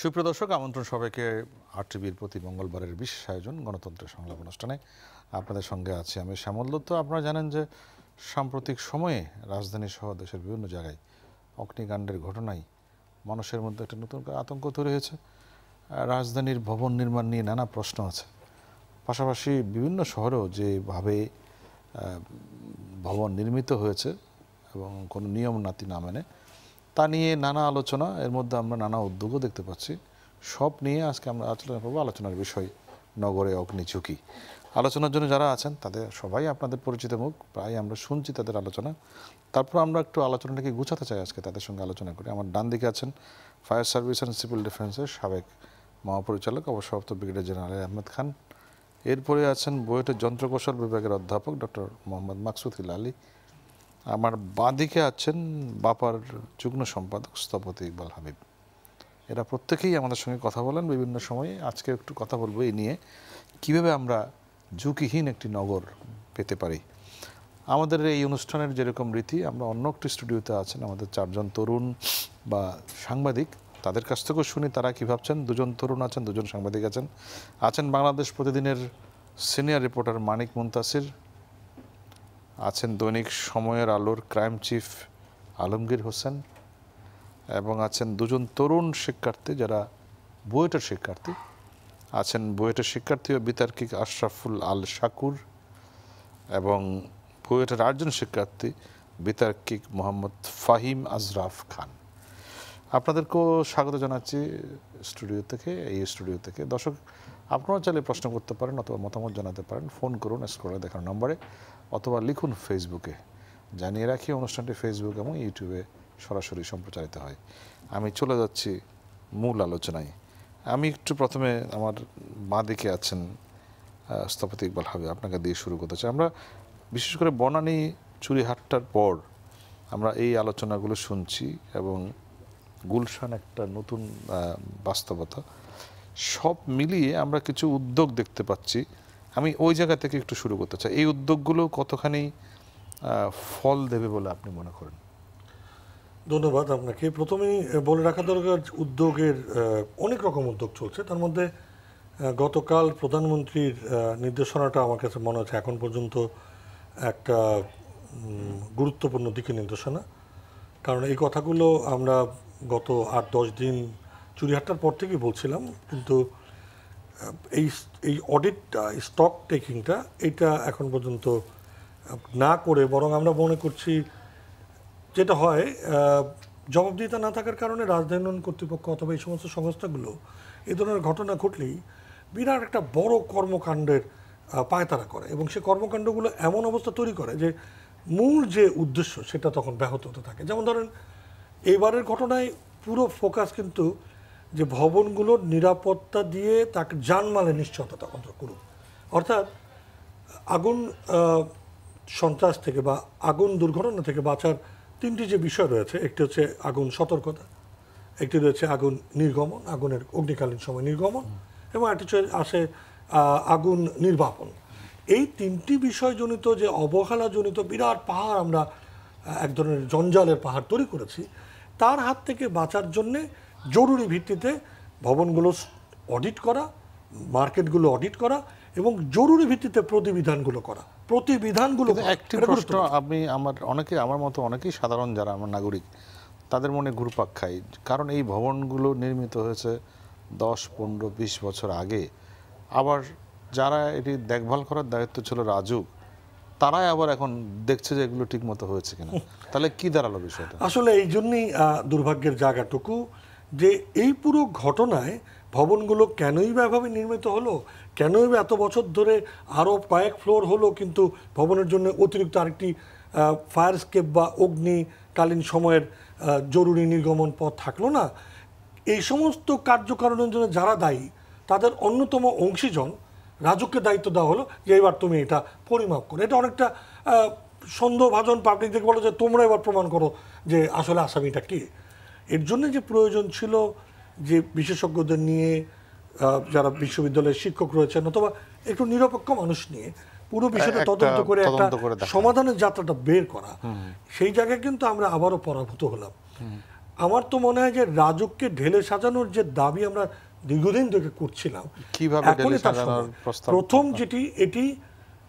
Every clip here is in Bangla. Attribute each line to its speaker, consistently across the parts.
Speaker 1: সুপ্রিয় দর্শক, আমন্ত্রণ সবাইকে আরটিভির প্রতি মঙ্গলবারের বিশেষ আয়োজন গণতন্ত্রের সংলাপ অনুষ্ঠানে। আপনাদের সঙ্গে আছি আমি শ্যামল দত্ত। আপনারা জানেন যে সাম্প্রতিক সময়ে রাজধানী সহ দেশের বিভিন্ন জায়গায় অগ্নিকাণ্ডের ঘটনায় মানুষের মধ্যে একটা নতুন আতঙ্ক তৈরি হয়েছে। রাজধানীর ভবন নির্মাণ নিয়ে নানা প্রশ্ন আছে। পাশাপাশি বিভিন্ন শহরেও যেভাবে ভবন নির্মিত হয়েছে এবং কোনো নিয়ম নীতি না মেনে, তা নিয়ে নানা আলোচনা, এর মধ্যে আমরা নানা উদ্যোগও দেখতে পাচ্ছি। সব নিয়ে আজকে আমরা আলোচনা করবো। আলোচনার বিষয় নগরে অগ্নি ঝুঁকি। আলোচনার জন্য যারা আছেন তাদের সবাই আপনাদের পরিচিত মুখ, প্রায় আমরা শুনছি তাদের আলোচনা। তারপর আমরা একটু আলোচনাটাকে গুছাতে চাই, আজকে তাদের সঙ্গে আলোচনা করি। আমার ডান দিকে আছেন ফায়ার সার্ভিস অ্যান্ড সিভিল ডিফেন্সের সাবেক মহাপরিচালক অবসরপ্রাপ্ত ব্রিগেডিয়ার জেনারেল আহমেদ খান। এরপরে আছেন বুয়েটের যন্ত্রকৌশল বিভাগের অধ্যাপক ডক্টর মোহাম্মদ মাকসুদ আলী। আমার বাঁদিকে আছেন বাপার যুগ্ম সম্পাদক স্থপতি ইকবাল হাবিব। এরা প্রত্যেকেই আমাদের সঙ্গে কথা বলেন বিভিন্ন সময়ে। আজকে একটু কথা বলবো এই নিয়ে, কীভাবে আমরা ঝুঁকিহীন একটি নগর পেতে পারি। আমাদের এই অনুষ্ঠানের যেরকম রীতি, আমরা অন্য একটি স্টুডিওতে আছেন আমাদের চারজন তরুণ বা সাংবাদিক, তাদের কাছ থেকেও শুনি তারা কী ভাবছেন। দুজন তরুণ আছেন, দুজন সাংবাদিক আছেন বাংলাদেশ প্রতিদিনের সিনিয়র রিপোর্টার মানিক মুনতাসির, আছেন দৈনিক সময়ের আলোর ক্রাইম চিফ আলমগীর হোসেন, এবং আছেন দুজন তরুণ শিক্ষার্থী যারা বুয়েটের শিক্ষার্থী। আছেন বুয়েটের শিক্ষার্থী ও বিতার্কিক আশরাফুল আল শাকুর, এবং বুয়েটের আরেকজন শিক্ষার্থী বিতার্কিক মোহাম্মদ ফাহিম আজরাফ খান। আপনাদেরকেও স্বাগত জানাচ্ছি এই স্টুডিও থেকে। দর্শক, আপনারা চাইলে প্রশ্ন করতে পারেন অথবা মতামত জানাতে পারেন। ফোন করুন স্ক্রলে দেখানো নম্বরে, অথবা লিখুন ফেসবুকে। জানিয়ে রাখি, অনুষ্ঠানটি ফেসবুক এবং ইউটিউবে সরাসরি সম্প্রচারিত হয়। আমি চলে যাচ্ছি মূল আলোচনায়। আমি একটু প্রথমে আমার বাঁদিকে আছেন স্থপতি ইকবাল হাবিব, আপনাকে দিয়ে শুরু করতে চাই। আমরা বিশেষ করে বনানী চুরিহাট্টার পর আমরা এই আলোচনাগুলো শুনছি, এবং গুলশান একটা নতুন বাস্তবতা। সব মিলিয়ে আমরা কিছু উদ্যোগ দেখতে পাচ্ছি। আমি ওই জায়গা থেকে একটু শুরু করতে চাই। এই উদ্যোগগুলো কতখানি ফল দেবে বলে আপনি মনে করেন?
Speaker 2: ধন্যবাদ আপনাকে। প্রথমেই বলে রাখা দরকার, উদ্যোগের অনেক রকম উদ্যোগ চলছে। তার মধ্যে গতকাল প্রধানমন্ত্রীর নির্দেশনাটা আমার কাছে মনে হচ্ছে এখন পর্যন্ত একটা গুরুত্বপূর্ণ দিকে নির্দেশনা। কারণ এই কথাগুলো আমরা গত 8-10 দিন চুরিহাট্টার পর থেকেই বলছিলাম, কিন্তু এই অডিটটা, স্টক টেকিংটা, এটা এখন পর্যন্ত না করে বরং আমরা মনে করছি যেটা হয়, জবাবদিহিতা না থাকার কারণে রাজধানী উন্নয়ন কর্তৃপক্ষ অথবা এই সমস্ত সংস্থাগুলো এই ধরনের ঘটনা ঘটলেই বিরাট একটা বড় কর্মকাণ্ডের পায়তারা করে, এবং সে কর্মকাণ্ডগুলো এমন অবস্থা তৈরি করে যে মূল যে উদ্দেশ্য সেটা তখন ব্যাহত হতে থাকে। যেমন ধরেন, এইবারের ঘটনায় পুরো ফোকাস কিন্তু যে ভবনগুলোর নিরাপত্তা দিয়ে তাকে জানমালের নিশ্চয়তা অন্তর করুক। অর্থাৎ আগুন সন্ত্রাস থেকে বা আগুন দুর্ঘটনা থেকে বাঁচার তিনটি যে বিষয় রয়েছে, একটি হচ্ছে আগুন সতর্কতা, একটি রয়েছে আগুন নির্গমন, আগুনের অগ্নিকালীন সময় নির্গমন, এবং একটি আসে আগুন নির্বাপন। এই তিনটি বিষয়জনিত যে অবহেলাজনিত বিরাট পাহাড়, আমরা এক ধরনের জঞ্জালের পাহাড় তৈরি করেছি, তার হাত থেকে বাঁচার জন্যে জরুরি ভিত্তিতে ভবনগুলো অডিট করা, মার্কেটগুলো অডিট করা, এবং জরুরি ভিত্তিতে প্রতিবিধানগুলো করা।
Speaker 1: একটি প্রশ্ন আমি আমার মতো অনেকেই সাধারণ যারা আমার নাগরিক, তাদের মনে ঘুরপাক খাই। কারণ এই ভবনগুলো নির্মিত হয়েছে 10-15-20 বছর আগে। আবার যারা এটি দেখভাল করার দায়িত্ব ছিল রাজুক, তারাই আবার এখন দেখছে যে এগুলো ঠিক মতো হয়েছে কিনা। তাহলে কি দাঁড়ালো বিষয়টা?
Speaker 2: আসলে এই জন্যই দুর্ভাগ্যের জায়গাটুকু যে এই পুরো ঘটনায় ভবনগুলো কেনই বা এভাবে নির্মিত হলো, কেনই বা এত বছর ধরে আরও কয়েক ফ্লোর হলো কিন্তু ভবনের জন্য অতিরিক্ত আরেকটি ফায়ার স্কেপ বা অগ্নিকালীন সময়ের জরুরি নির্গমন পথ থাকলো না। এই সমস্ত কার্যকারণের জন্য যারা দায়ী, তাদের অন্যতম অংশীজন রাজুককে দায়িত্ব দেওয়া হলো যে এবার তুমি এটা পরিমাপ করো। এটা অনেকটা সন্দেহভাজন পাবলিকদের বলো যে তোমরা এবার প্রমাণ করো যে আসলে আসামিটা কে। এর জন্য যে প্রয়োজন ছিল যে বিশেষজ্ঞদের নিয়ে, যারা বিশ্ববিদ্যালয়ের শিক্ষক রয়েছেন অথবা একটু নিরপেক্ষ মানুষ নিয়ে পুরো বিষয়টা তদন্ত করে একটা সমাধানের যাত্রাটা বের করা, সেই জায়গায় কিন্তু আমরা আবারও পরাভূত হলাম। আমার তো মনে হয় যে রাজককে ঢেলে সাজানোর যে দাবি আমরা দীর্ঘদিন ধরে করছিলাম,
Speaker 1: কিভাবে ঢেলে
Speaker 2: এখনই তার
Speaker 1: সাজানোর
Speaker 2: সময়।
Speaker 1: প্রস্তাব?
Speaker 2: প্রথম এটি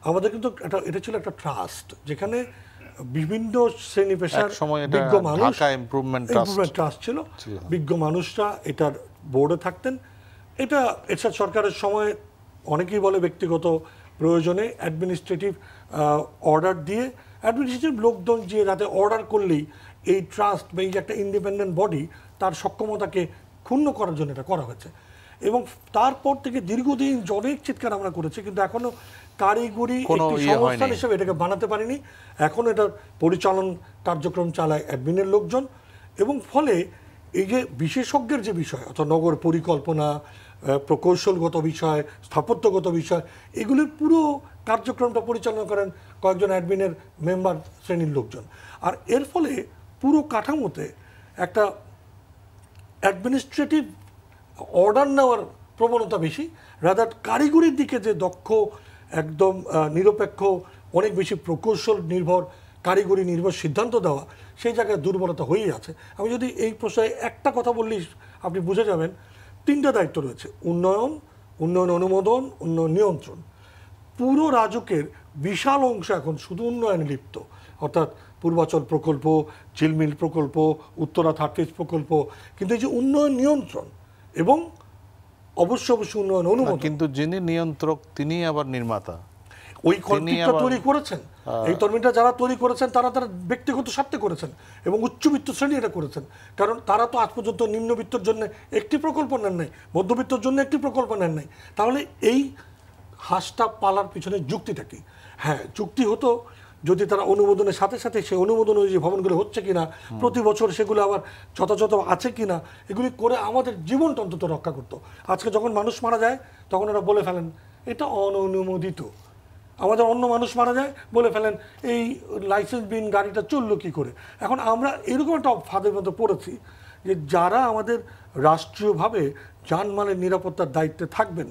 Speaker 2: আমাদের কিন্তু এটা ছিল একটা ট্রাস্ট, যেখানে বিভিন্ন শ্রেণী পেশার
Speaker 1: একসময় এটা
Speaker 2: বিজ্ঞ মানুষ,
Speaker 1: ঢাকা ইমপ্রুভমেন্ট
Speaker 2: ট্রাস্ট ছিল, বিজ্ঞ মানুষরা এটার বোর্ডে থাকতেন। এটা এরশাদ সরকারের সময় অনেকেই বলে ব্যক্তিগত প্রয়োজনে অ্যাডমিনিস্ট্রেটিভ অর্ডার দিয়ে, অ্যাডমিনিস্ট্রেটিভ লোকজন যে রাতে অর্ডার করলেই এই ট্রাস্ট বা এই যে একটা ইন্ডিপেন্ডেন্ট বডি তার সক্ষমতাকে ক্ষুণ্ণ করার জন্য এটা করা হয়েছে। এবং তারপর থেকে দীর্ঘদিন অনেক চিৎকার আমরা করেছি, কিন্তু এখনো কারিগরি একটি সংস্থান হিসেবে এটাকে বানাতে পারিনি। এখন এটার পরিচালন কার্যক্রম চালায় অ্যাডমিনের লোকজন, এবং ফলে এই যে বিশেষজ্ঞের যে বিষয় অর্থাৎ নগর পরিকল্পনা, প্রকৌশলগত বিষয়, স্থাপত্যগত বিষয়, এগুলির পুরো কার্যক্রমটা পরিচালনা করেন কয়েকজন অ্যাডমিনের মেম্বার শ্রেণীর লোকজন। আর এর ফলে পুরো কাঠামোতে একটা অ্যাডমিনিস্ট্রেটিভ অর্ডার নেওয়ার প্রবণতা বেশি, রাদার কারিগরির দিকে যে দক্ষ, একদম নিরপেক্ষ, অনেক বেশি প্রকৌশল নির্ভর, কারিগরি নির্ভর সিদ্ধান্ত দেওয়া, সেই জায়গায় দুর্বলতা হয়েই আছে। আমি যদি এই প্রশ্নে একটা কথা বললেই আপনি বুঝে যাবেন, 3টা দায়িত্ব রয়েছে: উন্নয়ন, উন্নয়ন অনুমোদন, উন্নয়ন নিয়ন্ত্রণ। পুরো রাজুকের বিশাল অংশ এখন শুধু উন্নয়নে লিপ্ত, অর্থাৎ পূর্বাচল প্রকল্প, ঝিলমিল প্রকল্প, উত্তরা থার্টিজ প্রকল্প, কিন্তু এই যে উন্নয়ন নিয়ন্ত্রণ এবং অবশ্যই উন্নয়ন অনুমোদন,
Speaker 1: কিন্তু যিনি নিয়ন্ত্রক তিনি আবার নির্মাতা।
Speaker 2: ওই কর্তৃত্বটা তৈরি করেছেন, এই তরমিটা যারা তৈরি করেছেন তারা ব্যক্তিগত স্বার্থে করেছেন এবং উচ্চবিত্ত শ্রেণী এটা করেছেন। কারণ তারা তো আজ পর্যন্ত নিম্নবিত্তর জন্য একটি প্রকল্প নেন নাই, মধ্যবিত্তর জন্য একটি প্রকল্প নেন নাই। তাহলে এই হাঁসটা পালার পিছনে যুক্তিটা কি? হ্যাঁ, যুক্তি হতো যদি তারা অনুমোদনের সাথে সাথে সেই অনুমোদন অনুযায়ী ভবনগুলো হচ্ছে কিনা, প্রতি বছর সেগুলো আবার যথাযথ আছে কিনা, এগুলি করে আমাদের জীবনটা অন্তত রক্ষা করতো। আজকে যখন মানুষ মারা যায় তখন ওরা বলে ফেলেন এটা অননুমোদিত। আমাদের অন্য মানুষ মারা যায় বলে ফেলেন এই লাইসেন্সবিহীন গাড়িটা চললো কী করে। এখন আমরা এরকম একটা ফাঁদের মধ্যে পড়েছি যে যারা আমাদের রাষ্ট্রীয়ভাবে জানমালের নিরাপত্তার দায়িত্বে থাকবেন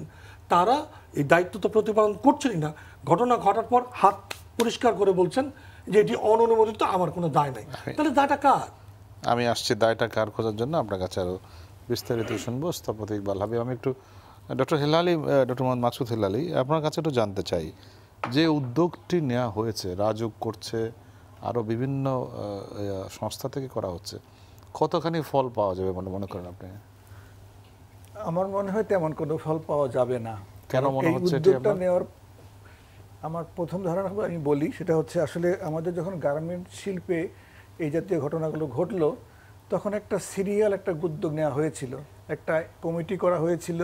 Speaker 2: তারা এই দায়িত্ব তো প্রতিপালন করছেনই না, ঘটনা ঘটার পর হাত পরিষ্কার করে বলছেন যে এটি অননুমোদিত, আমার কোনো দায় নাই। তাহলে দায়টা কার?
Speaker 1: আমি আসছি দায়টা কার খোঁজার জন্য, আপনার কাছে আরও বিস্তারিত শুনবো। স্থপতি ইকবাল হাবিব, আমি একটু ডক্টর হেলালি, ডক্টর মোহাম্মদ মাকসুদ হেলালি, আপনার কাছে একটু জানতে চাই যে উদ্যোগটি নেওয়া হয়েছে, রাজুক করছে, আরও বিভিন্ন সংস্থা থেকে করা হচ্ছে, কতখানি ফল পাওয়া যাবে বলে মনে করেন আপনি?
Speaker 3: আমার মনে হয় তেমন কোনো ফল পাওয়া যাবে না।
Speaker 1: কেন মনে হচ্ছে এটি
Speaker 3: উদ্যোগটা নেওয়ার আমার প্রথম ধারণা আমি বলি, সেটা হচ্ছে আসলে আমাদের যখন গার্মেন্ট শিল্পে এই জাতীয় ঘটনাগুলো ঘটলো তখন একটা সিরিয়াল একটা উদ্যোগ নেওয়া হয়েছিল, একটা কমিটি করা হয়েছিল,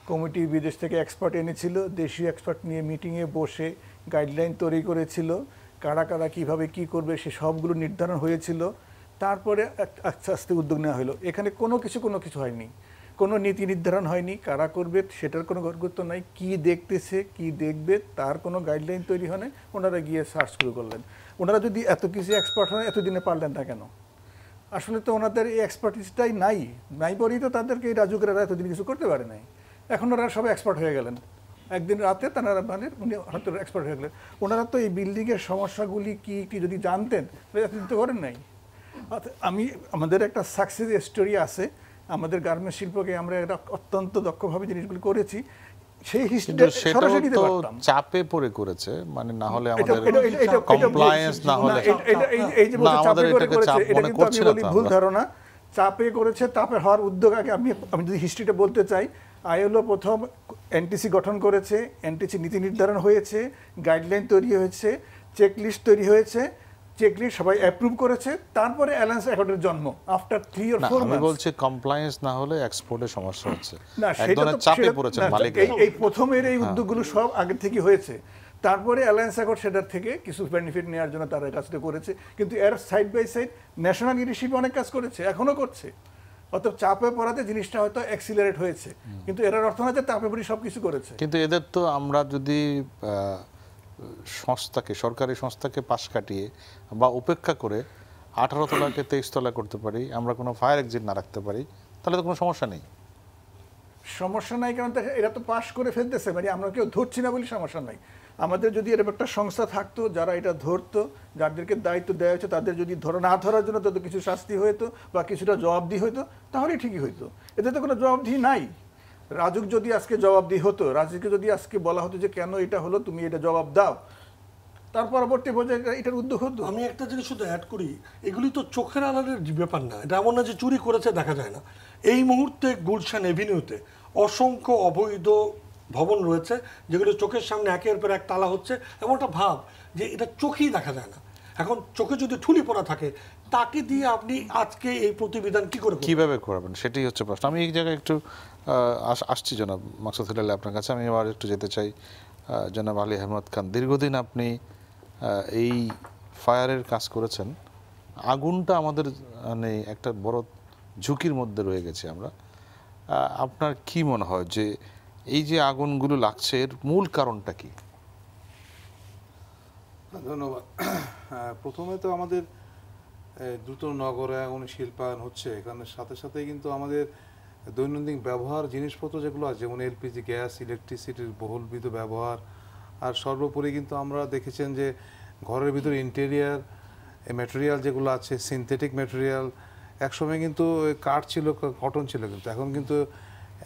Speaker 3: কমিটি বিদেশ থেকে এক্সপার্ট এনেছিল, দেশীয় এক্সপার্ট নিয়ে মিটিংয়ে বসে গাইডলাইন তৈরি করেছিল, কারা কারা কীভাবে কী করবে সে সবগুলো নির্ধারণ হয়েছিল। তারপরে আস্তে আস্তে উদ্যোগ নেওয়া হলো। এখানে কোনো কিছু হয়নি, কোনো নীতি নির্ধারণ হয়নি, কারা করবে সেটার কোনো গুরুত্ব নাই, কী দেখতেছে কী দেখবে তার কোনো গাইডলাইন তৈরি হয় না। ওনারা গিয়ে সার্চ শুরু করলেন। ওনারা যদি এত কিছু এক্সপার্ট হয় এতদিনে পারলেন না কেন? আসলে তো ওনাদের এই এক্সপার্টিসটাই নাই বলেই তো তাদেরকে এই রাজুকেরা এতদিন কিছু করতে পারে নাই। এখন ওরা সবাই এক্সপার্ট হয়ে গেলেন একদিন রাতে, তারা মানে উনি হয়তো এক্সপার্ট হয়ে গেলেন। ওনারা তো এই বিল্ডিংয়ের সমস্যাগুলি কী যদি জানতেন এতদিন তো করেন নাই। আমাদের একটা সাকসেস স্টোরি আছে, আমাদের গার্মেন্টস শিল্পকে আমরা এটা অত্যন্ত দক্ষভাবে জিনিসগুলো করেছি, সেই হিস্ট্রিটা সরাসরি দিতে পারতাম।
Speaker 1: চাপে পড়ে করেছে, মানে না হলে আমাদের কমপ্লায়েন্স না হলে
Speaker 3: এই যে চাপে করে করেছে এটা কিন্তু আমি বলি ভুল ধারণা। চাপে করেছে, চাপে হওয়ার উদ্যোগ আগে আমি যদি হিস্ট্রিটা বলতে চাই, আইএলও প্রথম এনটিসি গঠন করেছে, এনটিসি নীতি নির্ধারণ হয়েছে, গাইডলাইন তৈরি হয়েছে, চেকলিস্ট তৈরি হয়েছে, চেকলিস্ট সবাই অ্যাপ্রুভ করেছে, তারপরে অ্যালায়েন্স অ্যাকর্ডের জন্ম আফটার 3 or 4
Speaker 1: আমি বলছি কমপ্লায়েন্স না হলে এক্সপোর্টে সমস্যা হচ্ছে, একদম চাপে পড়েছে মালিকরা।
Speaker 3: এই প্রথমের এই উদ্যোগগুলো সব আগে থেকে হয়েছে, তারপরে অ্যালায়েন্স অ্যাকর্ড সেটার থেকে কিছু বেনিফিট নেওয়ার জন্য তারা কাজটা করেছে, কিন্তু এর side by side national leadership অনেক কাজ করেছে, এখনো করছে। অর্থাৎ চাপে পড়াতে জিনিসটা হয়তো অ্যাক্সিলারেট হয়েছে, কিন্তু এর অর্থ না যে চাপে পড়ে সব কিছু করেছে।
Speaker 1: কিন্তু এদের তো আমরা যদি সংস্থাকে, সরকারি সংস্থাকে পাশ কাটিয়ে বা উপেক্ষা করে 18 তলাকে 23 তলা করতে পারি, আমরা কোনো ফায়ার এক্সিট না রাখতে পারি, তাহলে তো কোনো সমস্যা নেই।
Speaker 3: সমস্যা নাই, কারণ এরা তো পাশ করে ফেলতেছে, মানে আমরা কেউ ধরছি না বলে সমস্যা নাই। আমাদের যদি এরকম একটা সংস্থা থাকতো যারা এটা ধরতো, যাদেরকে দায়িত্ব দেওয়া হয়েছে তাদের যদি না ধরার জন্য তাদের কিছু শাস্তি হইতো বা কিছুটা জবাবদিহি হইতো, তাহলে ঠিকই হইতো। এতে তো কোনো জবাবদিহি নাই। রাজুক যদি আজকে জবাবদিহি হতো, রাজুকে যদি আজকে বলা হতো যে কেন এটা হলো, তুমি এটা জবাব দাও, তার পরবর্তী পর্যায়ে এটার উদ্যোগ হতো।
Speaker 2: আমি একটা জিনিস শুধু অ্যাড করি, এগুলি তো চোখের আড়ালের ব্যাপার না। এটা এমন না যে চুরি করেছে দেখা যায় না। এই মুহূর্তে গুলশান এভিনিউতে অসংখ্য অবৈধ ভবন রয়েছে যেগুলো চোখের সামনে একের পর এক তালা হচ্ছে, এমন একটা ভাব যে এটা চোখেই দেখা যায় না। এখন চোখে যদি ঠুলি পড়া থাকে, তাকে দিয়ে আপনি আজকে এই প্রতিবিধান কি করে
Speaker 1: কিভাবে করবেন সেটাই হচ্ছে প্রশ্ন। আমি এই জায়গায় একটু আসছি জনাব মাকসুদ হিলাল আপনার কাছে। আমি আবার একটু যেতে চাই জনাব আলী আহমদ খান। দীর্ঘদিন আপনি এই ফায়ারের কাজ করেছেন। আগুনটা আমাদের মানে একটা বড় ঝুঁকির মধ্যে রয়ে গেছে আমরা। আপনার কি মনে হয় যে এই যে আগুনগুলো লাগছে এর মূল কারণটা কি?
Speaker 4: ধন্যবাদ। প্রথমে তো আমাদের দ্রুত নগরে আগুন শিল্পায়ন হচ্ছে, এখানের সাথে সাথে কিন্তু আমাদের দৈনন্দিন ব্যবহার জিনিসপত্র যেগুলো আছে, যেমন এলপিজি গ্যাস, ইলেকট্রিসিটির বহুলবিধ ব্যবহার, আর সর্বোপরি কিন্তু আমরা দেখেছেন যে ঘরের ভিতরে ইন্টেরিয়ার ম্যাটেরিয়াল যেগুলো আছে, সিনথেটিক ম্যাটেরিয়াল, একসময় কিন্তু কাঠ ছিল, কটন ছিল, কিন্তু এখন কিন্তু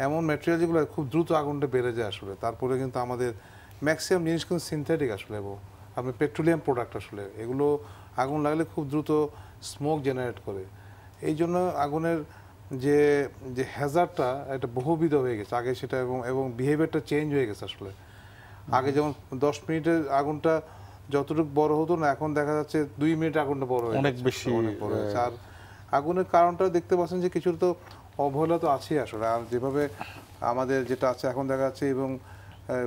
Speaker 4: এমন ম্যাটেরিয়াল যেগুলো খুব দ্রুত আগুনটা বেড়ে যায় আসলে। তারপরে কিন্তু আমাদের ম্যাক্সিমাম জিনিস কিন্তু সিনথেটিক আসলে, এবং আপনি পেট্রোলিয়াম প্রোডাক্ট আসলে, এগুলো আগুন লাগলে খুব দ্রুত স্মোক জেনারেট করে। এই জন্য আগুনের যে যে হ্যাজার্ডটা এটা বহুবিধ হয়ে গেছে আগে সেটা, এবং বিহেভিয়ারটা চেঞ্জ হয়ে গেছে আসলে। আগে যেমন 10 মিনিটের আগুনটা যতটুকু বড় হতো না, এখন দেখা যাচ্ছে 2 মিনিট আগুনটা বড় হয়ে
Speaker 1: অনেক বেশি
Speaker 4: বড় হয়েছে। আর আগুনের কারণটা দেখতে পাচ্ছেন যে কিছু তো অবহেলা তো আছেই আসলে। আর যেভাবে আমাদের যেটা আছে এখন দেখা যাচ্ছে, এবং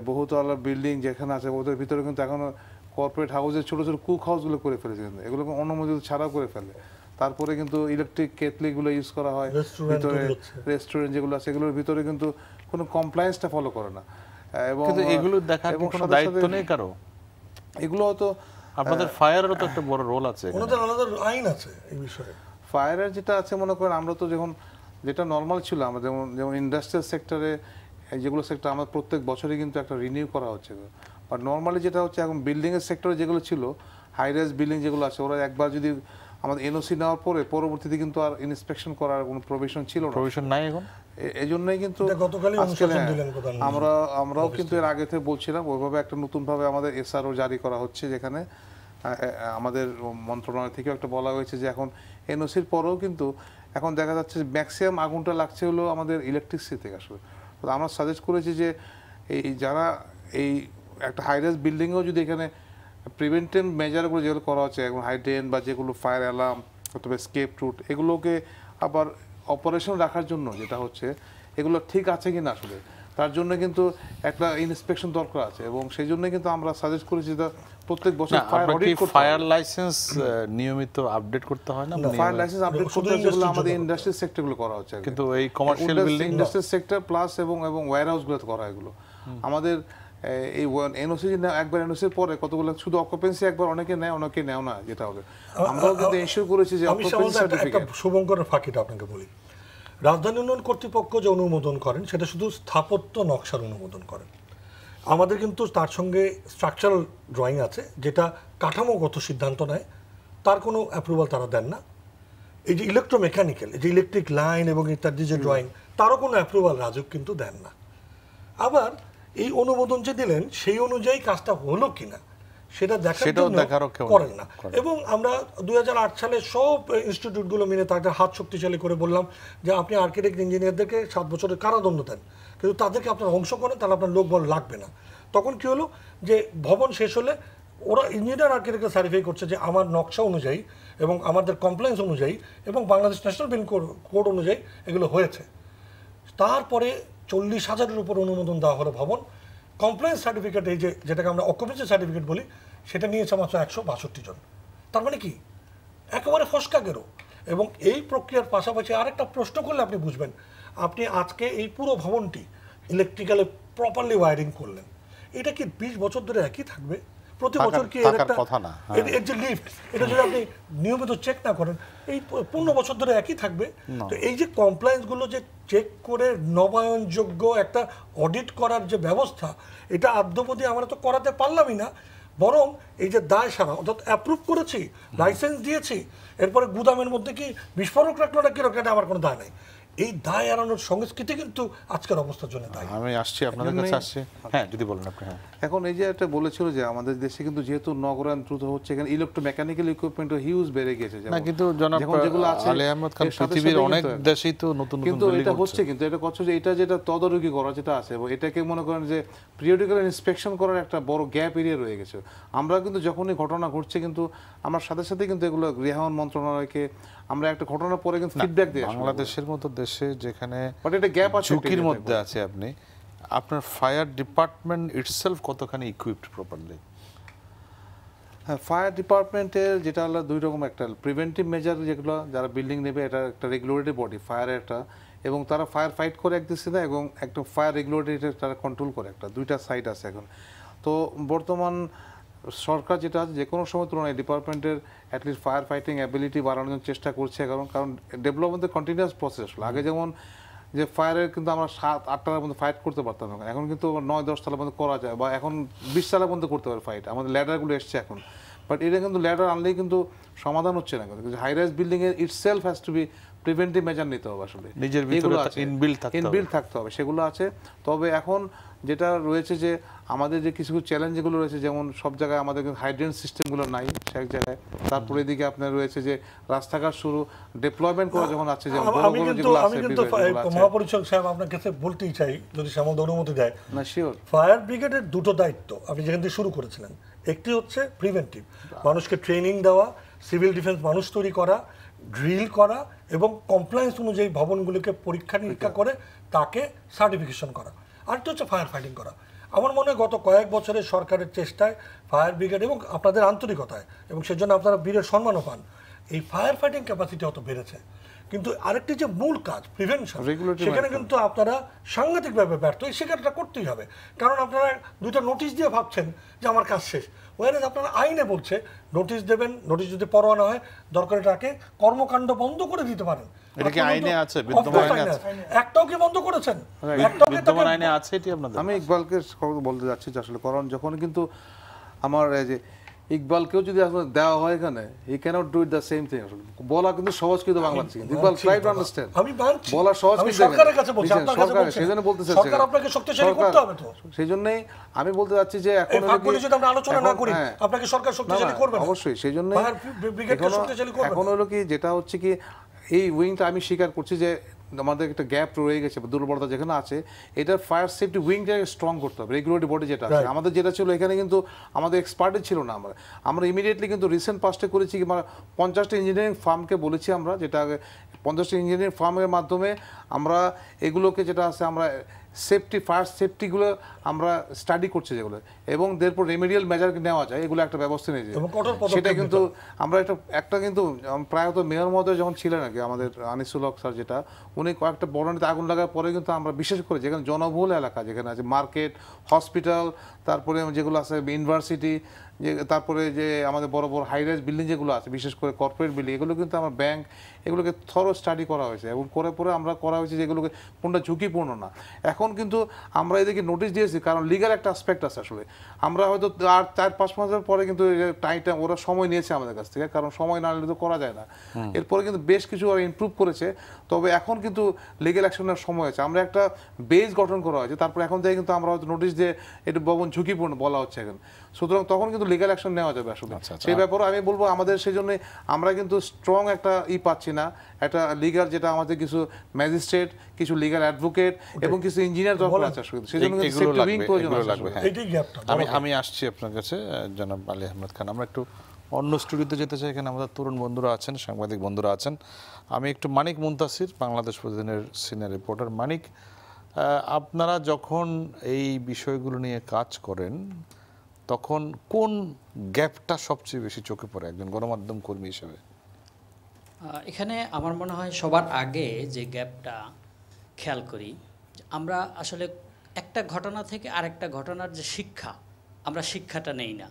Speaker 4: বহুতলা বিল্ডিং যেখানে আছে ওদের ভিতরে কিন্তু এখনো কর্পোরেট হাউসের ছোটো ছোটো কুক হাউসগুলো করে ফেলেছে, কিন্তু এগুলোকে অনুমোদিত ছাড়াও করে ফেলে। তারপরে কিন্তু ইলেকট্রিক কেটলিগুলো ইউজ করা হয় ভিতরে, রেস্টুরেন্ট যেগুলো আছে এগুলোর ভিতরে কিন্তু কোনো কমপ্লায়েন্সটা ফলো করে না। এবং
Speaker 1: এগুলো দেখার কোনো দায়িত্ব নেই কারো।
Speaker 4: এগুলো তো
Speaker 1: আপনাদের ফায়ারেরও তো একটা বড় রোল আছে,
Speaker 2: ওনাদের আলাদা আইন আছে এই বিষয়ে।
Speaker 4: ফায়ারের যেটা আছে মনে করেন, আমরা তো যখন যেটা নর্মাল ছিল আমরা যেমন ইন্ডাস্ট্রিয়াল সেক্টরে যেগুলো সেক্টর আমরা প্রত্যেক বছরই কিন্তু একটা রিনিউ করা হচ্ছে। বাট নর্মালি যেটা হচ্ছে এখন বিল্ডিংয়ের সেক্টরে যেগুলো ছিল, হাই রাইজ বিল্ডিং যেগুলো আছে, ওরা একবার যদি আমাদের এনওসি নেওয়ার পরে পরবর্তীতে কিন্তু আর ইন্সপেকশন করার কোনো প্রভিশন ছিল না,
Speaker 1: প্রভিশন নাই এখন।
Speaker 4: এই জন্যই কিন্তু আমরাও কিন্তু এর আগে থেকে বলছিলাম, ওইভাবে একটা নতুনভাবে আমাদের এসআরও জারি করা হচ্ছে, যেখানে আমাদের মন্ত্রণালয় থেকেও একটা বলা হয়েছে যে এখন এনওসির পরেও কিন্তু এখন দেখা যাচ্ছে ম্যাক্সিমাম আগুনটা লাগছে হলো আমাদের ইলেকট্রিসিটি থেকে আসলে। তো আমরা সাজেস্ট করেছি যে এই যারা এই একটা হাই রাইজ বিল্ডিংয়েও যদি এখানে প্রিভেন্টিভ মেজারগুলো যেগুলো করা হচ্ছে, এখন হাইড্রেন বা যেগুলো ফায়ার অ্যালার্ম অথবা স্কেপ রুট, এগুলোকে আবার অপারেশন রাখার জন্য যেটা হচ্ছে এগুলো ঠিক আছে কি না আসলে, তার জন্য কিন্তু একটা ইন্সপেকশন দরকার আছে। এবং সেই জন্য কিন্তু আমরা সাজেস্ট করেছি যে প্রত্যেক বছর ফায়ার অডিট করতে,
Speaker 1: ফায়ার লাইসেন্স নিয়মিত আপডেট করতে হয় না।
Speaker 4: ফায়ার লাইসেন্স আপডেট করতে যেগুলো আমাদের ইন্ডাস্ট্রিয়াল সেক্টরগুলো করা হচ্ছে,
Speaker 1: কিন্তু এই commercial building,
Speaker 4: industrial sector plus এবং ওয়্যার হাউসগুলোতে করা এগুলো আমাদের এই এনওসি একবার এনওসির পরে কতগুলো শুধু অকুপেন্সি একবার অনেকে নেয়, অনেকে নেও না, যেটা হবে আমরাও কিন্তু ইস্যু করেছি যে অকুপেন্সি সার্টিফিকেট।
Speaker 2: শুভঙ্করের ফাঁকিটা আপনাকে বলি, রাজধানী উন্নয়ন কর্তৃপক্ষ যে অনুমোদন করেন সেটা শুধু স্থাপত্য নকশার অনুমোদন করেন। আমাদের কিন্তু তার সঙ্গে স্ট্রাকচারাল ড্রয়িং আছে, যেটা কাঠামোগত সিদ্ধান্ত নেয়, তার কোনো অ্যাপ্রুভাল তারা দেন না। এই যে ইলেকট্রোমেকানিক্যাল, এই যে ইলেকট্রিক লাইন এবং ইত্যাদি যে ড্রয়িং, তারও কোনো অ্যাপ্রুভাল রাজুক কিন্তু দেন না। আবার এই অনুমোদন যে দিলেন সেই অনুযায়ী কাজটা হলো কিনা সেটা দেখার জন্য করেন না। এবং আমরা 2008 সালে সব ইনস্টিটিউটগুলো মিলে তাদের হাত শক্তিশালী করে বললাম যে আপনি আর্কিটেক্ট ইঞ্জিনিয়ারদেরকে 7 বছরের কারাদণ্ড দেন, কিন্তু তাদেরকে আপনার অংশ করেন, তাহলে আপনার লোকবল লাগবে না। তখন কি হলো যে ভবন শেষ হলে ওরা ইঞ্জিনিয়ার আর্কিটেক্টকে সার্টিফাই করছে যে আমার নকশা অনুযায়ী এবং আমাদের কমপ্লায়েন্স অনুযায়ী এবং বাংলাদেশ ন্যাশনাল বিল্ডিং কোড অনুযায়ী এগুলো হয়েছে। তারপরে 40,000-এর উপর অনুমোদন দেওয়া হলো ভবন। কমপ্লায়েন্স সার্টিফিকেট, এই যে যেটাকে আমরা অকুপেন্সি সার্টিফিকেট বলি, সেটা নিয়েছে মাত্র 162 জন। তার মানে কি একেবারে ফসকা গেরো। এবং এই প্রক্রিয়ার পাশাপাশি আরেকটা প্রশ্ন করলে আপনি বুঝবেন, আপনি আজকে এই পুরো ভবনটি ইলেকট্রিক্যালে প্রপারলি ওয়ারিং করলেন, এটা কি 20 বছর ধরে একই থাকবে? প্রতি বছর কি এর
Speaker 1: থাকার
Speaker 2: একটা
Speaker 1: কথা না, হ্যাঁ।
Speaker 2: এর যে লিফট, এটা যদি আপনি নিয়মিত চেক না করেন এই 15 বছর ধরে একই থাকবে। তো এই যে কমপ্লায়েন্স গুলো যে চেক করে নবায়নযোগ্য একটা অডিট করার যে ব্যবস্থা, এটা আদ্যবধি আমরা তো করাতে পারলামই না, বরং এই যে দায় সারা অর্থাৎ অ্যাপ্রুভ করেছি, লাইসেন্স দিয়েছি, এরপরে গুদামের মধ্যে কি বিস্ফোরক রাখলো না কিরকম, এটা আমার কোনো দায় নাই। এই দায় এড়ানোর সংস্কৃতি কিন্তু আজকের অবস্থার জন্য দায়ী।
Speaker 1: আমি আসছি আপনাদের কাছে আসছি, হ্যাঁ যদি বলেন আপনি। হ্যাঁ,
Speaker 4: এখন এই যে একটা বলেছিল যে আমাদের দেশে কিন্তু যেহেতু নগরায়ণ দ্রুত হচ্ছে, এখানে ইলেকট্রোমেকানিক্যাল ইকুইপমেন্ট হিউজ বেড়ে গেছে।
Speaker 1: না কিন্তু জনাব
Speaker 4: যেগুলো আছে
Speaker 1: আলী আহমদ খান
Speaker 4: এর সাথে
Speaker 1: পৃথিবীর
Speaker 4: সাথে
Speaker 1: অনেক
Speaker 4: কিন্তু
Speaker 1: দেশেই তো নতুন নতুন
Speaker 4: কিন্তু
Speaker 1: বিল্ডিং
Speaker 4: এটা হচ্ছে, কিন্তু এটা করছে যে এটা যেটা তদারকি করা যেটা আছে এবং এটাকে মনে করেন যে পিরিয়ডিক্যাল ইন্সপেকশন করার একটা বড় গ্যাপ এরিয়া রয়ে গেছে। আমরা কিন্তু যখনই ঘটনা ঘটছে কিন্তু আমার সাথে সাথে কিন্তু এগুলো গৃহায়ণ মন্ত্রণালয়কে আমরা একটা ঘটনার পরে কিন্তু ফিডব্যাক দিই।
Speaker 1: বাংলাদেশের মতো দেশে যেখানে
Speaker 4: বাট এটা গ্যাপ আছে,
Speaker 1: ঝুঁকির মধ্যে আছে, আপনি আপনার ফায়ার ডিপার্টমেন্ট ইটসেলফ কতখানি ইকুইপড প্রপারলি?
Speaker 4: হ্যাঁ, ফায়ার ডিপার্টমেন্টের যেটা হলো দুই রকম, একটা প্রিভেন্টিভ মেজার যেগুলো যারা বিল্ডিং নেবে, এটা একটা রেগুলেটরি বডি ফায়ারের একটা, এবং তারা ফায়ার ফাইট করে এক দিচ্ছে না, এবং একটা ফায়ার রেগুলেটরি তারা কন্ট্রোল করে, একটা দুইটা সাইড আছে এখন। তো বর্তমান সরকার যেটা আছে যে কোনো সময় তুলনায় ডিপার্টমেন্টের অ্যাটলিস্ট ফায়ার ফাইটিং অ্যাবিলিটি বাড়ানোর চেষ্টা করছে, কারণ ডেভেলপমেন্টের কন্টিনিউয়াস প্রসেস। আগে যেমন যে ফায়ারের কিন্তু আমরা 7-8 তলার মধ্যে ফাইট করতে পারতাম না, এখন কিন্তু 9-10 তলার মধ্যে করা যায়, বা এখন 20 তলার মধ্যে করতে পারে ফাইট, আমাদের ল্যাডারগুলো এসছে এখন। বাট এটা কিন্তু ল্যাডার আনলেই কিন্তু সমাধান হচ্ছে না, কিন্তু হাই রাইজ বিল্ডিং এর itself has to be preventive measure নিতে হবে, আসলে
Speaker 1: নিজের ভিতরে ইনবিল্ট
Speaker 4: থাকতে হবে, সেগুলো আছে। তবে এখন যেটা রয়েছে যে আমাদের যে কিছু চ্যালেঞ্জ যেগুলো রয়েছে, যেমন সব জায়গায় আমাদের কিন্তু হাইড্রেন্ট সিস্টেমগুলো নাই এক জায়গায়, তারপরে এদিকে আপনার রয়েছে যে রাস্তাঘাট শুরু ডেভেলপমেন্ট করা যখন আছে, যেমন
Speaker 2: আমি কিন্তু মহাপরিচালক সাহেব আপনার কাছে বলতেই চাই, যদি সামন্ত অনুমতি দেয়।
Speaker 4: না, শিওর।
Speaker 2: ফায়ার ব্রিগেডের দুটো দায়িত্ব আপনি যেখান থেকে শুরু করেছিলেন, একটি হচ্ছে প্রিভেন্টিভ, মানুষকে ট্রেনিং দেওয়া, সিভিল ডিফেন্স মানুষ তৈরি করা, ড্রিল করা, এবং কমপ্লায়েন্স অনুযায়ী ভবনগুলিকে পরীক্ষা নিরীক্ষা করে তাকে সার্টিফিকেশন করা। আরেকটা হচ্ছে ফায়ার ফাইটিং করা। আমার মনে হয় গত কয়েক বছরের সরকারের চেষ্টায় ফায়ার ব্রিগেড এবং আপনাদের আন্তরিকতায়, এবং সেজন্য আপনারা বীরের সম্মানও পান, এই ফায়ার ফাইটিং ক্যাপাসিটি অত বেড়েছে। কিন্তু আরেকটি যে মূল কাজ প্রিভেনশন, সেখানে কিন্তু আপনারা সাংঘাতিকভাবে ব্যর্থ। এই স্বীকারটা করতেই হবে, কারণ আপনারা দুইটা নোটিশ দিয়ে ভাবছেন যে আমার কাজ শেষ, ওয়ারেজ আপনারা আইনে বলছে নোটিশ দেবেন, নোটিশ যদি পরোয়া না হয় দরকার এটাকে কর্মকাণ্ড বন্ধ করে দিতে পারেন।
Speaker 1: এটা কি আইনে আছে? বিদ্যমান আইনে আছে?
Speaker 2: একটাও কি বন্ধ করেছেন?
Speaker 1: বিদ্যমান আইনে আছে এটি আপনাদের?
Speaker 4: আমি ইকবালকে বলতে যাচ্ছি যে আসলে কারণ যখন কিন্তু আমার এই যে ইকবালকেও যদি আসলে দেওয়া হয় এখানে, he can't do it the same thing. আসলে বলা কিন্তু সহজ, কিন্তু বাংলাদেশে কিন্তু ইকবাল ট্রাই টু আন্ডারস্ট্যান্ড,
Speaker 2: আমি মানছি,
Speaker 4: বলা সহজ,
Speaker 2: আমি সরকারের কাছে বলছি, আপনার কাছে বলছি,
Speaker 4: সেজন্য বলতে চাচ্ছি
Speaker 2: সরকার আপনাকে শক্তিশালী করতে হবে। তো
Speaker 4: সেজন্যই আমি বলতে যাচ্ছি যে এখন
Speaker 2: যদি আমরা আলোচনা না করি আপনাকে সরকার শক্তিশালী করবে না,
Speaker 4: অবশ্যই। সেজন্যই এখন হলো কি, যেটা হচ্ছে কি এই উইংটা আমি স্বীকার করছি যে আমাদের একটা গ্যাপ রয়ে গেছে, দুর্বলতা যেখানে আছে, এটা ফায়ার সেফটি উইংটাকে স্ট্রং করতে হবে। রেগুলেটরি বডি যেটা আছে আমাদের, যেটা ছিল এখানে কিন্তু আমাদের এক্সপার্টই ছিল না। আমরা ইমিডিয়েটলি কিন্তু রিসেন্ট পাস্টে করেছি কি, 50টা ইঞ্জিনিয়ারিং ফার্মকে বলেছি আমরা, যেটা 50টা ইঞ্জিনিয়ারিং ফার্মের মাধ্যমে আমরা এগুলোকে যেটা আছে আমরা সেফটি, ফায়ার সেফটিগুলো আমরা স্টাডি করছি যেগুলো, এবং এরপর রেমেডিয়াল মেজার নেওয়া যায়, এগুলো একটা ব্যবস্থা নিয়ে যায়। সেটা কিন্তু আমরা একটা কিন্তু প্রায়ত মেয়র মহোদয় যখন ছিলেন আর কি, আমাদের আনিসুল হক স্যার, যেটা উনি কয়েকটা বনানীতে আগুন লাগার পরে কিন্তু আমরা বিশেষ করে যেখানে জনবহুল এলাকা, যেখানে আছে মার্কেট, হসপিটাল, তারপরে যেগুলো আছে ইউনিভার্সিটি, যে তারপরে যে আমাদের বড় বড় হাই রাইজ বিল্ডিং যেগুলো আছে, বিশেষ করে কর্পোরেট বিল্ডিং, এগুলো কিন্তু আমার ব্যাংক, এগুলোকে থরো স্টাডি করা হয়েছে, এবং করে পরে আমরা করা হয়েছে যেগুলোকে কোনটা ঝুঁকিপূর্ণ না। এখন কিন্তু আমরা এদেরকে নোটিশ দিয়েছি, কারণ লিগাল একটা অ্যাসপেক্ট আছে। আসলে আমরা হয়তো আর 4-5 মাসের পরে কিন্তু টাইমটা ওরা সময় নিয়েছে আমাদের কাছ থেকে, কারণ সময় না নিলে তো করা যায় না। এরপরে কিন্তু বেশ কিছু ওরা ইমপ্রুভ করেছে, তবে এখন কিন্তু লিগাল অ্যাকশনের সময় আছে। আমরা একটা বেস গঠন করা হয়েছে, তারপর এখন থেকে কিন্তু আমরা হয়তো নোটিশ দিয়ে এটা ভবন ঝুঁকিপূর্ণ বলা হচ্ছে এখন, সুতরাং তখন কিন্তু লিগাল অ্যাকশন নেওয়া যাবে আসলে। সেই ব্যাপারে আমি বলবো আমাদের সেই জন্য আমরা কিন্তু স্ট্রং একটা পাচ্ছি না, একটা লিগাল, যেটা আমাদের কিছু ম্যাজিস্ট্রেট, কিছু লিগাল অ্যাডভোকেট এবং কিছু ইঞ্জিনিয়ার দরকার আছে আসলে। সেই জন্য
Speaker 1: আমি আসছি আপনার কাছে জনাব আলী আহমদ খান। আমরা একটু অন্য স্টুডিওতে যেতে চাই, এখানে আমাদের তরুণ বন্ধুরা আছেন, সাংবাদিক বন্ধুরা আছেন। আমি একটু মানিক মুনতাসির, বাংলাদেশ প্রতিদিনের সিনিয়র রিপোর্টার। মানিক, আপনারা যখন এই বিষয়গুলো নিয়ে কাজ করেন তখন কোন গ্যাপটা সবচেয়ে বেশি চোখে পড়ে একজন গণমাধ্যম কর্মী হিসেবে?
Speaker 5: এখানে আমার মনে হয় সবার আগে যে গ্যাপটা খেয়াল করি, আমরা আসলে একটা ঘটনা থেকে আরেকটা ঘটনার যে শিক্ষা, আমরা শিক্ষাটা নেই না।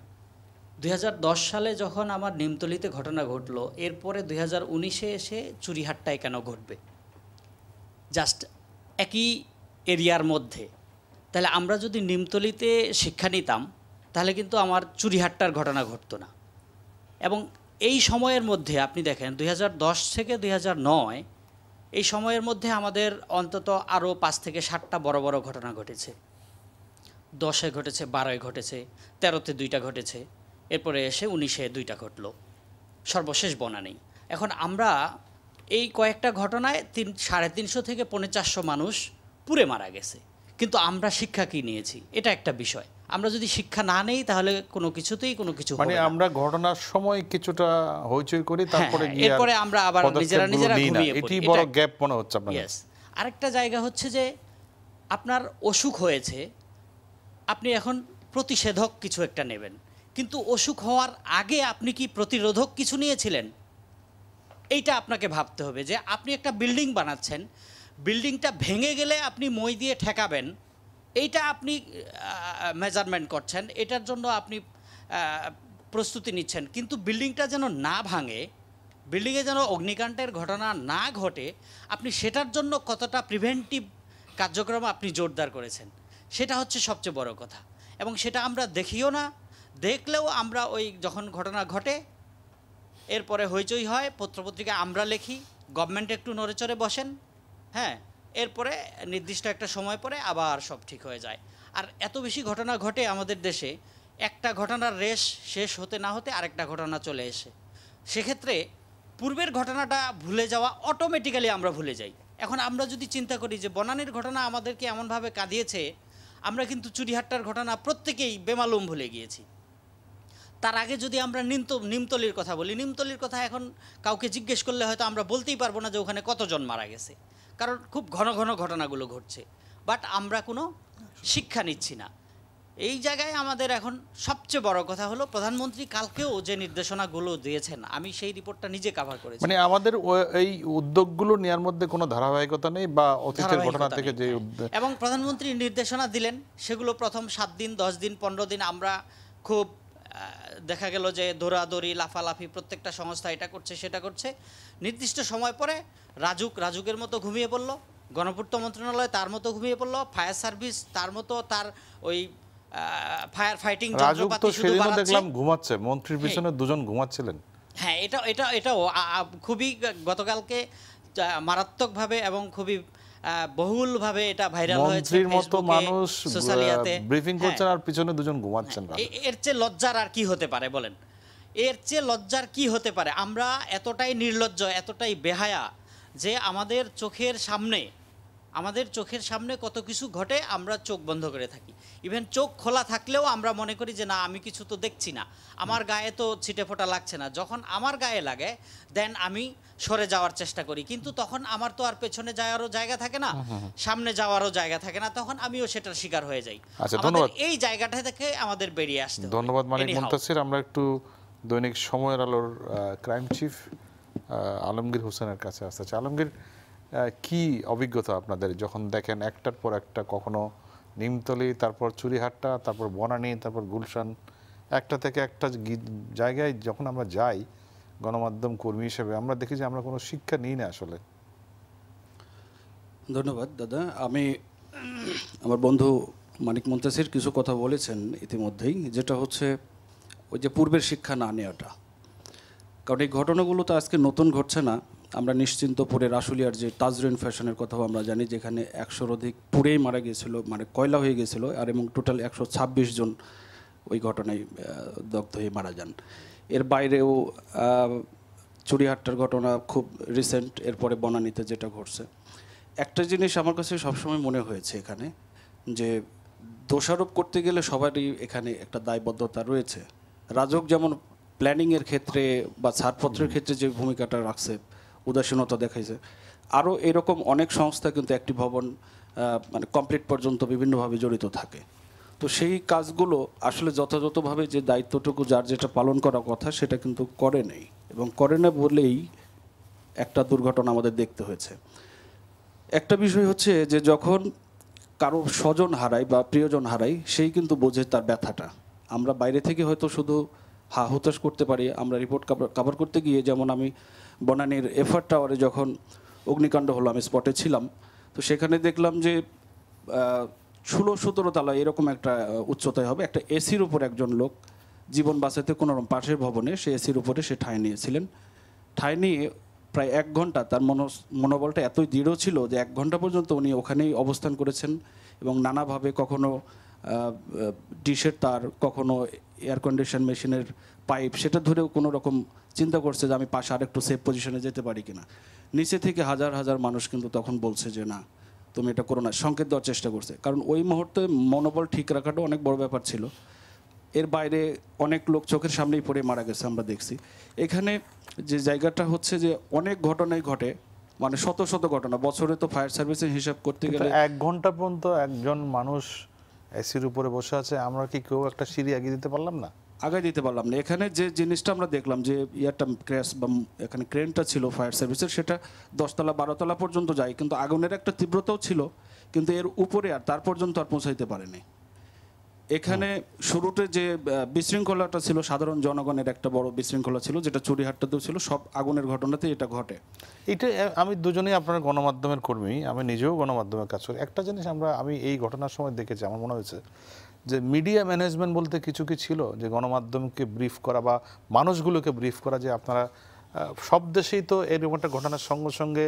Speaker 5: 2010 সালে যখন আমার নিমতলিতে ঘটনা ঘটলো, এরপরে 2019-এ এসে চুরিহাট্টায় কেন ঘটবে? জাস্ট একই এরিয়ার মধ্যে। তাহলে আমরা যদি নিমতলিতে শিক্ষা নিতাম তাহলে কিন্তু আমার চুরিহাট্টার ঘটনা ঘটতো না। এবং এই সময়ের মধ্যে আপনি দেখেন 2010 থেকে 2009 এই সময়ের মধ্যে আমাদের অন্তত আরও 5 থেকে 7টা বড় বড় ঘটনা ঘটেছে। 10-এ ঘটেছে, 12-এ ঘটেছে, 13-তে 2টা ঘটেছে, এরপরে এসে 19-এ 2টা ঘটলো, সর্বশেষ বনানী। এখন আমরা এই কয়েকটা ঘটনায় 350 থেকে 450 মানুষ পুড়ে মারা গেছে, কিন্তু আমরা শিক্ষা কি নিয়েছি? এটা একটা বিষয়। আমরা যদি শিক্ষা না নেই তাহলে কোনো কিছুতেই কোনো কিছু
Speaker 1: মানে
Speaker 5: হবে না।
Speaker 1: আমরা ঘটনার সময় কিছুটা হইচই করি, তারপরে
Speaker 5: হ্যাঁ,
Speaker 1: গিয়ে আর
Speaker 5: এরপরে আমরা আবার নিজেরা
Speaker 1: পদক্ষেপগুলো নিই না।
Speaker 5: ঘুমিয়ে
Speaker 1: এটি
Speaker 5: পড়ি।
Speaker 1: বড়
Speaker 5: এটা-
Speaker 1: গ্যাপ মনে হচ্ছে আপনার।
Speaker 5: ইয়েস। আরেকটা জায়গা হচ্ছে যে আপনার অসুখ হয়েছে, আপনি এখন প্রতিষেধক কিছু একটা নেবেন, কিন্তু অসুখ হওয়ার আগে আপনি কি প্রতিরোধক কিছু নিয়েছিলেন? এইটা আপনাকে ভাবতে হবে যে আপনি একটা বিল্ডিং বানাচ্ছেন, বিল্ডিংটা ভেঙে গেলে আপনি মই দিয়ে ঠেকাবেন, এইটা আপনি মেজারমেন্ট করছেন, এটার জন্য আপনি প্রস্তুতি নিচ্ছেন, কিন্তু বিল্ডিংটা যেন না ভাঙে, বিল্ডিংয়ে যেন অগ্নিকাণ্ডের ঘটনা না ঘটে, আপনি সেটার জন্য কতটা প্রিভেন্টিভ কার্যক্রম আপনি জোরদার করেছেন, সেটা হচ্ছে সবচেয়ে বড় কথা। এবং সেটা আমরা দেখিও না, দেখলেও আমরা ওই যখন ঘটনা ঘটে এরপরে হইচই হয়, পত্রপত্রিকা আমরা লিখি, গভর্নমেন্ট একটু নড়েচড়ে বসেন, হ্যাঁ, এরপরে নির্দিষ্ট একটা সময় পরে আবার সব ঠিক হয়ে যায়। আর এত বেশি ঘটনা ঘটে আমাদের দেশে, একটা ঘটনার রেশ শেষ হতে না হতে আরেকটা ঘটনা চলে এসে, সেক্ষেত্রে পূর্বের ঘটনাটা ভুলে যাওয়া অটোমেটিক্যালি আমরা ভুলে যাই। এখন আমরা যদি চিন্তা করি যে বনানীর ঘটনা আমাদেরকে এমনভাবে কাঁদিয়েছে, আমরা কিন্তু চুরিহাট্টার ঘটনা প্রত্যেকেই বেমালুম ভুলে গিয়েছি। তার আগে যদি আমরা নিমতলির কথা বলি, নিমতলির কথা এখন কাউকে জিজ্ঞেস করলে হয়তো আমরা বলতেই পারবো না যে ওখানে কতজন মারা গেছে, কারণ খুব ঘন ঘন ঘটনাগুলো ঘটছে, বাট আমরা কোনো শিক্ষা নিচ্ছি না। এই জায়গায় আমাদের এখন সবচেয়ে বড় কথা হলো প্রধানমন্ত্রী কালকেও যে নির্দেশনাগুলো দিয়েছেন, আমি সেই রিপোর্টটা নিজে কভার করেছি।
Speaker 1: মানে আমাদের এই উদ্যোগগুলো নেওয়ার মধ্যে কোনো ধারাবাহিকতা নেই, বা অতীতের ঘটনা
Speaker 5: ধারাবাহিকতা
Speaker 1: থেকে
Speaker 5: নেই,
Speaker 1: যে
Speaker 5: হ্যাঁ। এবং প্রধানমন্ত্রী নির্দেশনা দিলেন, সেগুলো প্রথম 7 দিন, 10 দিন, 15 দিন আমরা খুব দেখা গেল যে দৌড়াদৌড়ি, লাফালাফি, প্রত্যেকটা সংস্থা এটা করছে সেটা করছে, নির্দিষ্ট সময় পরে রাজুকের মতো ঘুমিয়ে পড়ল, গণপূর্ত মন্ত্রণালয় তার মতো ঘুমিয়ে পড়ল, ফায়ার সার্ভিস তার মতো তার ওই ফায়ার ফাইটিং
Speaker 1: রাজুক তো
Speaker 5: যন্ত্রপাতি শুধু
Speaker 1: সেদিনও
Speaker 5: বানাচ্ছে।
Speaker 1: দেখলাম ঘুমাচ্ছে, মন্ত্রীর পিছনে দুজন ঘুমাচ্ছিলেন।
Speaker 5: হ্যাঁ, এটাও খুবই গতকালকে মারাত্মকভাবে এবং খুবই বহুলভাবে এটা ভাইরাল হয়েছে
Speaker 1: মন্ত্রীর মতো
Speaker 5: ফেসবুকে,
Speaker 1: মানুষ
Speaker 5: সোশ্যাল মিডিয়াতে।
Speaker 1: ব্রিফিং
Speaker 5: হ্যাঁ।
Speaker 1: করছেন আর পিছনে দুজন ঘুমাচ্ছেন।
Speaker 5: এর চেয়ে লজ্জার আর কি হতে পারে বলেন? এর চেয়ে লজ্জার কি হতে পারে? আমরা এতটাই নির্লজ্জ, এতটাই বেহায়া যে আমাদের চোখের সামনে কত কিছু ঘটে, আমরা চোখ বন্ধ করে থাকি। ইভেন চোখ খোলা থাকলেও আমরা মনে করি যে না, আমি কিছু তো দেখছি না, আমার গায়ে তো ছিটে ফোঁটা লাগছে না। যখন আমার গায়ে লাগে দেন আমি সরে যাওয়ার চেষ্টা করি, কিন্তু তখন আমার তো আর পেছনে যাওয়ারও জায়গা থাকে না, সামনে যাওয়ারও জায়গা থাকে না, তখন আমিও সেটার শিকার হয়ে যাই।
Speaker 1: আচ্ছা,
Speaker 5: আমাদের
Speaker 1: ধন্যবাদ।
Speaker 5: এই জায়গাটা থেকে আমাদের বেরিয়ে আসতে হবে।
Speaker 1: ধন্যবাদ মানিক
Speaker 5: Anyhow,
Speaker 1: মুনতাসির। আমরা একটু দৈনিক সময়ের আলোর ক্রাইম চিফ আলমগীর হোসেনের কাছে আসতে চাই। আলমগীর, কি অভিজ্ঞতা আপনাদের যখন দেখেন একটার পর একটা, কখনো নিমতলি, তারপর চুরিহাট্টা, তারপর বনানী, তারপর গুলশান, একটা থেকে একটা জায়গায় যখন আমরা যাই গণমাধ্যম কর্মী হিসেবে, আমরা দেখি যে আমরা কোনো শিক্ষা নিই না আসলে।
Speaker 6: ধন্যবাদ দাদা। আমি আমার বন্ধু মানিক মুনতাসির কিছু কথা বলেছেন ইতিমধ্যেই, যেটা হচ্ছে ওই যে পূর্বের শিক্ষা না নেওয়াটা। কারণ এই ঘটনাগুলো তো আজকে নতুন ঘটছে না। আমরা নিশ্চিন্তপুরের আশুলিয়ার যে তাজরিন ফ্যাশনের কথাও আমরা জানি, যেখানে 100-র অধিক পুড়েই মারা গিয়েছিল, মানে কয়লা হয়ে গিয়েছিল, আর এবং টোটাল 126 জন ওই ঘটনায় দগ্ধ হয়ে মারা যান। এর বাইরেও চুরিহাট্টার ঘটনা খুব রিসেন্ট, এরপরে বনানীতে যেটা ঘটছে। একটা জিনিস আমার কাছে সবসময় মনে হয়েছে এখানে, যে দোষারোপ করতে গেলে সবারই এখানে একটা দায়বদ্ধতা রয়েছে। রাজক যেমন প্ল্যানিংয়ের ক্ষেত্রে বা ছাড়পত্রের ক্ষেত্রে যে ভূমিকাটা রাখছে, উদাসীনতা দেখাইছে, আরও এরকম অনেক সংস্থা কিন্তু একটি ভবন মানে কমপ্লিট পর্যন্ত বিভিন্নভাবে জড়িত থাকে। তো সেই কাজগুলো আসলে যথাযথভাবে যে দায়িত্বটুকু যার যেটা পালন করার কথা সেটা কিন্তু করে নেই, এবং করে না বলেই একটা দুর্ঘটনা আমাদের দেখতে হয়েছে। একটা বিষয় হচ্ছে যে যখন কারো স্বজন হারাই বা প্রিয়জন হারাই, সেই কিন্তু বোঝে তার ব্যথাটা। আমরা বাইরে থেকে হয়তো শুধু হতাশ করতে পারি। আমরা রিপোর্ট কভার করতে গিয়ে, যেমন আমি বনানীর এফআর টাওয়ারে যখন অগ্নিকাণ্ড হলো আমি স্পটে ছিলাম, তো সেখানে দেখলাম যে 16-17 তলা এরকম একটা উচ্চতায় হবে, একটা এসির উপর একজন লোক জীবন বাঁচাতে কোনো রকম পাশের ভবনে সে এসির উপরে সে ঠাঁই নিয়েছিলেন। ঠাঁই নিয়ে প্রায় 1 ঘন্টা তার মনোবলটা এতই দৃঢ় ছিল যে 1 ঘন্টা পর্যন্ত উনি ওখানেই অবস্থান করেছেন এবং নানাভাবে কখনো ডিশের তার, কখনো এয়ার কন্ডিশন মেশিনের পাইপ, সেটা ধরেও কোনো রকম চিন্তা করছে যে আমি পাশে আরেকটু সেফ পজিশনে যেতে পারি কিনা। নিচে থেকে হাজার হাজার মানুষ কিন্তু তখন বলছে যে না তুমি এটা করো না, সংকেত দেওয়ার চেষ্টা করছে, কারণ ওই মুহূর্তে মনোবল ঠিক রাখাটা অনেক বড় ব্যাপার ছিল। এর বাইরে অনেক লোক চোখের সামনেই পড়ে মারা গেছে আমরা দেখছি। এখানে যে জায়গাটা হচ্ছে যে অনেক ঘটনাই ঘটে, মানে শত শত ঘটনা বছরে, তো ফায়ার সার্ভিসের হিসাব করতে গেলে
Speaker 1: 1 ঘন্টা পর্যন্ত একজন মানুষ এসির উপরে বসে আছে, আমরা কি কেউ একটা সিঁড়ি এগিয়ে দিতে পারলাম না?
Speaker 6: আগায় দিতে পারলাম না। এখানে যে জিনিসটা আমরা দেখলাম যে ইয়ারটা ক্র্যাশ বা এখানে ক্রেনটা ছিল ফায়ার সার্ভিসের, সেটা 10 তলা 12 তলা পর্যন্ত যায়, কিন্তু আগুনের একটা তীব্রতাও ছিল, কিন্তু এর উপরে আর তার পর্যন্ত আর পৌঁছাইতে পারেনি। এখানে শুরুতে যে বিশৃঙ্খলাটা ছিল, সাধারণ জনগণের একটা বড় বিশৃঙ্খলা ছিল, যেটা চুরিহাট্টাতেও ছিল, সব আগুনের ঘটনাতে এটা ঘটে।
Speaker 1: এটা আমি দুজনেই আপনার গণমাধ্যমের কর্মী, আমি নিজেও গণমাধ্যমে কাজ করি। একটা জিনিস আমি এই ঘটনার সময় দেখেছি, আমার মনে হয়েছে যে মিডিয়া ম্যানেজমেন্ট বলতে কিছু কি ছিল, যে গণমাধ্যমকে ব্রিফ করা বা মানুষগুলোকে ব্রিফ করা, যে আপনারা সব দেশেই তো এরকম একটা ঘটনার সঙ্গে সঙ্গে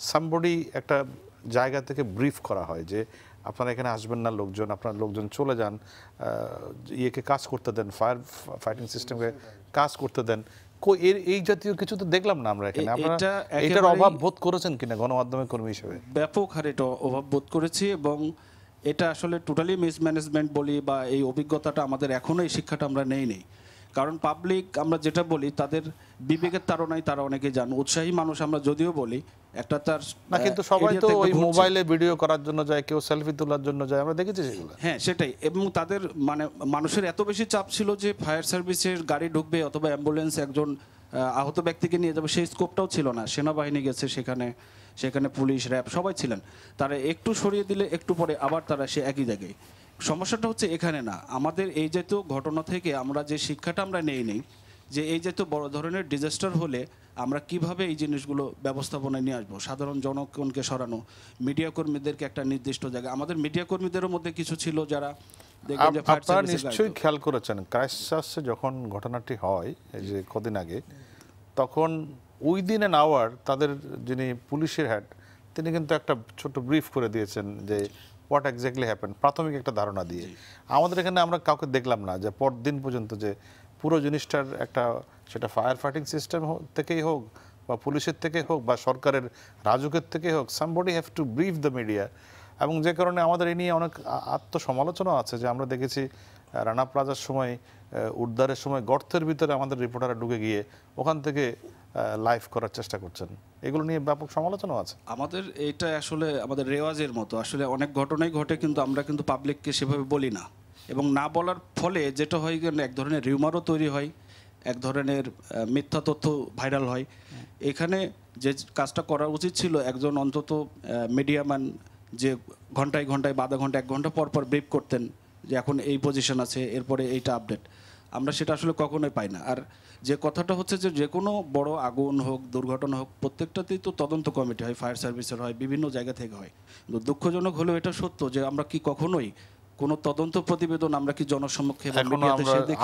Speaker 1: সামবডি একটা জায়গা থেকে ব্রিফ করা হয় যে আপনারা এখানে আসবেন না, আপনার লোকজন চলে যান, ইয়েকে কাজ করতে দেন, ফায়ার ফাইটিং সিস্টেমকে কাজ করতে দেন। এই জাতীয় কিছু তো দেখলাম না আমরা এখানে। আপনারা এটার অভাব বোধ করেছেন কিনা গণমাধ্যমের কর্মী হিসেবে?
Speaker 6: ব্যাপক হারে এটা অভাব বোধ করেছি, এবং এটা আসলে টোটালি মিসম্যানেজমেন্ট বলি, বা এই অভিজ্ঞতাটা আমাদের এখনো, এই শিক্ষাটা আমরা নেই। কারণ পাবলিক, আমরা যেটা বলি, তাদের বিবেকের তাড়নায় তারা অনেকে জান, উৎসাহী মানুষ আমরা যদিও বলি, একটা তার
Speaker 1: না, কিন্তু সবাই তো ওই মোবাইলে ভিডিও করার জন্য যায়, কেউ সেলফি তোলার জন্য যায়, আমরা দেখেছি সেগুলো।
Speaker 6: হ্যাঁ সেটাই, এবং তাদের মানে মানুষের এত বেশি চাপ ছিল যে ফায়ার সার্ভিসের গাড়ি ঢুকবে অথবা অ্যাম্বুলেন্স একজন আহত ব্যক্তিকে নিয়ে যাবে, সেই স্কোপটাও ছিল না। সেনাবাহিনী গেছে সেখানে পুলিশ, র্যাব সবাই ছিলেন, তারা একটু সরিয়ে দিলে একটু পরে আবার তারা সে একই জায়গায়। সমস্যাটা হচ্ছে এখানে না, আমাদের এই জাতীয় ঘটনা থেকে আমরা যে শিক্ষাটা আমরা নেই, যে এই জাতীয় বড় ধরনের ডিজাস্টার হলে আমরা কিভাবে এই জিনিসগুলো ব্যবস্থাপনায় নিয়ে আসবো, সাধারণ জনগণকে সরানো, মিডিয়া কর্মীদেরকে একটা নির্দিষ্ট জায়গায়। আমাদের মিডিয়া কর্মীদেরও মধ্যে কিছু ছিল যারা
Speaker 1: আপনারা নিশ্চয়ই খেয়াল করেছেন, ক্রাইস্টচার্চে যখন ঘটনাটি হয় এই যে কদিন আগে, তখন উইদিন অ্যান আওয়ার তাদের যিনি পুলিশের হেড, তিনি কিন্তু একটা ছোট ব্রিফ করে দিয়েছেন যে হোয়াট এক্স্যাক্টলি হ্যাপেন, প্রাথমিক একটা ধারণা দিয়ে। আমাদের এখানে আমরা কাউকে দেখলাম না যে পরদিন পর্যন্ত যে পুরো জিনিসটার একটা, সেটা ফায়ার ফাইটিং সিস্টেম থেকেই হোক বা পুলিশের থেকে হোক বা সরকারের রাজুকের থেকে হোক, somebody have to brief the media. এবং যে কারণে আমাদের এই নিয়ে অনেক আত্মসমালোচনা আছে, যে আমরা দেখেছি রানা প্লাজার সময় উদ্ধারের সময় গর্তের ভিতরে আমাদের রিপোর্টাররা ঢুকে গিয়ে ওখান থেকে লাইভ করার চেষ্টা করছেন, এগুলো নিয়ে ব্যাপক সমালোচনা আছে।
Speaker 6: আমাদের এটা আসলে আমাদের রেওয়াজের মতো, আসলে অনেক ঘটনাই ঘটে, কিন্তু আমরা কিন্তু পাবলিককে সেভাবে বলি না, এবং না বলার ফলে যেটা হয় এক ধরনের রিউমারও তৈরি হয়, এক ধরনের মিথ্যা তথ্য ভাইরাল হয়। এখানে যে কাজটা করা উচিত ছিল, একজন অন্তত মিডিয়াম্যান যে ঘন্টায় বা আধা ঘন্টা 1 ঘন্টা পর ব্রিফ করতেন যে এখন এই পজিশন আছে, এরপরে এইটা আপডেট, আমরা সেটা আসলে কখনোই পাই না। আর যে কথাটা হচ্ছে যে কোনো বড় আগুন হোক, দুর্ঘটনা হোক, প্রত্যেকটাতেই তো তদন্ত কমিটি হয়, ফায়ার সার্ভিসের হয়, বিভিন্ন জায়গা থেকে হয়। কিন্তু দুঃখজনক হলেও এটা সত্য যে আমরা কি কখনোই কোনো তদন্ত প্রতিবেদন আমরা কি জনসম্মুখে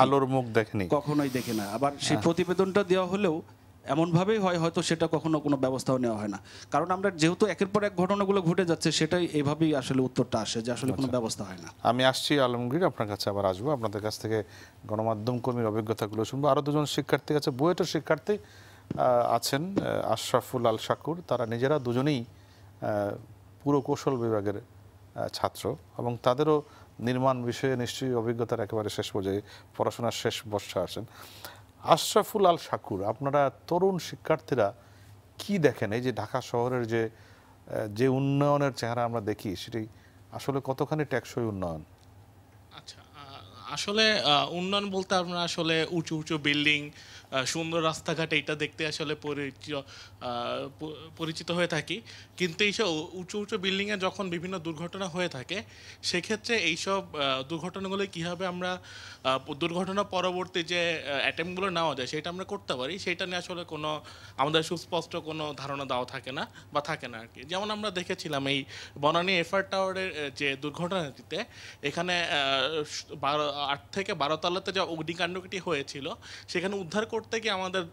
Speaker 1: আলোর মুখ দেখিনি,
Speaker 6: কখনোই দেখি না। আবার সেই প্রতিবেদনটা দেওয়া হলেও এমনভাবেই হয়, হয়তো সেটা কখনো কোনো ব্যবস্থাও নেওয়া হয় না, কারণ আমরা যেহেতু একের পর এক ঘটনাগুলো ঘটে যাচ্ছে, সেটাই এইভাবেই আসলে উত্তরটা আসে যে আসলে কোনো ব্যবস্থা হয় না।
Speaker 1: আমি আসছি আলমগীর, আপনার কাছে আবার আসবো, আপনাদের কাছ থেকে গণমাধ্যম কর্মীর অভিজ্ঞতাগুলো শুনবো। আরও দুজন শিক্ষার্থী আছে, বুয়েটের শিক্ষার্থী আছেন, আশরাফুল আল শাকুর, তারা নিজেরা দুজনেই পুরো কৌশল বিভাগের ছাত্র, এবং তাদেরও নির্মাণ বিষয়ে নিশ্চয়ই অভিজ্ঞতার একেবারে শেষ পর্যায়ে, পড়াশোনার শেষ বর্ষে আসেন। আশরাফুল আল শাকুর, আপনারা তরুণ শিক্ষার্থীরা কি দেখেন এই যে ঢাকা শহরের যে উন্নয়নের চেহারা আমরা দেখি, সেটি আসলে কতখানি টেকসই উন্নয়ন?
Speaker 7: আচ্ছা, আসলে উন্নয়ন বলতে আমরা আসলে উঁচু উঁচু বিল্ডিং সুন্দর রাস্তাঘাট এইটা দেখতে আসলে পরিচিত হয়ে থাকি। কিন্তু এইসব উঁচু উঁচু বিল্ডিংয়ে যখন বিভিন্ন দুর্ঘটনা হয়ে থাকে, সেক্ষেত্রে এইসব দুর্ঘটনাগুলো কীভাবে আমরা দুর্ঘটনা পরবর্তী যে অ্যাটেম্পটগুলো নেওয়া যায় সেটা আমরা করতে পারি, সেটা নিয়ে আসলে কোনো আমাদের সুস্পষ্ট কোনো ধারণা দেওয়া থাকে না বা থাকে না আর কি। যেমন আমরা দেখেছিলাম এই বনানী এফআর টাওয়ারের যে দুর্ঘটনাটিতে, এখানে 8 থেকে 12 তলাতে যে অগ্নিকাণ্ডটি হয়েছিল, সেখানে উদ্ধার করতে গিয়ে আমাদের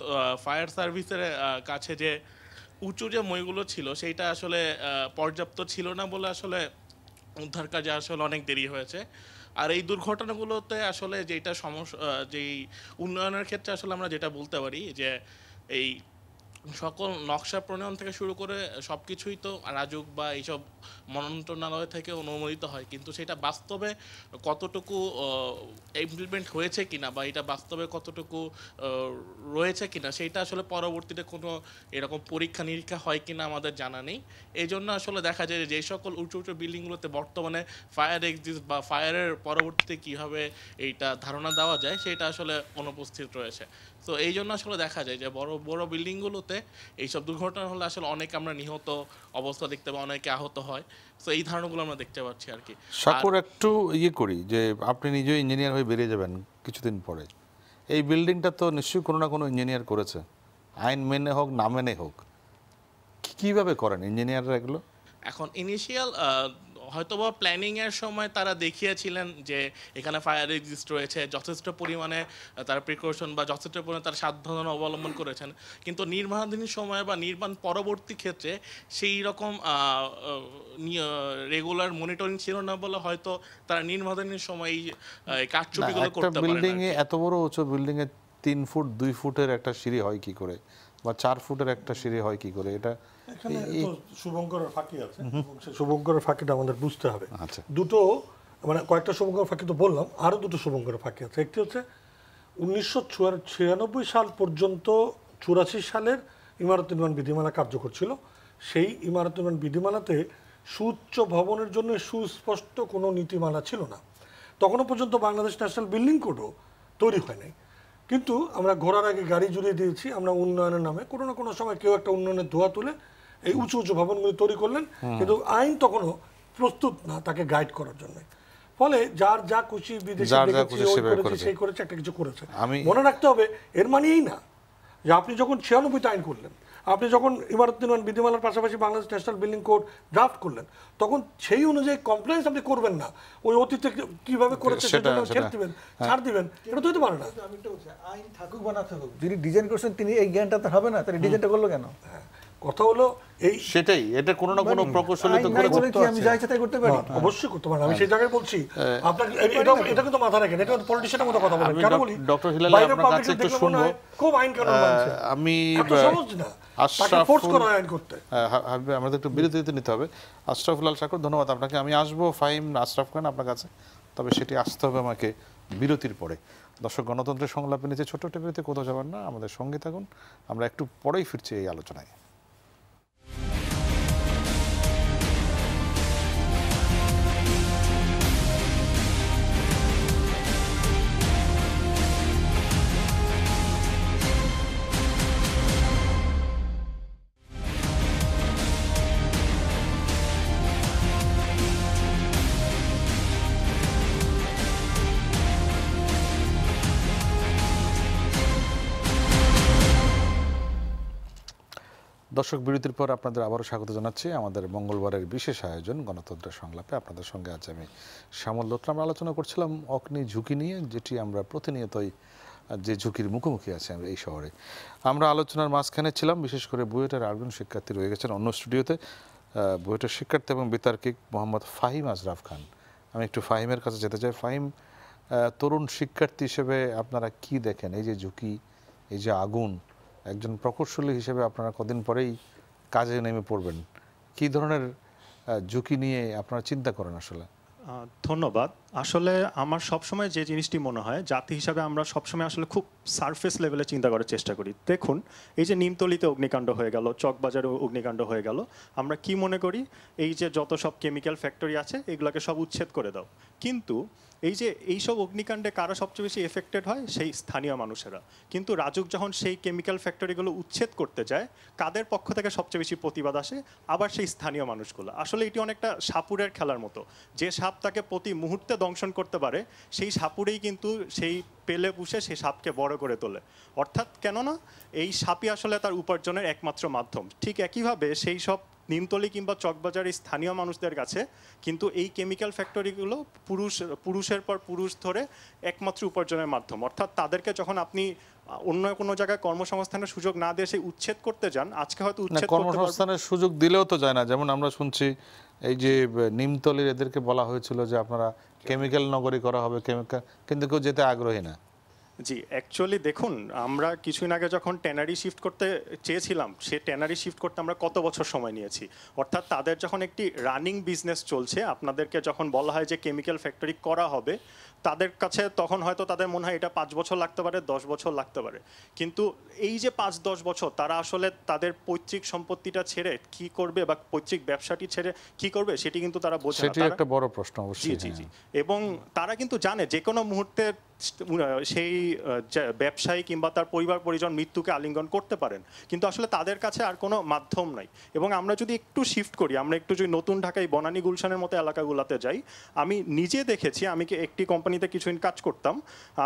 Speaker 7: ফায়ার সার্ভিসের কাছে যে উঁচু যে মইগুলো ছিল সেইটা আসলে পর্যাপ্ত ছিল না বলে আসলে উদ্ধার কাজে আসলে অনেক দেরি হয়েছে। আর এই দুর্ঘটনাগুলোতে আসলে যেটা সমস্যা, যেই উন্নয়নের ক্ষেত্রে আসলে আমরা যেটা বলতে পারি যে এই সকল নকশা প্রণয়ন থেকে শুরু করে সব কিছুই তো রাজুক বা এইসব মন্ত্রণালয় থেকে অনুমোদিত হয়, কিন্তু সেটা বাস্তবে কতটুকু ইমপ্লিমেন্ট হয়েছে কিনা বা এটা বাস্তবে কতটুকু রয়েছে কিনা সেইটা আসলে পরবর্তীতে কোনো এরকম পরীক্ষা নিরীক্ষা হয় কিনা আমাদের জানা নেই। এই জন্য আসলে দেখা যায় যে সকল উঁচু উঁচু বিল্ডিংগুলোতে বর্তমানে ফায়ার এক্সিস্ট বা ফায়ারের পরবর্তীতে কীভাবে এইটা ধারণা দেওয়া যায় সেটা আসলে অনুপস্থিত রয়েছে। তো এই জন্য আসলে দেখা যায় যে বড় বড় বিল্ডিংগুলোতে এইসব দুর্ঘটনা হলে আসলে অনেক আমরা নিহত অবস্থা দেখতে পাই, অনেকে আহত হয়। তো এই ধারণাগুলো আমরা দেখতে পাচ্ছি আর কি।
Speaker 1: সাকুর একটু করি যে আপনি নিজেও ইঞ্জিনিয়ার হয়ে বেরিয়ে যাবেন কিছুদিন পরে, এই বিল্ডিংটা তো নিশ্চয়ই কোনো না কোনো ইঞ্জিনিয়ার করেছে, আইন মেনে হোক না মেনে হোক। কিভাবে করেন ইঞ্জিনিয়াররা এগুলো?
Speaker 7: এখন ইনিশিয়াল হয়তোবা প্ল্যানিংয়ের সময় তারা দেখিয়েছিলেন যে এখানে ফায়ার এক্সিস্ট রয়েছে, যথেষ্ট পরিমাণে তার প্রিকশন বা যথেষ্ট পরিমাণে তার সাবধান অবলম্বন করেছেন, কিন্তু নির্মাণাধীন সময় বা নির্মাণ পরবর্তী ক্ষেত্রে সেই রকম রেগুলার মনিটরিং ছিল না বলে হয়তো তারা নির্মাণাধীন সময় এই কারচুপিগুলো করতে পারে না।
Speaker 1: বিল্ডিং এ এত বড় উঁচু বিল্ডিং এ 3 ফুট 2 ফুটের একটা সিঁড়ি হয় কি করে, বা 4 ফুটের একটা সিঁড়ি হয় কি করে? এটা
Speaker 2: এখানে তো শুভঙ্করের ফাঁকি আছে, এবং সেই শুভঙ্করের ফাঁকিটা আমাদের বুঝতে হবে।
Speaker 1: আচ্ছা,
Speaker 2: দুটো মানে কয়েকটা শুভঙ্কর ফাঁকি তো বললাম, আরও দুটো শুভঙ্করের ফাঁকি আছে। একটি হচ্ছে 1996 সাল পর্যন্ত 84 সালের ইমারত নির্মাণ বিধিমালা কার্যকর ছিল। সেই ইমারত নির্মাণ বিধিমালাতে সুউচ্চ ভবনের জন্য সুস্পষ্ট কোনো নীতিমালা ছিল না। তখনও পর্যন্ত বাংলাদেশ ন্যাশনাল বিল্ডিং কোডও তৈরি হয় নাই। কিন্তু আমরা ঘোড়ার আগে গাড়ি জুড়িয়ে দিয়েছি, আমরা উন্নয়নের নামে কোনো না কোনো সময় কেউ একটা উন্নয়নের ধোঁয়া তুলে এই উঁচু উঁচু ভবনগুলি তৈরি করলেন, কিন্তু আইন তখনও প্রস্তুত না তাকে গাইড করার জন্য। ফলে যার যা খুশি বিদেশে দেখেছি ওই করেছে সেই করেছে একটা কিছু করেছে। মনে রাখতে হবে এর মানে এই না যে আপনি যখন 96তে আইন করলেন, আপনি যখন ইমারত নির্মাণ বিধিমালার পাশাপাশি Bangladesh national building code draft করলেন, তখন সেই অনুযায়ী কমপ্লেন্স আপনি করবেন না। ওই অতীতে কিভাবে করেছে সেটা ছাড় দিবেন, এটা তো হতে পারে না।
Speaker 3: আমি একটা বলছি, আইন থাকুক বা না থাকুক, যিনি ডিজাইন করছেন তিনি এই জ্ঞানটা তার হবে না, তাহলে ডিজাইনটা করলো কেন?
Speaker 2: কথা হলো এই
Speaker 1: সেটাই, এটা কোনো না কোনো প্রকৌশলী তো করে করতে
Speaker 3: হবে। আমি যা ইচ্ছা তাই করতে পারি?
Speaker 2: অবশ্যই করতে পারেন। আমি সেই জায়গায় বলছি আপনাকে এটা কিন্তু মাথা রাখেন, এটা পলিটিশিয়ানের মতো কথা বলেন। কেন বলি
Speaker 1: ডক্টর হিলাল আপনার কাছে একটু শুনবো।
Speaker 2: খুব আইন কানুন মানছে,
Speaker 1: আমি
Speaker 2: সহজ না তাকে ফোর্স করা আইন করতে।
Speaker 1: আমাদের একটু বিরতি নিতে হবে। আশরাফুল আল শাকুর, ধন্যবাদ আপনাকে। আমি আসবো ফাহিম আশরাফ খান আপনার কাছে, তবে সেটি আসতে হবে আমাকে বিরতির পরে। দর্শক, গণতন্ত্রের সংলাপে নিচে ছোট্ট একটা বিরতি, কোথাও যাবেন না, আমাদের সঙ্গে থাকুন। আমরা একটু পরেই ফিরছি এই আলোচনায়। দর্শক, বিরতির পর আপনাদের আবারও স্বাগত জানাচ্ছি আমাদের মঙ্গলবারের বিশেষ আয়োজন গণতন্ত্রের সংলাপে। আপনাদের সঙ্গে আছে আমি শ্যামল দত্ত। আমরা আলোচনা করছিলাম অগ্নি ঝুঁকি নিয়ে, যেটি আমরা প্রতিনিয়তই যে ঝুঁকির মুখোমুখি আছি এই শহরে। আমরা আলোচনার মাঝখানে ছিলাম, বিশেষ করে বুয়েটের আরেকজন শিক্ষার্থী রয়ে গেছেন অন্য স্টুডিওতে, বুয়েটের শিক্ষার্থী এবং বিতার্কিক মোহাম্মদ ফাহিম আশরাফ খান। আমি একটু ফাহিমের কাছে যেতে চাই। ফাহিম, তরুণ শিক্ষার্থী হিসেবে আপনারা কি দেখেন এই যে ঝুঁকি, এই যে আগুন, একজন প্রকৌশলী হিসেবে আপনারা কদিন পরেই কাজে নেমে পড়বেন, কি ধরনের ঝুঁকি নিয়ে আপনারা চিন্তা করেন আসলে?
Speaker 8: ধন্যবাদ। আসলে আমার সবসময় যে জিনিসটি মনে হয়, জাতি হিসাবে আমরা সবসময় আসলে খুব সারফেস লেভেলে চিন্তা করার চেষ্টা করি। দেখুন, এই যে নিমতলিতে অগ্নিকাণ্ড হয়ে গেল, চকবাজারে অগ্নিকাণ্ড হয়ে গেল, আমরা কি মনে করি, এই যে যত সব কেমিক্যাল ফ্যাক্টরি আছে এগুলোকে সব উচ্ছেদ করে দাও। কিন্তু এই যে এইসব অগ্নিকাণ্ডে কারা সবচেয়ে বেশি এফেক্টেড হয়, সেই স্থানীয় মানুষেরা। কিন্তু রাজুক যখন সেই কেমিক্যাল ফ্যাক্টরিগুলো উচ্ছেদ করতে যায়, কাদের পক্ষ থেকে সবচেয়ে বেশি প্রতিবাদ আসে? আবার সেই স্থানীয় মানুষগুলো। আসলে এটি অনেকটা সাপুরের খেলার মতো, যে সাপ তাকে প্রতি মুহূর্তে দংশন করতে পারে, সেই সাপুরেই কিন্তু সেই পেলে পুষে সেই সাপকে বড় করে তোলে। অর্থাৎ কেননা এই সাপই আসলে তার উপার্জনের একমাত্র মাধ্যম। ঠিক একইভাবে সেই সব নিমতলি কিংবা চকবাজারের স্থানীয় মানুষদের কাছে কিন্তু এই কেমিক্যাল ফ্যাক্টরিগুলো পুরুষের পর পুরুষ ধরে একমাত্র উপার্জনের মাধ্যম। অর্থাৎ তাদেরকে যখন আপনি অন্য কোনো জায়গায় কর্মসংস্থানের সুযোগ না দিয়ে সেই উচ্ছেদ করতে যান, আজকে হয়তো উচ্ছেদ
Speaker 1: কর্মসংস্থানের সুযোগ দিলেও তো যায় না। যেমন আমরা শুনছি এই যে নিমতলির এদেরকে বলা হয়েছিল যে আপনারা কেমিক্যাল নগরী করা হবে, কেমিক্যাল, কিন্তু কেউ যেতে আগ্রহী না।
Speaker 8: জি, অ্যাকচুয়ালি দেখুন, আমরা কিছুদিন আগে যখন ট্যানারি শিফট করতে চেয়েছিলাম, সে ট্যানারি শিফট করতে আমরা কত বছর সময় নিয়েছি। অর্থাৎ তাদের যখন একটি রানিং বিজনেস চলছে, আপনাদেরকে যখন বলা হয় যে কেমিক্যাল ফ্যাক্টরি করা হবে, তাদের কাছে তখন হয়তো তাদের মনে হয় এটা 5 বছর লাগতে পারে, 10 বছর লাগতে পারে। কিন্তু এই যে 5-10 বছর তারা আসলে তাদের পৈতৃক সম্পত্তিটা ছেড়ে কি করবে, বা পৈতৃক ব্যবসাটি ছেড়ে কি করবে, সেটি কিন্তু তারা বোঝে না।
Speaker 1: সেটি একটা বড় প্রশ্ন অবশ্যই।
Speaker 8: জি জি জি। এবং তারা কিন্তু জানে যে কোনো মুহূর্তে সেই ব্যবসায়ী কিংবা তার পরিবার পরিজন মৃত্যুকে আলিঙ্গন করতে পারেন, কিন্তু আসলে তাদের কাছে আর কোনো মাধ্যম নাই। এবং আমরা যদি একটু শিফট করি, আমরা একটু যদি নতুন ঢাকায় বনানী গুলশানের মতো এলাকাগুলোতে যাই, আমি নিজে দেখেছি, আমি একটি কোম্পানিতে কিছুদিন কাজ করতাম,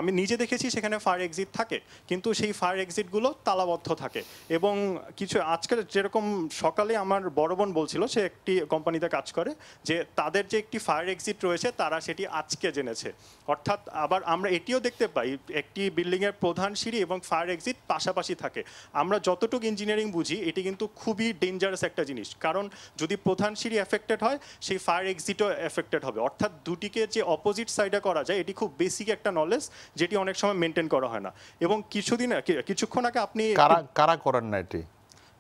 Speaker 8: আমি নিজে দেখেছি সেখানে ফায়ার এক্সিট থাকে, কিন্তু সেই ফায়ার এক্সিটগুলো তালাবদ্ধ থাকে। এবং কিছু আজকের যেরকম সকালে আমার বড় বোন বলছিল, সে একটি কোম্পানিতে কাজ করে, যে তাদের যে একটি ফায়ার এক্সিট রয়েছে তারা সেটি আজকে জেনেছে। অর্থাৎ আবার আমরা এটিও দেখতে পাই, একটি বিল্ডিংয়ের প্রধান সিঁড়ি এবং ফায়ার এক্সিট পাশাপাশি থাকে। আমরা যতটুকু ইঞ্জিনিয়ারিং বুঝি, এটি কিন্তু খুবই ডেঞ্জারাস একটা জিনিস, কারণ যদি প্রধান সিঁড়ি এফেক্টেড হয়, সেই ফায়ার এক্সিটও এফেক্টেড হবে। অর্থাৎ দুটিকে যে অপোজিট সাইডে করা যায়, এটি খুব বেসিক একটা নলেজ, যেটি অনেক সময় মেনটেন করা হয় না। এবং কিছুক্ষণ আগে আপনি
Speaker 1: কারা করেন না এটি?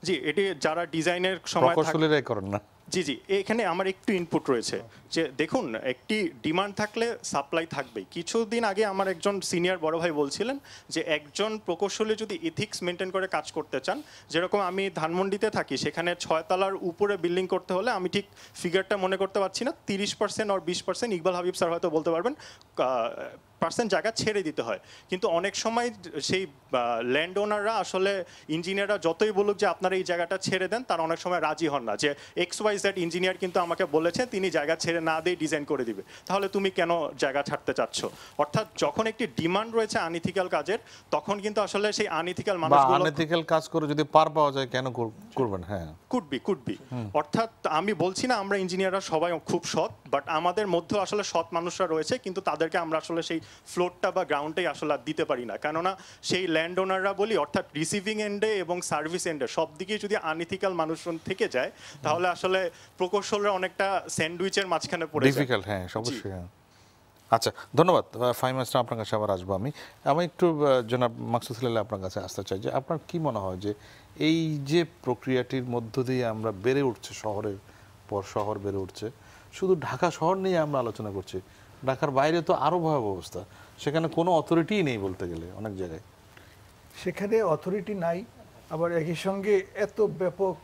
Speaker 8: জি, এটি যারা ডিজাইনের সময়
Speaker 1: প্রকৌশলীরাই করেন না।
Speaker 8: জি জি, এখানে আমার একটু ইনপুট রয়েছে, যে দেখুন, একটি ডিমান্ড থাকলে সাপ্লাই থাকবেই। কিছুদিন আগে আমার একজন সিনিয়র বড় ভাই বলছিলেন যে একজন প্রকৌশলী যদি ইথিক্স মেনটেন করে কাজ করতে চান, যেরকম আমি ধানমন্ডিতে থাকি, সেখানে 6 তলার উপরে বিল্ডিং করতে হলে, আমি ঠিক ফিগারটা মনে করতে পারছি না, 30% আর 20%, ইকবাল হাবিব স্যার হয়তো বলতে পারবেন, জায়গা ছেড়ে দিতে হয়। কিন্তু অনেক সময় সেই ল্যান্ড ওনাররা আসলে, ইঞ্জিনিয়াররা যতই বলুক যে আপনারা এই জায়গাটা ছেড়ে দেন, তারা অনেক সময় রাজি হন না। যে XYZ ইঞ্জিনিয়ার কিন্তু আমাকে বলেছে তিনি জায়গা ছেড়ে না দিয়ে ডিজাইন করে দিবে, তাহলে তুমি কেন জায়গা ছাড়তে চাচ্ছ? অর্থাৎ যখন একটি ডিমান্ড রয়েছে আনইথিক্যাল কাজের, তখন কিন্তু আসলে সেই আনইথিক্যাল মানুষগুলো,
Speaker 1: আনইথিক্যাল কাজ করে যদি পার পাওয়া যায়, কেন করবেন? হ্যাঁ,
Speaker 8: কুডবি। অর্থাৎ আমি বলছি না আমরা ইঞ্জিনিয়াররা সবাই খুব সৎ, বাট আমাদের মধ্যে আসলে সৎ মানুষরা রয়েছে, কিন্তু তাদেরকে আমরা আসলে সেই ফ্লোরটা বা গ্রাউন্ডটাই আসলে দিতে পারি না। কেননা সেই ল্যান্ড ওনাররা বলি, অর্থাৎ রিসিভিং এন্ডে এবং সার্ভিস এন্ডে সব দিকেই যদি আনইথিক্যাল মানুষজন থেকে যায়, তাহলে আসলে প্রকৌশলরা অনেকটা স্যান্ডউইচের মাঝখানে পড়ে যায়।
Speaker 1: ডিফিকাল্ট, হ্যাঁ, অবশ্যই। আচ্ছা, ধন্যবাদ ফাহিম আসলাম, আপনার কাছে আবার আসবো। আমি একটু জনাব মাকসুদ হেলাল আপনার কাছে আসতে চাই, যে আপনার কি মনে হয় যে এই যে প্রক্রিয়াটির মধ্য দিয়ে আমরা বেড়ে উঠছে, শহরের পর শহর বেড়ে উঠছে, শুধু ঢাকা শহর নিয়ে আমরা আলোচনা করছি, ঢাকার বাইরে তো আরও ভয়াবহ অবস্থা, সেখানে কোনো অথরিটিই নেই বলতে গেলে অনেক জায়গায়।
Speaker 3: সেখানে অথরিটি নাই, আবার একই সঙ্গে এত ব্যাপক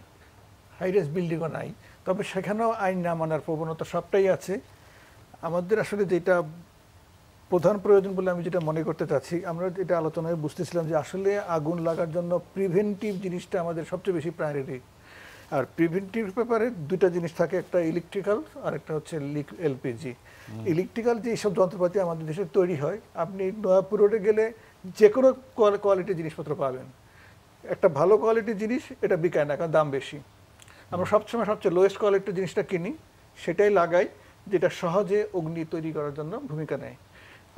Speaker 3: হাইরেস বিল্ডিংও নাই, তবে সেখানেও আইন না মানার প্রবণতা সবটাই আছে। আমাদের আসলে যেটা প্রধান প্রয়োজন বলে আমি যেটা মনে করতে চাচ্ছি, আমরা যেটা আলোচনায় বুঝতেছিলাম যে আসলে আগুন লাগার জন্য প্রিভেন্টিভ জিনিসটা আমাদের সবচেয়ে বেশি প্রায়োরিটি। আর প্রিভেন্টিভ ব্যাপারে দুইটা জিনিস থাকে, একটা ইলেকট্রিক্যাল আর একটা হচ্ছে এলপিজি। ইলেকট্রিক্যাল যে সব যন্ত্রপাতি আমাদের দেশে তৈরি হয়, আপনি নয়াপুর রোডে গেলে যে কোনো কোয়ালিটির জিনিসপত্র পাবেন। একটা ভালো কোয়ালিটির জিনিস এটা বিকায় না, কারণ দাম বেশি। আমরা সবসময় সবচেয়ে লোয়েস্ট কোয়ালিটির জিনিসটা কিনি, সেটাই লাগাই, যেটা সহজে অগ্নি তৈরি করার জন্য ভূমিকা নেয়।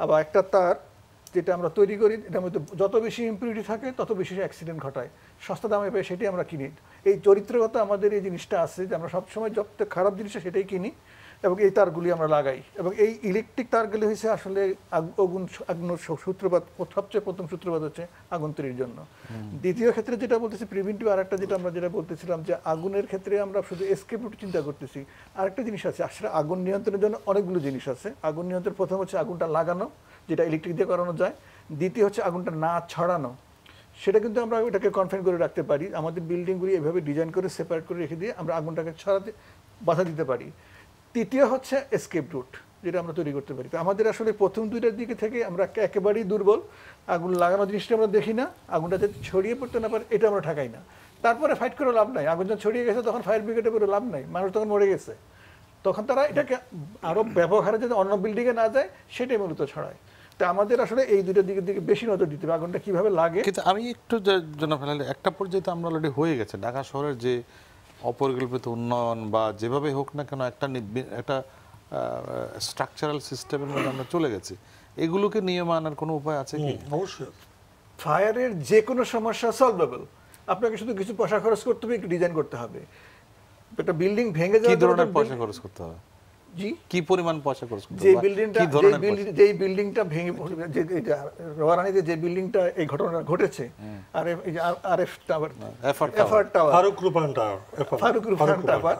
Speaker 3: আবার একটা তার যেটা আমরা তৈরি করি, এটার মধ্যে যত বেশি ইম্পিউরিটি থাকে তত বেশি অ্যাক্সিডেন্ট ঘটায়, সস্তা দামে পেয়ে সেটাই আমরা কিনি। এই চরিত্রগত আমাদের এই জিনিসটা আছে যে আমরা সবসময় যত খারাপ জিনিসটা সেটাই কিনি, এবং এই তারগুলি আমরা লাগাই, এবং এই ইলেকট্রিক তারগুলি হচ্ছে আসলে আগুনের সূত্রপাত, সবচেয়ে প্রথম সূত্রপাত হচ্ছে আগুন তৈরির জন্য। দ্বিতীয় ক্ষেত্রে যেটা বলতেছি প্রিভেন্টিভ, আরেকটা যেটা আমরা যেটা বলতেছিলাম যে আগুনের ক্ষেত্রে আমরা শুধু এসকেপ রুট চিন্তা করতেছি। আরেকটা জিনিস আছে, আসলে আগুন নিয়ন্ত্রণের জন্য অনেকগুলো জিনিস আছে। আগুন নিয়ন্ত্রণ প্রথম হচ্ছে আগুনটা লাগানো, যেটা ইলেকট্রিক দিয়ে করানো যায়। দ্বিতীয় হচ্ছে আগুনটা না ছড়ানো, সেটা কিন্তু আমরা এটাকে কনফাইন করে রাখতে পারি। আমাদের বিল্ডিংগুলি এভাবে ডিজাইন করে সেপারেট করে রেখে দিয়ে আমরা আগুনটাকে ছড়াতে বাধা দিতে পারি। তৃতীয় হচ্ছে এসকেপ রুট, যেটা আমরা তৈরি করতে পারি। তো আমাদের আসলে প্রথম দুইটার দিকে থেকে আমরা একেবারেই দুর্বল। আগুন লাগানো জিনিসটা আমরা দেখি না, আগুনটা যাতে ছড়িয়ে পড়তে না পারে এটা আমরা ঠেকাই না। তারপরে ফাইট করে লাভ নাই, আগুন যখন ছড়িয়ে গেছে তখন ফায়ার ব্রিগেডে করে লাভ নাই, মানুষ তখন মরে গেছে। তখন তারা এটাকে আরো ব্যাপক হারে যাতে অন্য বিল্ডিংয়ে না যায় সেটাই মূলত ছড়ায়। তা আমাদের আসলে এই দুইটার দিকে বেশি নজর দিতে হবে, আগুনটা কিভাবে লাগে।
Speaker 1: কিন্তু আমি একটু জন্য ফেলালে একটা পর্যায়ে তো আমরা অলরেডি হয়ে গেছে, ঢাকা শহরের যে অপরিকল্পিত উন্নয়ন বা যেভাবে হোক না কেন একটা স্ট্রাকচারাল সিস্টেমের মধ্যে আমরা চলে গেছি, এগুলোকে নিয়মে আনার কোনো উপায় আছে কি?
Speaker 2: অবশ্যই
Speaker 3: ফায়ারের যে কোনো সমস্যা সলভেবল, আপনাকে শুধু কিছু পয়সা খরচ করতে হবে, একটু ডিজাইন করতে হবে। একটা বিল্ডিং ভেঙে
Speaker 1: কি
Speaker 3: যাওয়ার
Speaker 1: ধরনের পয়সা খরচ করতে হবে?
Speaker 3: জি,
Speaker 1: কি পরিমাণ পয়সা খরচ করতে
Speaker 3: যে
Speaker 1: হবে?
Speaker 3: বিল্ডিংটা ভেঙে রোয়ারানিতে যে বিল্ডিংটা এই ঘটনাটা ঘটেছে, আর এই যে RF tower, FR tower,
Speaker 2: Faruk Rupayan tower,
Speaker 3: Faruk Rupayan tower,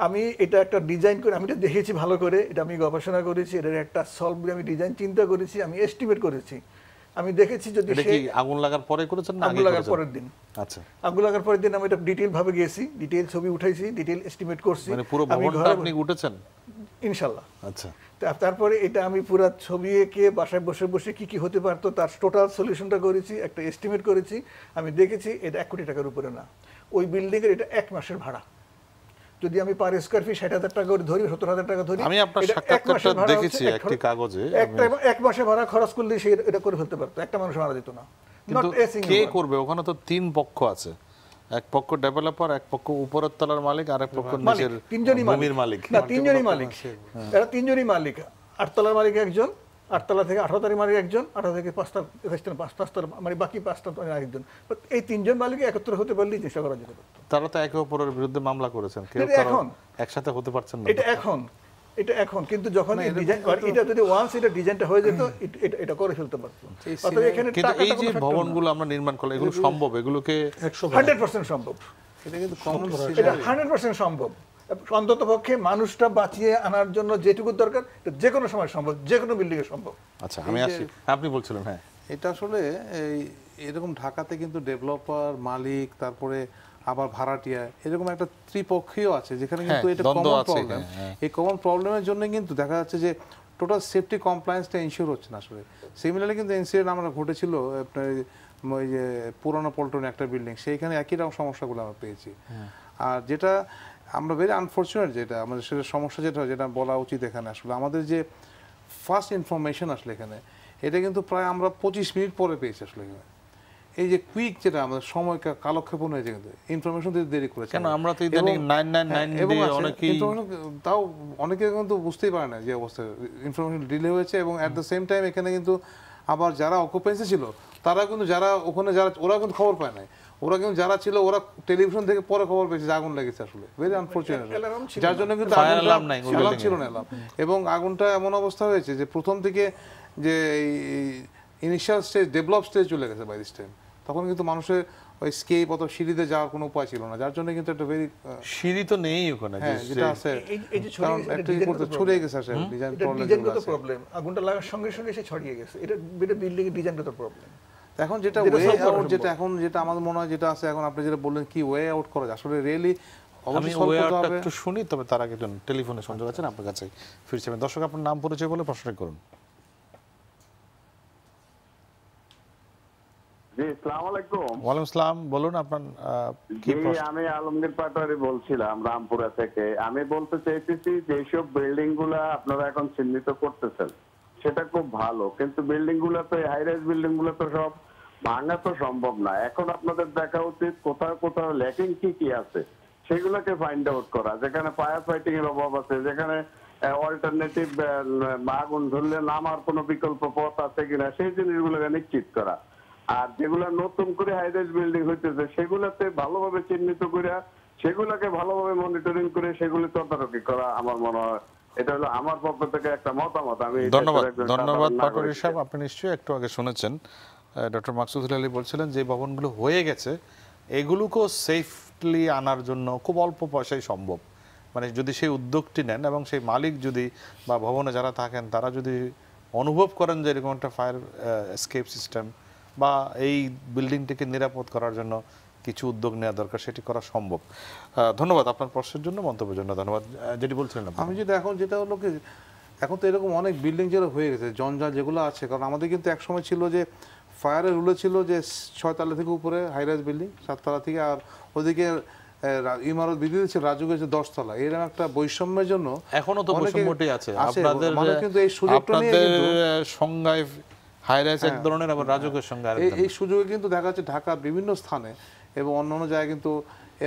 Speaker 3: আমি এটা একটা ডিজাইন করে, আমি এটা দেখেছি ভালো করে, এটা আমি গবেষণা করেছি, এটার একটা সলভ আমি ডিজাইন চিন্তা করেছি, আমি এস্টিমেট করেছি। আমি দেখেছি যদি
Speaker 1: এটা কি আগুন লাগার পরে করেছেন না আগে
Speaker 3: আগুন লাগার
Speaker 1: করেছেন?
Speaker 3: পরের দিন।
Speaker 1: আচ্ছা,
Speaker 3: আগুন লাগার পরের দিন আমি এটা ডিটেইল ভাবে গেছি, ডিটেইল ছবি উঠাইছি, ডিটেইল এস্টিমেট করছি।
Speaker 1: মানে পুরো
Speaker 3: আমি
Speaker 1: ভবনটা
Speaker 3: ঘরে
Speaker 1: আপনি উঠেছেন?
Speaker 3: ইনশাআল্লাহ।
Speaker 1: আচ্ছা,
Speaker 3: তারপরে এটা আমি পুরো ছবি এঁকে বাসায় বসে বসে কি কি হতে পারতো তার টোটাল সলিউশনটা করেছি, একটা এস্টিমেট করেছি। আমি দেখেছি এটা 1 কোটি টাকার উপরে না। ওই বিল্ডিং এর এটা 1 মাসের ভাড়া, যদি আমি পার স্কয়ার ফিট 60,000 টাকা করে ধরি, 70,000 টাকা ধরি,
Speaker 1: আমি আপনার সাক্ষাৎকারটা দেখেছি একটি কাগজে।
Speaker 3: এক মাসে ভাড়া খরচ করলে সে এটা করে ফেলতে পারতো, একটা মানুষ মারা যেত না।
Speaker 1: কিন্তু কে করবে? ওখানে তো 3 পক্ষ আছে, এক পক্ষ ডেভেলপার, এক পক্ষ উপরের তলার মালিক, আর এক পক্ষ নিচের ভূমির মালিক।
Speaker 3: না, তিনজনই মালিক, এরা তিনজনই মালিক। 8 তলার মালিক একজন, 8 তলা থেকে 18 তলার মালিক একজন, 18 থেকে 5 তলা মানে বাকি 5টা আরেকজন। এই 3 জন মালিক একত্র হতে পারলেই চেষ্টা করা যেতে পারত।
Speaker 1: তারা তো একে অপরের বিরুদ্ধে মামলা করেছেন, কেউ
Speaker 3: এখন
Speaker 1: একসাথে হতে পারছেন না।
Speaker 3: এটা এখন কিন্তু যখন এটা যদি ওয়ান্স এটা ডিজাইনটা হয়ে যেত, এটা করে ফেলতে পারতো। অতএব এখানে
Speaker 1: কিন্তু এই যে ভবনগুলো আমরা নির্মাণ করলাম, এগুলো সম্ভব? এগুলোকে
Speaker 3: 100% সম্ভব,
Speaker 4: এটা কিন্তু কমন,
Speaker 3: এটা 100% সম্ভব। অন্তত পক্ষে মানুষটা বাঁচিয়ে আনার জন্য যেটুকু দরকার যে কোনো সময় সম্ভব, যে কোনো বিল্ডিং এ সম্ভব।
Speaker 1: আচ্ছা, আমি আসি, আপনি বলছিলেন। হ্যাঁ,
Speaker 4: এটা আসলে এরকম ঢাকাতে কিন্তু ডেভেলপার, মালিক, তারপরে আবার ভাড়াটিয়া, এরকম একটা ত্রিপক্ষীয় আছে যেখানে কিন্তু এটা কমন প্রবলেম। এই কমন প্রবলেমের জন্য কিন্তু দেখা যাচ্ছে যে টোটাল সেফটি কমপ্লায়েন্সটা ইনশিওর হচ্ছে না আসলে। সিমিলারলি কিন্তু ইনসিডেন্ট আমরা ঘটেছিল আপনার ওই যে পুরানো পল্টনে একটা বিল্ডিং, সেইখানে একই রকম সমস্যাগুলো আমরা পেয়েছি। আর যেটা আমরা ভেরি আনফর্চুনেট, যেটা আমাদের সেটা সমস্যা যেটা বলা উচিত এখানে, আসলে আমাদের যে ফার্স্ট ইনফরমেশন আসলে এখানে, এটা কিন্তু প্রায় আমরা 25 মিনিট পরে পেয়েছি আসলে। এই যে কুইক, যেটা আমাদের সময় কালক্ষেপণ হয়েছে, কিন্তু ইনফরমেশন দিতে দেরি করেছে।
Speaker 1: কেন আমরা তো ইদানিং 999 দিয়ে অনেকেই,
Speaker 4: তাও অনেকে কিন্তু বুঝতেই পারে না যে অবস্থা, ইনফরমেশন ডিলে হয়েছে। এবং অ্যাট দ্য সেম টাইম এখানে কিন্তু আবার যারা অকুপেন্সি ছিল তারা কিন্তু, যারা ওখানে ওরা কিন্তু খবর পায় নাই, ওরা কিন্তু যারা ছিল ওরা টেলিভিশন থেকে পরে খবর পেয়েছে যে আগুন লেগেছে আসলে। ভেরি আনফরচুনেট, যার জন্য কিন্তু অ্যালার্ম ছিল না। এবং আগুনটা এমন অবস্থা হয়েছে যে প্রথম থেকে যে ইনিশিয়াল স্টেজ, ডেভেলপ স্টেজ চলে গেছে বাই দিস টাইম। তখন কিন্তু মানুষের ওই স্কেপ অত সিঁড়িতে যাওয়ার কোনো উপায় ছিল না, যার জন্য কিন্তু একটা ভেরি,
Speaker 1: সিঁড়ি তো নেই ওখানে,
Speaker 4: যেটা আছে ছড়িয়ে গেছে আসলে
Speaker 3: ডিজাইনগত প্রবলেম। আগুনটা লাগার সঙ্গে সঙ্গে এসে ছড়িয়ে গেছে, এটা বিল্ডিং এর ডিজাইনগত প্রবলেম।
Speaker 4: এখন যেটা ওয়ে আউট, যেটা আমাদের মনে হয় যেটা আছে এখন, আপনি যেটা বললেন কি ওয়ে আউট করা যায়, আসলে রিয়েলি
Speaker 1: আমি ওয়ে আউটটা একটু শুনি, তবে তার আগে একজন টেলিফোনে সংযোগ আছেন, আপনার কাছে ফিরছি। দর্শক, আপনার নাম পরিচয় বলে প্রশ্ন করুন।
Speaker 9: জি, আসসালামু আলাইকুম।
Speaker 1: ওয়ালাইকুম আসসালাম, বলুন আপনার কি প্রশ্ন?
Speaker 9: আমি আলমগীর পাটোয়ারি বলছিলাম রামপুরা থেকে। আমি বলতে চাইতেছি যে এইসব বিল্ডিং গুলা আপনারা এখন চিহ্নিত করতেছেন, সেটা খুব ভালো, কিন্তু বিল্ডিং গুলা তো, হাই রাইজ বিল্ডিং গুলা তো সব ভাঙা তো সম্ভব না। এখন আপনাদের দেখা উচিত কোথাও কোথাও ল্যাকিং কি কি আছে সেগুলোকে ফাইন্ড আউট করা, যেখানে ফায়ার ফাইটিং এর অভাব আছে, যেখানে অল্টারনেটিভ আগুন ধরলে নামার কোনো বিকল্প পথ আছে কিনা, সেই জিনিসগুলোকে নিশ্চিত করা। আর যেগুলো নতুন করে হাই রাইজ বিল্ডিং হইতেছে সেগুলোতে ভালোভাবে চিহ্নিত করে সেগুলোকে ভালোভাবে মনিটরিং করে সেগুলি তদারকি করা আমার মনে হয় এটা হলো আমার পক্ষ থেকে একটা মতামত। আমি এই
Speaker 1: ধন্যবাদ,
Speaker 9: দেশের একজন
Speaker 1: ধন্যবাদ
Speaker 9: সাধারণ
Speaker 1: পাটোয়ারি
Speaker 9: নাগরিক।
Speaker 1: সাহেব। আপনি নিশ্চয়ই একটু আগে শুনেছেন ডক্টর মাকসুদুল আলী বলছিলেন যে ভবনগুলো হয়ে গেছে এগুলোকেও সেফলি আনার জন্য খুব অল্প পয়সায় সম্ভব। মানে যদি সেই উদ্যোগটি নেন এবং সেই মালিক যদি বা ভবনে যারা থাকেন তারা যদি অনুভব করেন যে এরকম একটা ফায়ার এসকেপ সিস্টেম বা এই বিল্ডিংটিকে নিরাপদ করার জন্য কিছু উদ্যোগ নেওয়া দরকার, সেটি করা সম্ভব। ধন্যবাদ আপনার প্রশ্নের জন্য, মন্তব্যের জন্য ধন্যবাদ। যেটি বলছিলেন আপনি।
Speaker 4: আমি যেটা হলো কি, এখন তো এরকম অনেক বিল্ডিং যেটা হয়ে গেছে জঞ্জাল যেগুলো আছে, কারণ আমাদের কিন্তু একসময় ছিল যে ফায়ারের রুলে ছিল যে 6 তলা থেকে উপরে হাই রাইজ বিল্ডিং, 7 তলা থেকে, আর ওদিকে ইমারত বিদ্যুৎ ছিল রাজুকের 10 তলা। এরকম একটা বৈষম্যের জন্য
Speaker 1: এখনো তো বৈষম্যটি আছে। আপনাদের
Speaker 4: মানে কিন্তু এই সুযোগটা নিয়ে কিন্তু
Speaker 1: সংজ্ঞায় হাই রাইজ এক ধরনের, আবার রাজুকের সঙ্গে আরেক ধরনের।
Speaker 4: এই সুযোগে কিন্তু দেখা যাচ্ছে ঢাকার বিভিন্ন স্থানে এবং অন্যান্য জায়গায় কিন্তু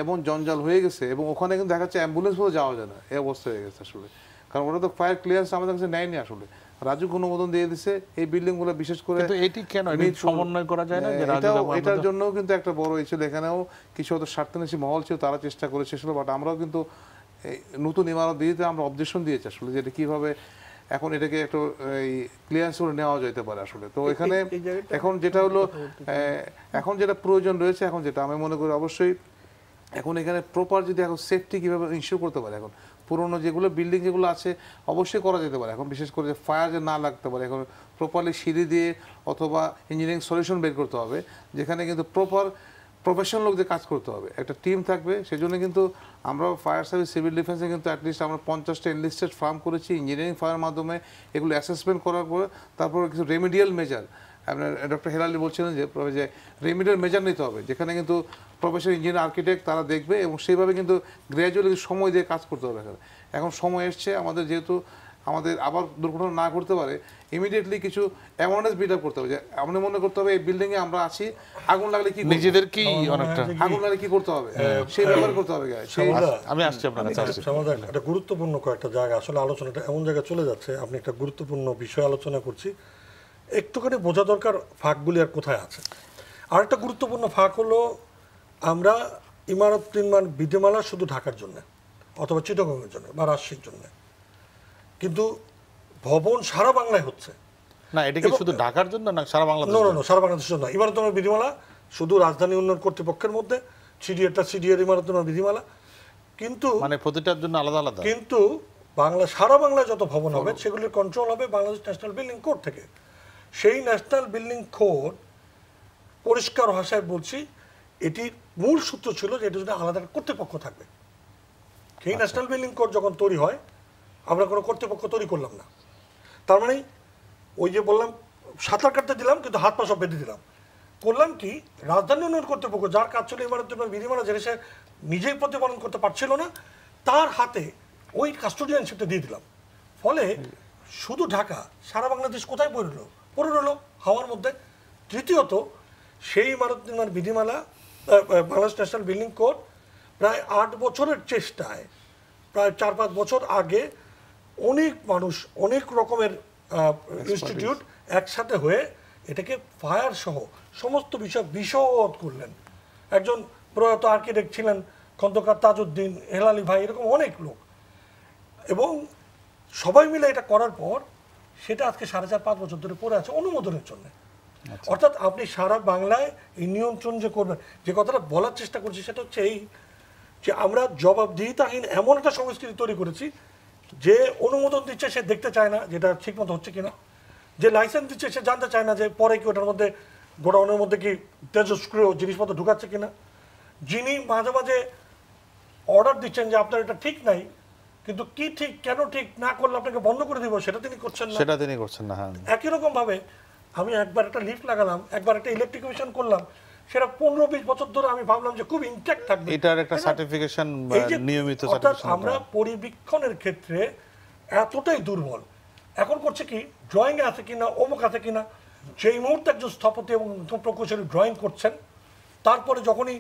Speaker 4: এমন জঞ্জাল হয়ে গেছে এবং ওখানে কিন্তু দেখা যাচ্ছে অ্যাম্বুলেন্স বলে যাওয়া যায় না, এই অবস্থা হয়ে গেছে আসলে। কারণ ওটা তো ফায়ার ক্লিয়ারেন্স আমাদের কাছে নেয়নি আসলে, রাজুক অনুমোদন দিয়ে দিছে এই বিল্ডিং গুলো, বিশেষ করে
Speaker 1: কিন্তু এটি কেন সমন্বয় করা যায় না যে
Speaker 4: এটার জন্য কিন্তু একটা বড় ছিল। এখানেও কিছু হয়তো স্বার্থান্বেষী মহল ছিল, তারা চেষ্টা করেছে আসলে, বাট আমরাও কিন্তু নতুন ইমারত দিতে আমরা অবজেকশন দিয়েছি আসলে, যে এটা কিভাবে এখন এটাকে একটু এই ক্লিয়ারেন্স করে নেওয়া যেতে পারে আসলে। তো এখানে এখন যেটা হলো এখন যেটা প্রয়োজন রয়েছে, এখন যেটা আমি মনে করি অবশ্যই এখন এখানে প্রপার যদি এখন সেফটি কীভাবে ইনশিওর করতে পারে, এখন পুরোনো যেগুলো বিল্ডিং যেগুলো আছে অবশ্যই করা যেতে পারে এখন, বিশেষ করে যে ফায়ার যে না লাগতে পারে, এখন প্রপারলি সিঁড়ি দিয়ে অথবা ইঞ্জিনিয়ারিং সলিউশন বের করতে হবে, যেখানে কিন্তু প্রফেশনাল লোকদের কাজ করতে হবে, একটা টিম থাকবে। সেজন্য কিন্তু আমরা ফায়ার সার্ভিস সিভিল ডিফেন্সে কিন্তু অ্যাটলিস্ট আমরা 50টা এনলিস্টেড ফার্ম করেছি ইঞ্জিনিয়ারিং ফায়ার মাধ্যমে, এগুলো অ্যাসেসমেন্ট করার পরে তারপর কিছু রেমিডিয়াল মেজার, আপনার ডক্টর হেলালি বলছিলেন যে রেমিডিয়াল মেজার নিতে হবে, যেখানে কিন্তু প্রফেশনাল ইঞ্জিনিয়ার আর্কিটেক্ট তারা দেখবে এবং সেইভাবে কিন্তু গ্র্যাজুয়ালি সময় দিয়ে কাজ করতে হবে। এখন সময় এসছে আমাদের, যেহেতু আমাদের আবার দুর্ঘটনা না করতে পারে, ইমিডিয়েটলি কিছু অ্যাওয়ারনেস বিল্ড আপ করতে হবে, যে আমরা মনে করতে হবে এই বিল্ডিং এ আমরা আছি, আগুন লাগলে কি
Speaker 1: নিজেদের কি অনেকটা
Speaker 4: আগুন লাগলে কি করতে হবে সেই ব্যাপারে করতে হবে।
Speaker 1: আমি আসছি আপনার কাছে।
Speaker 2: একটা গুরুত্বপূর্ণ কয়েকটা জায়গা আসলে আলোচনাটা এমন জায়গায় চলে যাচ্ছে, আপনি একটা গুরুত্বপূর্ণ বিষয় আলোচনা করছি, একটুখানি বোঝা দরকার ফাঁকগুলি আর কোথায় আছে। আরেকটা গুরুত্বপূর্ণ ফাঁক হলো আমরা ইমারত নির্মাণ বিধিমালা শুধু ঢাকার জন্য অথবা চিটাগংয়ের জন্য বা রাজশাহীর জন্য, কিন্তু ভবন সারা বাংলায় হচ্ছে
Speaker 1: না। এটা কি শুধু ঢাকার জন্য না সারা বাংলাদেশ?
Speaker 2: না, সারা বাংলাদেশের জন্য ইমারত নির্মাণ বিধিমালা শুধু রাজধানী উন্নয়ন কর্তৃপক্ষের মধ্যে, সিডিএর ইমারত নির্মাণ বিধিমালা, কিন্তু
Speaker 1: মানে প্রতিটার জন্য আলাদা আলাদা।
Speaker 2: কিন্তু সারা বাংলায় যত ভবন হবে সেগুলির কন্ট্রোল হবে বাংলাদেশ ন্যাশনাল বিল্ডিং কোড থেকে। সেই ন্যাশনাল বিল্ডিং কোড পরিষ্কার ভাষায় বলছি, এটির মূল সূত্র ছিল যে এটির জন্য আলাদা কর্তৃপক্ষ থাকবে। সেই ন্যাশনাল বিল্ডিং কোড যখন তৈরি হয় আমরা কোনো কর্তৃপক্ষ তৈরি করলাম না, তার মানে ওই যে বললাম সাঁতার কাটতে দিলাম কিন্তু হাত পা সব বেঁধে দিলাম। করলাম কি, রাজধানী উন্নয়ন কর্তৃপক্ষ যার কাজ ছিল ইমারত বিধিমালা, যেটা সে নিজেই প্রতিপালন করতে পারছিল না, তার হাতে ওই কাস্টোডিয়ানশিপটা দিয়ে দিলাম। ফলে শুধু ঢাকা, সারা বাংলাদেশ কোথায় পড়ে রইল হাওয়ার মধ্যে। তৃতীয়ত, সেই ইমারত নির্মাণ বিধিমালা বাংলাদেশ ন্যাশনাল বিল্ডিং কোড প্রায় 8 বছরের চেষ্টায়, প্রায় 4-5 বছর আগে অনেক মানুষ, অনেক রকমের ইনস্টিটিউট একসাথে হয়ে এটাকে ফায়ার সহ সমস্ত বিষয় বিশদ করলেন। একজন প্রয়াত আর্কিটেক্ট ছিলেন খন্দকার তাজউদ্দিন, হেলালি ভাই, এরকম অনেক লোক, এবং সবাই মিলে এটা করার পর সেটা আজকে 4.5-5 বছর ধরে পড়ে আছে অনুমোদনের জন্য। অর্থাৎ আপনি সারা বাংলায় এই নিয়ন্ত্রণ যে করবেন, যে কথাটা বলার চেষ্টা করছি সেটা হচ্ছে এই যে আমরা জবাবদিহিতাহীন এমন একটা সংস্কৃতি তৈরি করেছি, যে অনুমোদন দিচ্ছে সে দেখতে চায় না যেটা ঠিক মতো হচ্ছে কিনা, যে লাইসেন্স দিচ্ছে সে জানতে চায় না যে পরে কি ওটার মধ্যে গোডাউনের মধ্যে কি তেজস্ক্রিয় জিনিসপত্র ঢুকাচ্ছে কিনা, যিনি মাঝে মাঝে অর্ডার দিচ্ছেন যে আপনার এটা ঠিক নাই, কিন্তু কি ঠিক কেন ঠিক না করলে আপনাকে বন্ধ করে দিব সেটা তিনি করছেন না। একই রকম ভাবে আমি একবার একটা লিফট লাগালাম, একবার একটা ইলেকট্রিফিকেশন করলাম, সেটা 15-20 বছর ধরে আমি ভাবলাম যে খুব ইনট্যাক্ট থাকবে,
Speaker 1: এটার একটা সার্টিফিকেশন নিয়মিত সার্টিফিকেশন।
Speaker 2: আমরা পরিবীক্ষণের ক্ষেত্রে এতটাই দুর্বল। এখন করছে কি, ড্রয়িং আছে কিনা, অমুক আছে কিনা, যেই মুহূর্তে একজন স্থপতি এবং প্রকৌশলী ড্রয়িং করছেন, তারপরে যখনই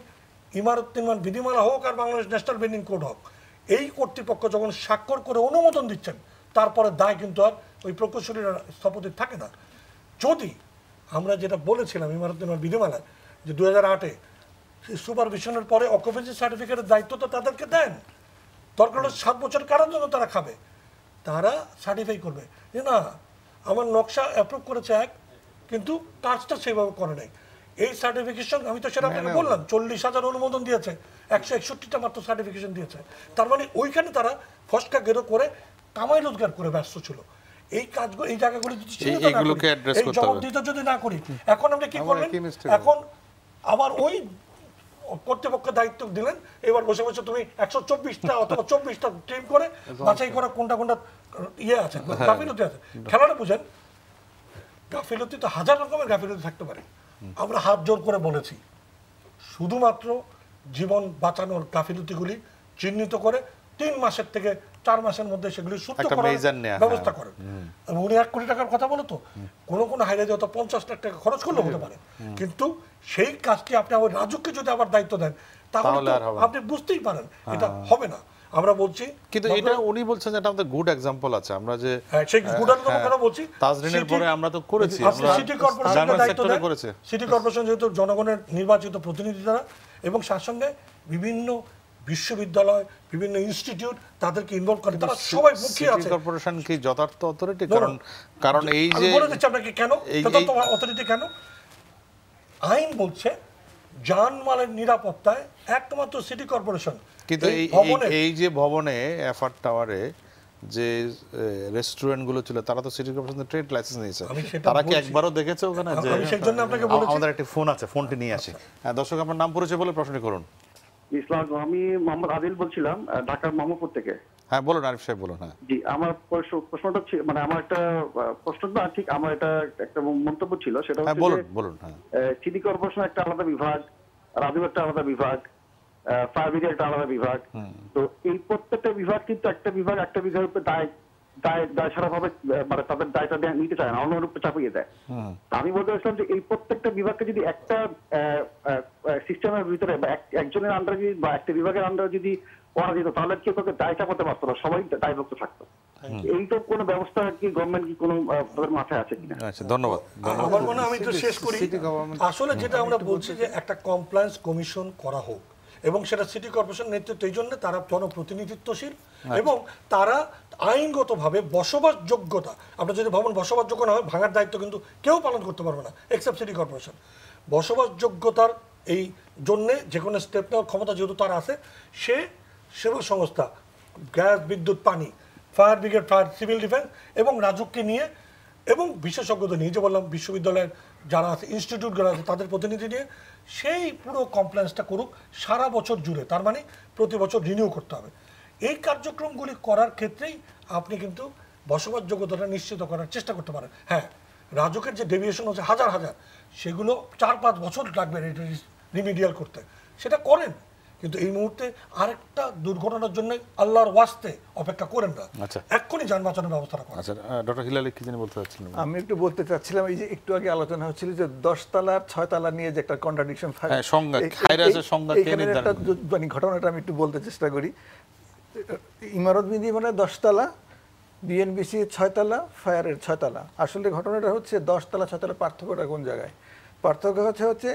Speaker 2: ইমারত নির্মাণ বিধিমালা হোক আর বাংলাদেশ ন্যাশনাল বিল্ডিং কোড হোক, এই কর্তৃপক্ষ যখন স্বাক্ষর করে অনুমোদন দিচ্ছেন, তারপরে দায় কিন্তু আর ওই প্রকৌশলীর স্থপতির থাকে না। যদি আমরা যেটা বলেছিলাম ইমারত নির্মাণ বিধিমালায় যে 2008-এ সুপারভিশনের পরে অকুপেন্সি সার্টিফিকেটের দায়িত্ব তো তাদেরকে দেন, দরকার হলে 7 বছর কারার জন্য তারা খাবে, তারা সার্টিফাই করবে যে না আমার নকশা অ্যাপ্রুভ করেছে এক, কিন্তু কাজটা সেভাবে করে নাই। এই সার্টিফিকেশন আমি তো সেটা আপনাকে বললাম 40,000 অনুমোদন দিয়েছে, 161টা মাত্র সার্টিফিকেশন দিয়েছে। তার মানে ওইখানে তারা ফসকা গেরো করে কামাই রোজগার করে ব্যস্ত ছিল। এই কাজগুলো এই জায়গাগুলো যদি
Speaker 1: এইগুলোকে অ্যাড্রেস করতে হবে,
Speaker 2: জবাবদিহিতা যদি না করি, এখন আমরা কি করবেন, এখন আবার ওই কর্তৃপক্ষ দায়িত্ব দিলেন, এবার বসে বসে তুমি 124টা অথবা 24টা টিম করে বাছাই করা কোনটা কোনটা ইয়ে আছে, গাফিলতি আছে। খেলাটা বুঝেন, গাফিলতি তো হাজার রকমের গাফিলতি থাকতে পারে। আমরা হাত জোর করে বলেছি শুধুমাত্র জীবন বাঁচানোর গাফিলতিগুলি চিহ্নিত করে 3 মাসের থেকে 4 মাসের মধ্যে সেগুলি সূত্র করার ব্যবস্থা করেন। এবং উনি 1 কোটি টাকার কথা বলো তো, কোনো হাইরে হয়তো 50 লাখ টাকা খরচ করলে হতে পারে, কিন্তু সেই কাজটি আপনি আবার রাজুককে যদি আবার দায়িত্ব দেন তাহলে আপনি বুঝতেই পারেন এটা হবে না। আমরা বলছি,
Speaker 1: কিন্তু এটা উনি বলছেন যে এটা আমাদের গুড एग्जांपल আছে, আমরা যে
Speaker 2: সেই গুড এক্সাম্পল কথা বলছি,
Speaker 1: তাজরিনের পরে আমরা তো করেছি,
Speaker 2: আমরা সিটি কর্পোরেশনের দায়িত্ব করেছে, সিটি কর্পোরেশন যেহেতু জনগণের নির্বাচিত প্রতিনিধি তারা, এবং তার সঙ্গে বিভিন্ন বিশ্ববিদ্যালয়, বিভিন্ন ইনস্টিটিউট তাদেরকে ইনভলভ করে, তারা সবাই মুখিয়ে আছে।
Speaker 1: সিটি কর্পোরেশন কি যথার্থ অথরিটি? কারণ এই যে
Speaker 2: বলে দিচ্ছি আপনাকে কেন যথার্থ অথরিটি কেন, আইন বলছে জানমালের নিরাপত্তায় একমাত্র সিটি কর্পোরেশন।
Speaker 1: কিন্তু এই যে ভবনে এফআর টাওয়ারে যে রেস্টুরেন্টগুলো ছিল তারা তো সিটি কর্পোরেশনের ট্রেড লাইসেন্স নিয়েছে, তারা কি একবারও দেখেছে ওখানে? যে
Speaker 2: আমি সেই জন্য আপনাকে বলেছি,
Speaker 1: আমাদের একটা ফোন আছে, ফোনটি নিয়ে আসি। হ্যাঁ দর্শক, আপনার নাম পরিচয় বলে প্রশ্ন করুন।
Speaker 10: ইসলাম, আমি মোহাম্মদ আদিল বলছিলাম ঢাকার মোহাম্মদপুর থেকে।
Speaker 1: হ্যাঁ বলুন আরিফ সাহেব, বলুন। হ্যাঁ
Speaker 10: জি, আমার প্রশ্নটা মানে আমার একটা প্রশ্ন না, ঠিক আমার এটা একটা মন্তব্য ছিল, সেটা হচ্ছে
Speaker 1: বলুন। হ্যাঁ,
Speaker 10: সিটি কর্পোরেশন একটা আলাদা বিভাগ, রাজু একটা আলাদা বিভাগ, ফায়ার ব্রিগেড একটা আলাদা বিভাগ। তো এই প্রত্যেকটা বিভাগ কিন্তু একটা বিভাগের উপরে দায় সারাভাবে মানে তাদের দায়টা নিতে চায় না, অন্য রূপে চাপিয়ে দেয়। আমি বলতে চাইছিলাম যে এই প্রত্যেকটা বিভাগকে যদি একটা সিস্টেমের ভিতরে বা একজনের আন্ডারে যদি বা একটা বিভাগের আন্ডারে যদি করা যেত, তাহলে কেউ কাউকে দায় চাপাতে পারতো না, সবাই দায়ভুক্ত থাকতো। এই তো কোনো ব্যবস্থা কি গভর্নমেন্ট কি কোনো মাথায় আছে কিনা?
Speaker 1: আচ্ছা, ধন্যবাদ।
Speaker 2: আমার মনে হয় আমি তো শেষ করি, আসলে যেটা আমরা বলছি যে একটা কমপ্লায়েন্স কমিশন করা হোক, এবং সেটা সিটি কর্পোরেশন নেতৃত্ব, এই জন্য তারা জনপ্রতিনিধিত্বশীল এবং তারা আইনগতভাবে বসবাসযোগ্যতা, আপনার যদি ভবন বসবাসযোগ্য না হয় ভাঙার দায়িত্ব কিন্তু কেউ পালন করতে পারবে না এক্সেপ্ট সিটি কর্পোরেশন। বসবাসযোগ্যতার এই জন্যে যে কোনো স্টেপ নেওয়ার ক্ষমতা যেহেতু তার আছে, সে সেবা সংস্থা, গ্যাস, বিদ্যুৎ, পানি, fire brigade, fire, civil defence এবং রাজুককে নিয়ে এবং বিশেষজ্ঞদের নিয়ে, যে বললাম বিশ্ববিদ্যালয়ের যারা আছে, ইনস্টিটিউটগুলো আছে, তাদের প্রতিনিধি নিয়ে সেই পুরো কমপ্লেন্সটা করুক সারা বছর জুড়ে। তার মানে প্রতি বছর রিনিউ করতে হবে। এই কার্যক্রমগুলি করার ক্ষেত্রেই আপনি কিন্তু বসবাসযোগ্যতাটা নিশ্চিত করার চেষ্টা করতে পারেন। হ্যাঁ, রাজুকের যে ডেভিয়েশন হচ্ছে হাজার হাজার, সেগুলো 4-5 বছর লাগবে রিমিডিয়াল করতে, সেটা করেন। কিন্তু এই মুহূর্তে আরেকটা দুর্ঘটনার জন্য আল্লাহর ওয়াস্তে অপেক্ষা করেন না, এক্ষুনি যান বাঁচানোর ব্যবস্থা করেন।
Speaker 1: আচ্ছা, ডক্টর হিলাল কি জানি বলতে চাচ্ছিলেন?
Speaker 3: আমি একটু বলতে চাচ্ছিলাম, এই যে একটু আগে আলোচনা হচ্ছিল যে 10 তলা 6 তলা নিয়ে যে একটা কন্ট্রাডিকশন থাকে, মানে ঘটনাটা আমি একটু বলতে চেষ্টা করি। ইমারত বিধি মানে 10 তলা, বিএনবিসি 6 তলা, ফায়ারের 6 তলা। আসলে ঘটনাটা হচ্ছে 10 তলা 6 তলা পার্থক্যটা কোন জায়গায়? পার্থক্য হচ্ছে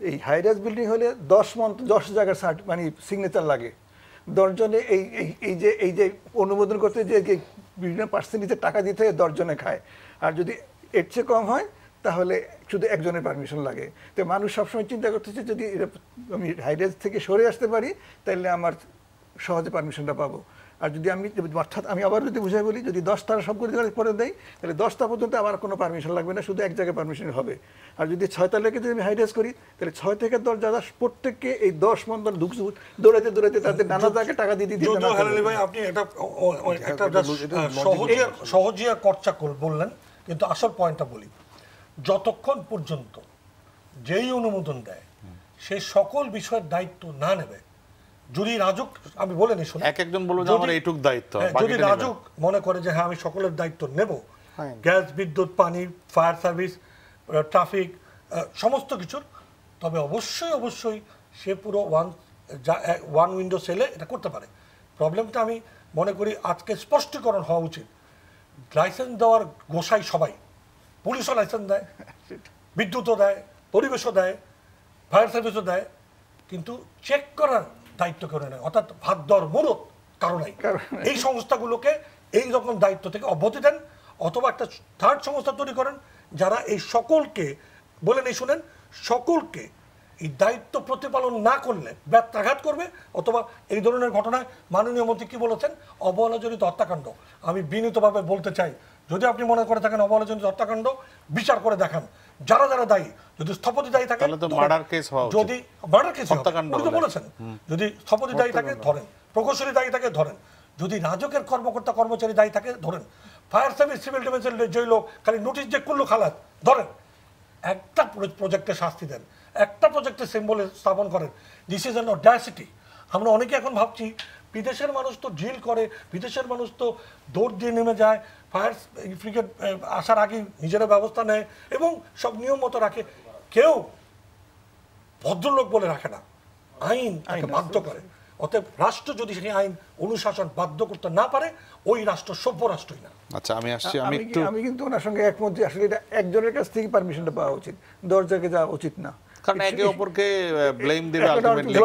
Speaker 3: এই হাইরাইজ বিল্ডিং হলে 10 জায়গার মানে সিগনেচার লাগে। 10 জনে এই যে অনুমোদন করতে যে বিভিন্ন পার্সেন্টেজে টাকা দিতে 10 জনে খায়, আর যদি এর চেয়ে কম হয় তাহলে শুধু একজনের পারমিশন লাগে। তো মানুষ সবসময় চিন্তা করতেছে যদি আমি হাইরাইজ থেকে সরে আসতে পারি তাহলে আমার সহজে পারমিশনটা পাবো। আর যদি অর্থাৎ আমি আবার যদি বুঝাই বলি, যদি 10 তারা সব করে দেয় তাহলে 10টা পর্যন্ত আবার কোনো পারমিশন লাগবে না, শুধু এক জায়গায় পারমিশন হবে। আর যদি 6 তালাকে যদি আমি হাইরাইজ করি তাহলে 6 থেকে 10 যারা প্রত্যেককে এই 10 মন্দির দৌড়াতে তাদের নানা জায়গায় টাকা দিয়ে দিতে।
Speaker 2: ভাই আপনি এটা সহজিয়া কর্চা বললেন, কিন্তু আসল পয়েন্টটা বলি, যতক্ষণ পর্যন্ত যেই অনুমোদন দেয় সে সকল বিষয়ের দায়িত্ব না নেবে, যদি রাজুক, আমি বলে নি শুনুন,
Speaker 1: একজন বলবো যে আমার এইটুক দায়িত্ব,
Speaker 2: যদি রাজুক মনে করে যে হ্যাঁ আমি সকলের দায়িত্ব নেব, গ্যাস, বিদ্যুৎ, পানি, ফায়ার সার্ভিস, ট্রাফিক, সমস্ত কিছুর, তবে অবশ্যই সে পুরো ওয়ান উইন্ডো সেলে এটা করতে পারে। প্রবলেমটা আমি মনে করি আজকে স্পষ্টীকরণ হওয়া উচিত। লাইসেন্স দেওয়ার গোসাই সবাই, পুলিশও লাইসেন্স দেয়, বিদ্যুৎও দেয়, পরিবেশও দেয়, ফায়ার সার্ভিসও দেয়, কিন্তু চেক করার দায়িত্ব করে নেয়, অর্থাৎ ভাত দর মূলত কারণে এই সংস্থাগুলোকে এই রকম দায়িত্ব থেকে অব্যাহতি দেন, অথবা একটা থার্ড সংস্থা তৈরি করেন যারা এই সকলকে বলে নেই, শুনেন, সকলকে এই দায়িত্ব প্রতিপালন না করলে ব্যত্যাঘাত করবে, অথবা এই ধরনের ঘটনায় মাননীয় মন্ত্রী কি বলেছেন, অবহেলাজনিত হত্যাকাণ্ড। আমি বিনীতভাবে বলতে চাই, যদি আপনি মনে করে থাকেন অবহেলাজনিত হত্যাকাণ্ড, বিচার করে দেখান যারা যারা দায়ী। যদি স্থপতি দায়ী থাকে,
Speaker 1: তাহলে তো মার্ডার কেস হওয়া উচিত।
Speaker 2: যদি মার্ডার কেস
Speaker 1: হত্যাকাণ্ড
Speaker 2: উনি তো বলেছেন, যদি স্থপতি দায়ী থাকে ধরেন, প্রকৌশলী দায়ী থাকে ধরেন, যদি রাজকের কর্মকর্তা কর্মচারী দায়ী থাকে ধরেন, ফায়ার সার্ভিস সিভিল ডিফেন্সের যে লোক খালি নোটিশ যে কুল্লু খালাত ধরেন, একটা প্রজেক্টে শাস্তি দেন, একটা প্রজেক্টে সিম্বল স্থাপন করেন। This is an Audacity. আমরা অনেকে এখন ভাবছি বিদেশের মানুষ তো ড্রিল করে, বিদেশের মানুষ তো দৌড় দিয়ে নেমে যায়, ফায়ার ব্রিগেড আসার আগে নিজেরা ব্যবস্থা নেয় এবং সব নিয়ম মতো রাখে। কেউ ভদ্রলোক বলে রাখে না, আইন তাকে বাধ্য করে। অতএব রাষ্ট্র যদি সেই আইন অনুশাসন বাধ্য করতে না পারে, ওই রাষ্ট্র সভ্য রাষ্ট্রই না।
Speaker 1: আচ্ছা আমি আসছি, আমি
Speaker 3: কিন্তু ওনার সঙ্গে একমত যে আসলে এটা একজনের কাছ থেকে পারমিশনটা পাওয়া উচিত, 10 জায়গায় যাওয়া উচিত না,
Speaker 1: কারণ একে অপরকে ব্লেম দিবে আলটিমেটলি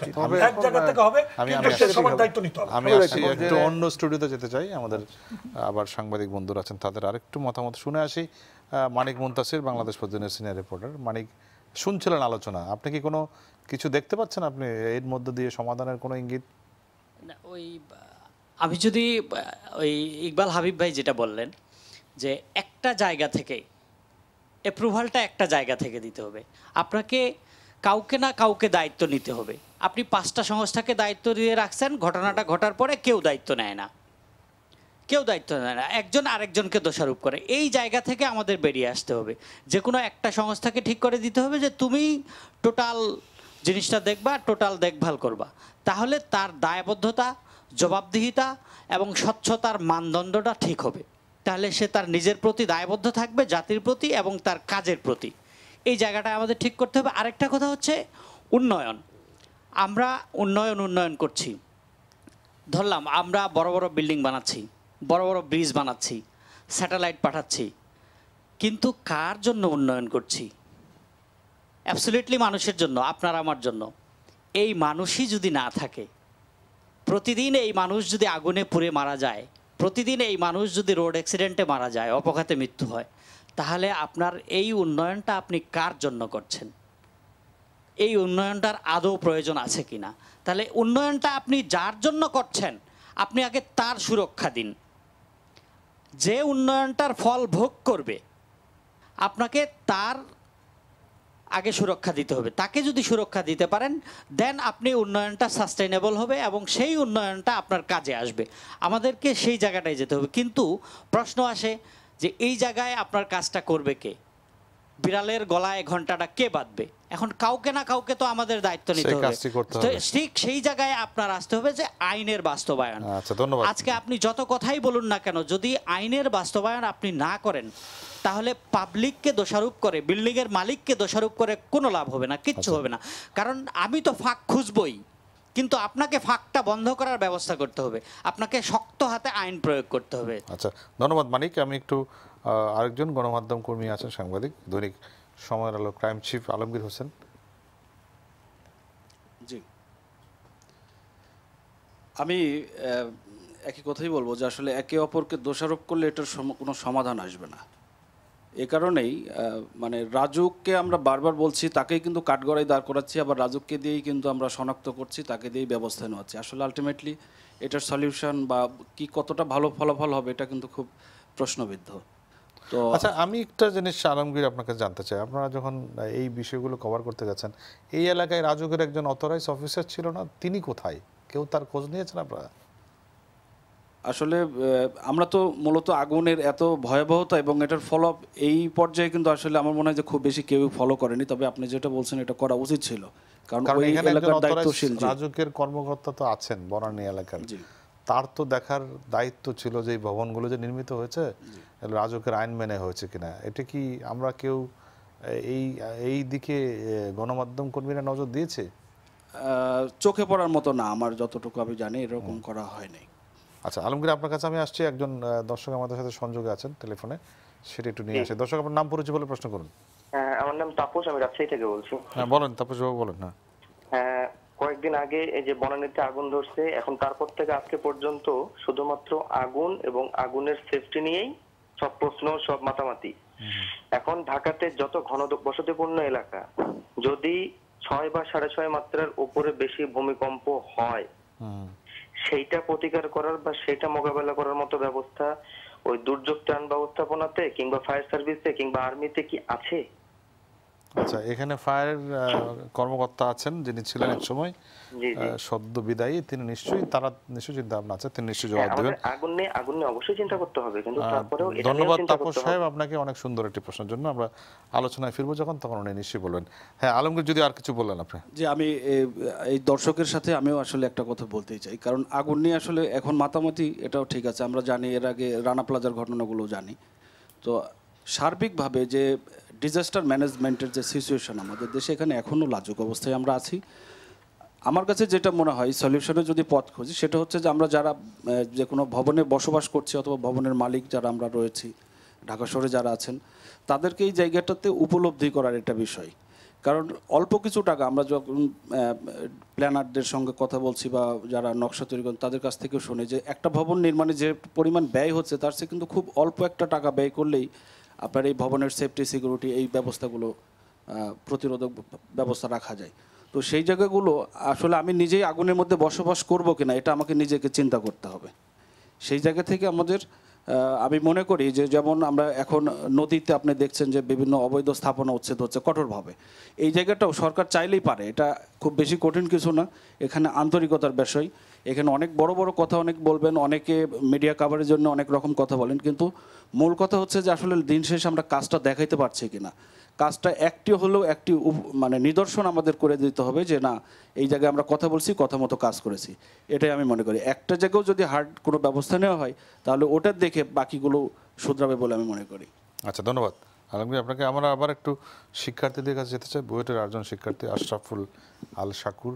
Speaker 1: কি হবে।
Speaker 2: এক জায়গা থেকে হবে, কিন্তু সে সবার দায়িত্ব নিতে হবে।
Speaker 1: আমি আসছি একটু অন্য স্টুডিওতে যেতে চাই, আমাদের আবার সাংবাদিক বন্ধুরা আছেন, তাদের আরেকটু মতামত শুনে আসি। মানিক মুনতাসির, বাংলাদেশ প্রতিদিনের সিনিয়র রিপোর্টার। মানিক, শুনছিলেন আলোচনা, আপনি কি কোনো কিছু দেখতে পাচ্ছেন আপনি এর মধ্যে দিয়ে সমাধানের কোনো ইঙ্গিত?
Speaker 5: ওই আমি যদি ওই ইকবাল হাবিব ভাই যেটা বললেন যে একটা জায়গা থেকে অ্যাপ্রুভালটা একটা জায়গা থেকে দিতে হবে, আপনাকে কাউকে না কাউকে দায়িত্ব নিতে হবে। আপনি 5টা সংস্থাকে দায়িত্ব দিয়ে রাখছেন, ঘটনাটা ঘটার পরে কেউ দায়িত্ব নেয় না, কেউ দায়িত্ব নেয় না, একজন আরেকজনকে দোষারোপ করে। এই জায়গা থেকে আমাদের বেরিয়ে আসতে হবে। যে কোনো একটা সংস্থাকে ঠিক করে দিতে হবে যে তুমি টোটাল জিনিসটা দেখবা, টোটাল দেখভাল করবা, তাহলে তার দায়বদ্ধতা, জবাবদিহিতা এবং স্বচ্ছতার মানদণ্ডটা ঠিক হবে। তাহলে সে তার নিজের প্রতি দায়বদ্ধ থাকবে, জাতির প্রতি এবং তার কাজের প্রতি। এই জায়গাটা আমাদের ঠিক করতে হবে। আরেকটা কথা হচ্ছে উন্নয়ন। আমরা উন্নয়ন করছি, ধরলাম আমরা বড় বড় বিল্ডিং বানাচ্ছি, বড় বড় ব্রিজ বানাচ্ছি, স্যাটেলাইট পাঠাচ্ছি, কিন্তু কার জন্য উন্নয়ন করছি? অ্যাবসলিউটলি মানুষের জন্য, আপনার আমার জন্য। এই মানুষই যদি না থাকে, প্রতিদিন এই মানুষ যদি আগুনে পুড়ে মারা যায়, প্রতিদিন এই মানুষ যদি রোড অ্যাক্সিডেন্টে মারা যায়, অপঘাতে মৃত্যু হয়, তাহলে আপনার এই উন্নয়নটা আপনি কার জন্য করছেন? এই উন্নয়নটার আদৌ প্রয়োজন আছে কিনা? তাহলে উন্নয়নটা আপনি যার জন্য করছেন, আপনি আগে তার সুরক্ষা দিন। যে উন্নয়নটার ফল ভোগ করবে, আপনাকে তার আগে সুরক্ষা দিতে হবে। তাকে যদি সুরক্ষা দিতে পারেন, দেন আপনি উন্নয়নটা সাস্টেইনেবল হবে এবং সেই উন্নয়নটা আপনার কাজে আসবে। আমাদেরকে সেই জায়গাটায় যেতে হবে। কিন্তু প্রশ্ন আসে যে এই জায়গায় আপনার কাজটা করবে কে? বিড়ালের গলায় ঘন্টাটা কে বাঁধবে? এখন কাউকে না কাউকে তো আমাদের দায়িত্ব নিতে হবে। ঠিক সেই জায়গায় আপনার আসতে হবে যে আইনের বাস্তবায়ন।
Speaker 1: আচ্ছা, ধন্যবাদ।
Speaker 5: আজকে আপনি যত কথাই বলুন না কেন, যদি আইনের বাস্তবায়ন আপনি না করেন, তাহলে পাবলিককে দোষারোপ করে, বিল্ডিংয়ের মালিককে দোষারোপ করে কোনো লাভ হবে না, কিচ্ছু হবে না। কারণ আমি তো ফাঁক খুঁজবই, কিন্তু আপনাকে ফাঁকটা বন্ধ করার ব্যবস্থা করতে হবে, আপনাকে শক্ত হাতে আইন প্রয়োগ করতে হবে।
Speaker 1: আচ্ছা, ধন্যবাদ মানিক। আমি একটু আরেকজন গণমাধ্যম কর্মী আছেন, সাংবাদিক, দৈনিক সময়ের আলো ক্রাইম চিফ আলমগীর হোসেন।
Speaker 6: জি, আমি একই কথাই বলবো যে আসলে একে অপরকে দোষারোপ করলে এটার কোনো সমাধান আসবে না। এ কারণেই মানে রাজুককে আমরা বারবার বলছি, তাকেই কিন্তু কাঠগড়ায় দাঁড় করাচ্ছি, আবার রাজুককে দিয়েই কিন্তু আমরা শনাক্ত করছি, তাকে দিয়েই ব্যবস্থা নেওয়াচ্ছি। আসলে আলটিমেটলি এটার সলিউশন বা কি কতটা ভালো ফলাফল হবে এটা কিন্তু খুব প্রশ্নবিদ্ধ। তো
Speaker 1: আচ্ছা, আমি একটা জিনিস আলমগীর আপনাকে জানতে চাই, আপনারা যখন এই বিষয়গুলো কভার করতে গেছেন, এই এলাকায় রাজুকের একজন অথরাইজ অফিসার ছিল না, তিনি কোথায়? কেউ তার খোঁজ নিয়েছেন আপনারা?
Speaker 6: আসলে আমরা তো মূলত আগুনের এত ভয়াবহতা এবং এটার ফলো এই পর্যায়ে কিন্তু আসলে আমার মনে হয় যে খুব বেশি কেউ ফলো করেনি। তবে আপনি যেটা বলছেন এটা করা উচিত ছিল, কারণ ওই এলাকার দায়িত্বশীল
Speaker 1: রাজুকের কর্মকর্তা তো আছেন বনানী এলাকার, তার তো দেখার দায়িত্ব ছিল যে এই ভবনগুলো যে নির্মিত হয়েছে রাজুকের আইন মেনে হয়েছে কিনা। এটা কি আমরা কেউ এই দিকে গণমাধ্যম কর্মীরা নজর দিয়েছে?
Speaker 6: চোখে পড়ার মতো না, আমার যতটুকু আমি জানি এরকম করা হয়নি।
Speaker 1: আচ্ছা আলমগীর, আপনার কাছে আমি আসছি, একজন দর্শক আমাদের সাথে সংযোগে আছেন টেলিফোনে, সেটা একটু নিয়ে আসে। দর্শক, আপনার নাম পরিচয় বলে প্রশ্ন করুন।
Speaker 11: আমার নাম তাপস, আমি রাজশাহী থেকে বলছি।
Speaker 1: হ্যাঁ বলেন তাপস বাবু, বলেন।
Speaker 11: হ্যাঁ, কয়েকদিন আগে এই যে বনানীতে আগুন ধরছে, এখন তারপর থেকে আজকে পর্যন্ত শুধুমাত্র আগুন এবং আগুনের সেফটি নিয়েই সব প্রশ্ন, সব মাতামাতি। এখন ঢাকাতে যত ঘন বসতিপূর্ণ এলাকা, যদি 6 বা 6.5 মাত্রার উপরে বেশি ভূমিকম্প হয়, সেইটা প্রতিকার করার বা সেটা মোকাবেলা করার মতো ব্যবস্থা ওই দুর্যোগ ত্রাণ ব্যবস্থাপনাতে কিংবা ফায়ার সার্ভিসে কিংবা আর্মিতে কি আছে?
Speaker 1: আচ্ছা, এখানে ফায়ার কর্মকর্তা আছেন যিনি ছিলেন এক সময় সদ্য বিদায়ী, তিনি নিশ্চয়ই চিন্তা ভাবনা আছে, তিনি নিশ্চয়ই জবাব দেবেন।
Speaker 11: আগুন নিয়ে অবশ্যই চিন্তা করতে হবে, কিন্তু তারপরেও
Speaker 1: ধন্যবাদ তাপস সাহেব আপনাকে অনেক সুন্দর একটি প্রশ্নের জন্য। আমরা আলোচনায় ফিরবো যখন, তখন উনি নিশ্চয়ই বলবেন। হ্যাঁ আলমগীর, যদি আর কিছু বললেন আপনি।
Speaker 6: যে আমি এই দর্শকের সাথে আমিও আসলে একটা কথা বলতেই চাই, কারণ আগুন নিয়ে আসলে এখন মাতামাতি, এটাও ঠিক আছে, আমরা জানি, এর আগে রানা প্লাজার ঘটনাগুলো জানি। তো সার্বিকভাবে যে ডিজাস্টার ম্যানেজমেন্টের যে সিচুয়েশন আমাদের দেশে, এখানে এখনও লাজুক অবস্থায় আমরা আছি। আমার কাছে যেটা মনে হয় সলিউশনের যদি পথ খুঁজি, সেটা হচ্ছে যে আমরা যারা যে কোনো ভবনে বসবাস করছি অথবা ভবনের মালিক যারা আমরা রয়েছি, ঢাকা শহরে যারা আছেন, তাদেরকে এই জায়গাটাতে উপলব্ধি করার একটা বিষয়। কারণ অল্প কিছু টাকা আমরা যখন প্ল্যানারদের সঙ্গে কথা বলছি বা যারা নকশা তৈরি করেন তাদের কাছ থেকেও শুনি যে একটা ভবন নির্মাণে যে পরিমাণ ব্যয় হচ্ছে তার চেয়ে কিন্তু খুব অল্প একটা টাকা ব্যয় করলেই আপনার এই ভবনের সেফটি, সিকিউরিটি, এই ব্যবস্থাগুলো, প্রতিরোধক ব্যবস্থা রাখা যায়। তো সেই জায়গাগুলো আসলে আমি নিজেই আগুনের মধ্যে বসবাস করব কিনা, এটা আমাকে নিজেকে চিন্তা করতে হবে। সেই জায়গা থেকে আমাদের আমি মনে করি যে যেমন আমরা এখন নদীতে আপনি দেখছেন যে বিভিন্ন অবৈধ স্থাপনা উচ্ছেদ হচ্ছে কঠোরভাবে, এই জায়গাটাও সরকার চাইলেই পারে, এটা খুব বেশি কঠিন কিছু না। এখানে আন্তরিকতার বিষয়, এখানে অনেক বড় বড় কথা অনেক বলবেন, অনেকে মিডিয়া কাভারের জন্য অনেক রকম কথা বলেন, কিন্তু মূল কথা হচ্ছে যে আসলে দিন শেষে আমরা কাজটা দেখাইতে পারছি কিনা। কাজটা একটি হলেও একটি মানে নিদর্শন আমাদের করে দিতে হবে যে না, এই জায়গায় আমরা কথা বলছি, কথা মতো কাজ করেছি, এটাই আমি মনে করি। একটা জায়গাও যদি হার্ড কোনো ব্যবস্থা নেওয়া হয় তাহলে ওটার দেখে বাকিগুলো শুধরাবে বলে আমি মনে করি।
Speaker 1: আচ্ছা, ধন্যবাদ আলমগীর আপনাকে। আমরা আবার একটু শিক্ষার্থীদের কাছে যেতে চাই। বুয়েটের আরেকজন শিক্ষার্থী আশরাফুল আল শাকুর।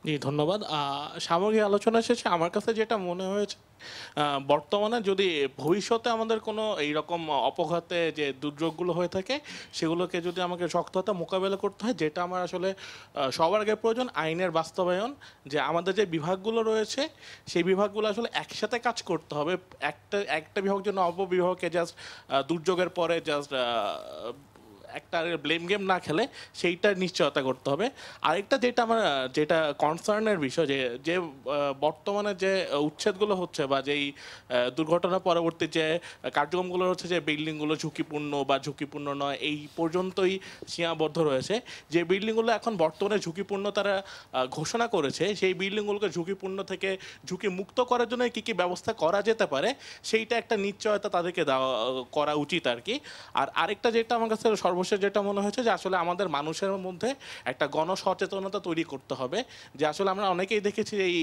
Speaker 7: জি ধন্যবাদ। সামগ্রিক আলোচনা শেষে আমার কাছে যেটা মনে হয়েছে, বর্তমানে যদি ভবিষ্যতে আমাদের কোনো এইরকম অপঘাতে যে দুর্যোগগুলো হয়ে থাকে সেগুলোকে যদি আমাকে শক্ততা মোকাবেলা করতে হয়, যেটা আমার আসলে সবার আগে প্রয়োজন আইনের বাস্তবায়ন। যে আমাদের যে বিভাগগুলো রয়েছে সেই বিভাগগুলো আসলে একসাথে কাজ করতে হবে। একটা বিভাগ জন্য অপর বিভাগকে জাস্ট দুর্যোগের পরে জাস্ট একটা ব্লেম গেম না খেলে সেইটার নিশ্চয়তা করতে হবে। আরেকটা যেটা কনসার্নের বিষয়, যে বর্তমানে যে উচ্ছেদগুলো হচ্ছে বা যেই দুর্ঘটনা পরবর্তী যে কার্যক্রমগুলো হচ্ছে, যে বিল্ডিংগুলো ঝুঁকিপূর্ণ বা ঝুঁকিপূর্ণ নয় এই পর্যন্তই সীমাবদ্ধ রয়েছে। যে বিল্ডিংগুলো এখন বর্তমানে ঝুঁকিপূর্ণ তারা ঘোষণা করেছে, সেই বিল্ডিংগুলোকে ঝুঁকিপূর্ণ থেকে ঝুঁকি মুক্ত করার জন্য কী কী ব্যবস্থা করা যেতে পারে সেইটা একটা নিশ্চয়তা তাদেরকে করা উচিত আর কি। আর আরেকটা যেটা আমার কাছে সর্বশেষ যেটা মনে হয়েছে, যে আসলে আমাদের মানুষের মধ্যে একটা গণসচেতনতা তৈরি করতে হবে। যে আসলে আমরা অনেকেই দেখেছি এই